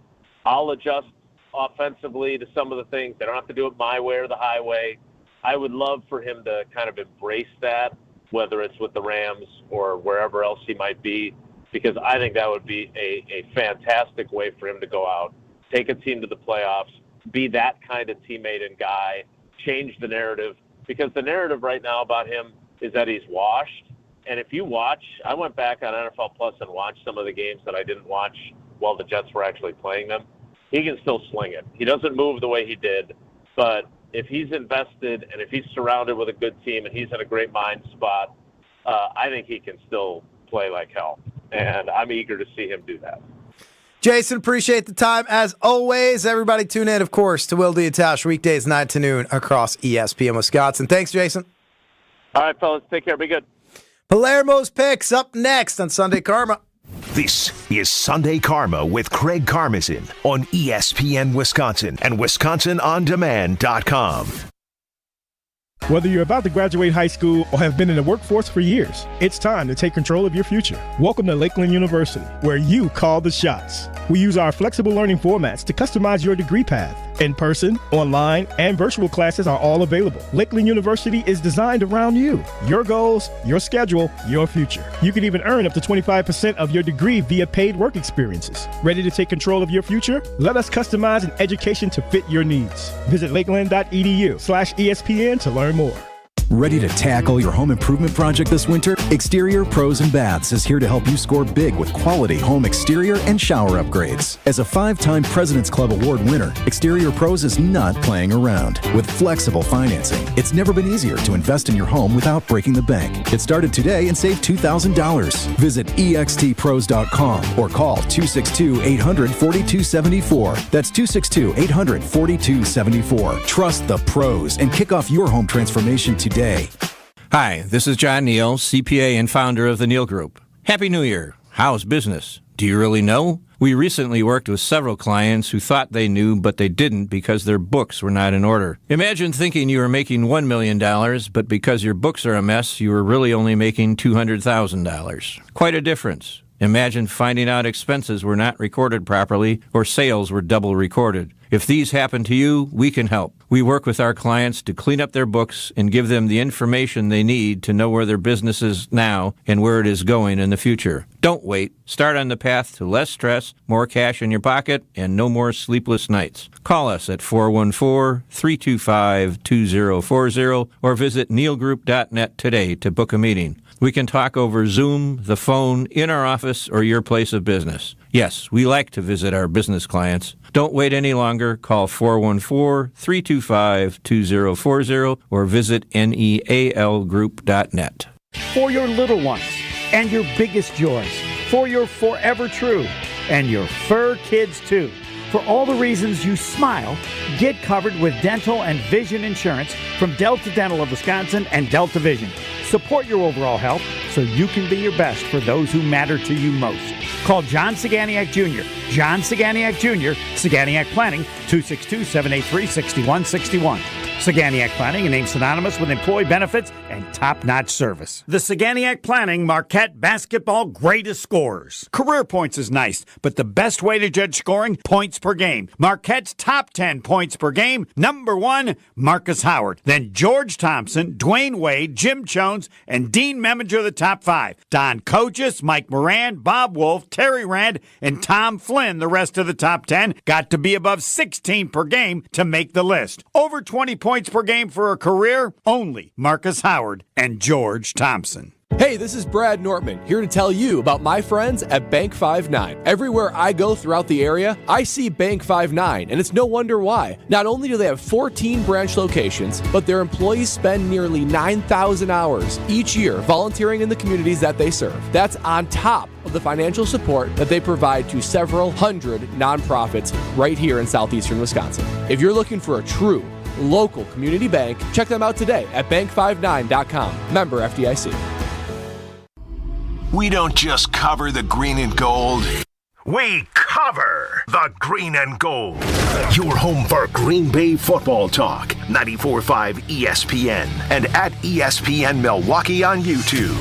I'll adjust offensively to some of the things. They don't have to do it my way or the highway. I would love for him to kind of embrace that, whether it's with the Rams or wherever else he might be, because I think that would be a fantastic way for him to go out, take a team to the playoffs, be that kind of teammate and guy, change the narrative, because the narrative right now about him is that he's washed. And if you watch, I went back on NFL Plus and watched some of the games that I didn't watch while the Jets were actually playing them. He can still sling it. He doesn't move the way he did, but if he's invested and if he's surrounded with a good team and he's in a great mind spot, I think he can still play like hell. And I'm eager to see him do that. Jason, appreciate the time. As always, everybody tune in, of course, to Will Diatash weekdays 9 to noon across ESPN Wisconsin. Thanks, Jason. All right, fellas. Take care. Be good. Palermo's Picks up next on Sunday Karma. This is Sunday Karma with Craig Karmazin on ESPN Wisconsin and WisconsinOnDemand.com. Whether you're about to graduate high school or have been in the workforce for years, it's time to take control of your future. Welcome to Lakeland University, where you call the shots. We use our flexible learning formats to customize your degree path. In-person, online, and virtual classes are all available. Lakeland University is designed around you, your goals, your schedule, your future. You can even earn up to 25% of your degree via paid work experiences. Ready to take control of your future? Let us customize an education to fit your needs. Visit lakeland.edu/ESPN to learn more. Ready to tackle your home improvement project this winter? Exterior Pros and Baths is here to help you score big with quality home exterior and shower upgrades. As a 5-time President's Club Award winner, Exterior Pros is not playing around. With flexible financing, it's never been easier to invest in your home without breaking the bank. Get started today and save $2,000. Visit extpros.com or call 262-800-4274. That's 262-800-4274. Trust the pros and kick off your home transformation today. Hi, this is John Neal, CPA and founder of the Neal Group. Happy New Year. How's business? Do you really know? We recently worked with several clients who thought they knew, but they didn't because their books were not in order. Imagine thinking you were making $1 million, but because your books are a mess, you were really only making $200,000. Quite a difference. Imagine finding out expenses were not recorded properly or sales were double recorded. If these happen to you, we can help. We work with our clients to clean up their books and give them the information they need to know where their business is now and where it is going in the future. Don't wait. Start on the path to less stress, more cash in your pocket, and no more sleepless nights. Call us at 414-325-2040 or visit neilgroup.net today to book a meeting. We can talk over Zoom, the phone, in our office, or your place of business. Yes, we like to visit our business clients. Don't wait any longer. Call 414-325-2040 or visit nealgroup.net. For your little ones and your biggest joys, for your forever true and your fur kids too. For all the reasons you smile, get covered with dental and vision insurance from Delta Dental of Wisconsin and Delta Vision. Support your overall health so you can be your best for those who matter to you most. Call John Saganiak Jr. John Saganiak Jr., Saganiak Planning, 262-783-6161. Saganiak Planning, a name synonymous with employee benefits and top-notch service. The Saganiak Planning Marquette Basketball Greatest Scorers. Career points is nice, but the best way to judge scoring, points per game. Marquette's top 10 points per game. Number 1, Marcus Howard. Then George Thompson, Dwayne Wade, Jim Jones, and Dean Meminger, the top 5. Don Kochis, Mike Moran, Bob Wolf, Terry Rand, and Tom Flynn, the rest of the top 10, got to be above 16 per game to make the list. Over 20 points per game for a career, only Marcus Howard and George Thompson. Hey, this is Brad Nortman, here to tell you about my friends at Bank 5-9. Everywhere I go throughout the area, I see Bank 5-9, and it's no wonder why. Not only do they have 14 branch locations, but their employees spend nearly 9,000 hours each year volunteering in the communities that they serve. That's on top of the financial support that they provide to several hundred nonprofits right here in southeastern Wisconsin. If you're looking for a true local community bank, check them out today at bank59.com. Member FDIC. We don't just cover the green and gold. We cover the green and gold. Your home for Green Bay football talk. 94.5 ESPN and at ESPN Milwaukee on YouTube.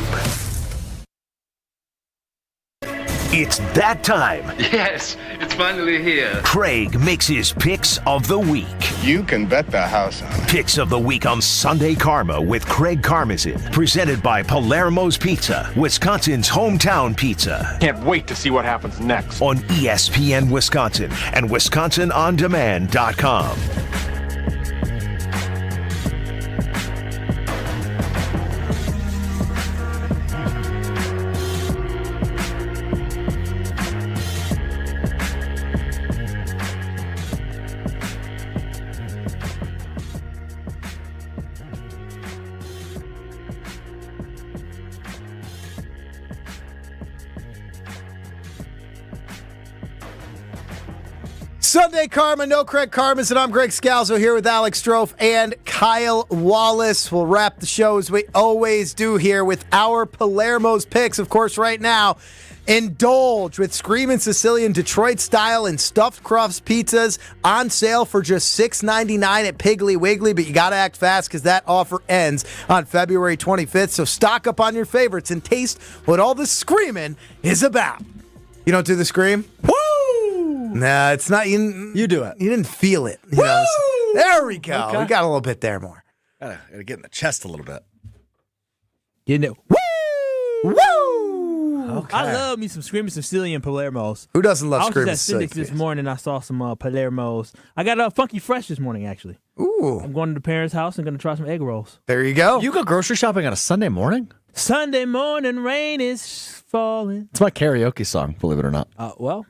It's that time. Yes, it's finally here. Craig makes his picks of the week. You can bet the house on it. Picks of the week on Sunday Karma with Craig Karmazin. Presented by Palermo's Pizza, Wisconsin's hometown pizza. Can't wait to see what happens next. On ESPN Wisconsin and WisconsinOnDemand.com. Sunday Karma, no Craig Karmas, and I'm Greg Scalzo here with Alex Strouf and Kyle Wallace. We'll wrap the show as we always do here with our Palermo's picks. Of course, right now, indulge with Screamin' Sicilian Detroit style and stuffed crust pizzas on sale for just $6.99 at Piggly Wiggly, but you got to act fast because that offer ends on February 25th. So stock up on your favorites and taste what all this screaming is about. You don't do the scream? Woo! Nah, it's not. You do it. You didn't feel it. You know, there we go. Okay. We got a little bit there more. Gotta get in the chest a little bit. You know. Woo! Woo! Okay. I love me some Screaming Sicilian Palermos. Who doesn't love Screaming Sicilian? I was just at Cynic's this morning. I saw some Palermos. I got a Funky Fresh this morning, actually. Ooh. I'm going to the parents' house and going to try some egg rolls. There you go. You go grocery shopping on a Sunday morning? Sunday morning, rain is falling. It's my karaoke song, believe it or not. Well,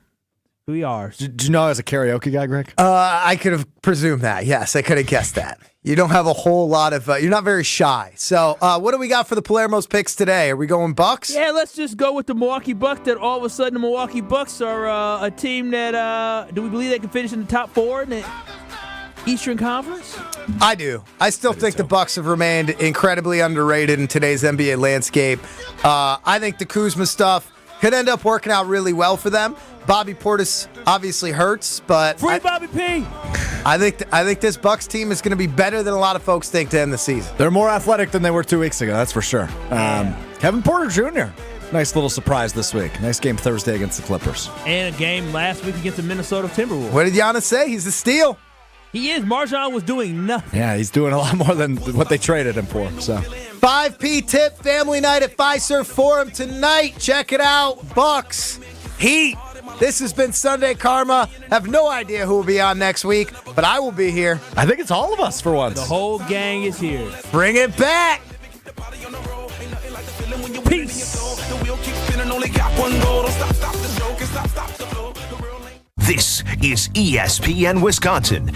we are. Did you know I was a karaoke guy, Greg? I could have presumed that. Yes, I could have guessed that. You don't have a whole lot of, you're not very shy. So what do we got for the Palermo's picks today? Are we going Bucks? Yeah, let's just go with the Milwaukee Bucks. That all of a sudden the Milwaukee Bucks are a team that, do we believe they can finish in the top 4 in the Eastern Conference? I do. I still think the Bucks have remained incredibly underrated in today's NBA landscape. I think the Kuzma stuff could end up working out really well for them. Bobby Portis obviously hurts, but Free Bobby P. I think this Bucks team is going to be better than a lot of folks think to end the season. They're more athletic than they were 2 weeks ago, that's for sure. Kevin Porter Jr., nice little surprise this week. Nice game Thursday against the Clippers. And a game last week against the Minnesota Timberwolves. What did Giannis say? He's a steal. He is. Marjan was doing nothing. Yeah, he's doing a lot more than what they traded him for. So 5P Tip Family Night at Fiserv Forum tonight. Check it out. Bucks, Heat. This has been Sunday Karma. Have no idea who will be on next week, but I will be here. I think it's all of us for once. The whole gang is here. Bring it back. Peace. This is ESPN Wisconsin.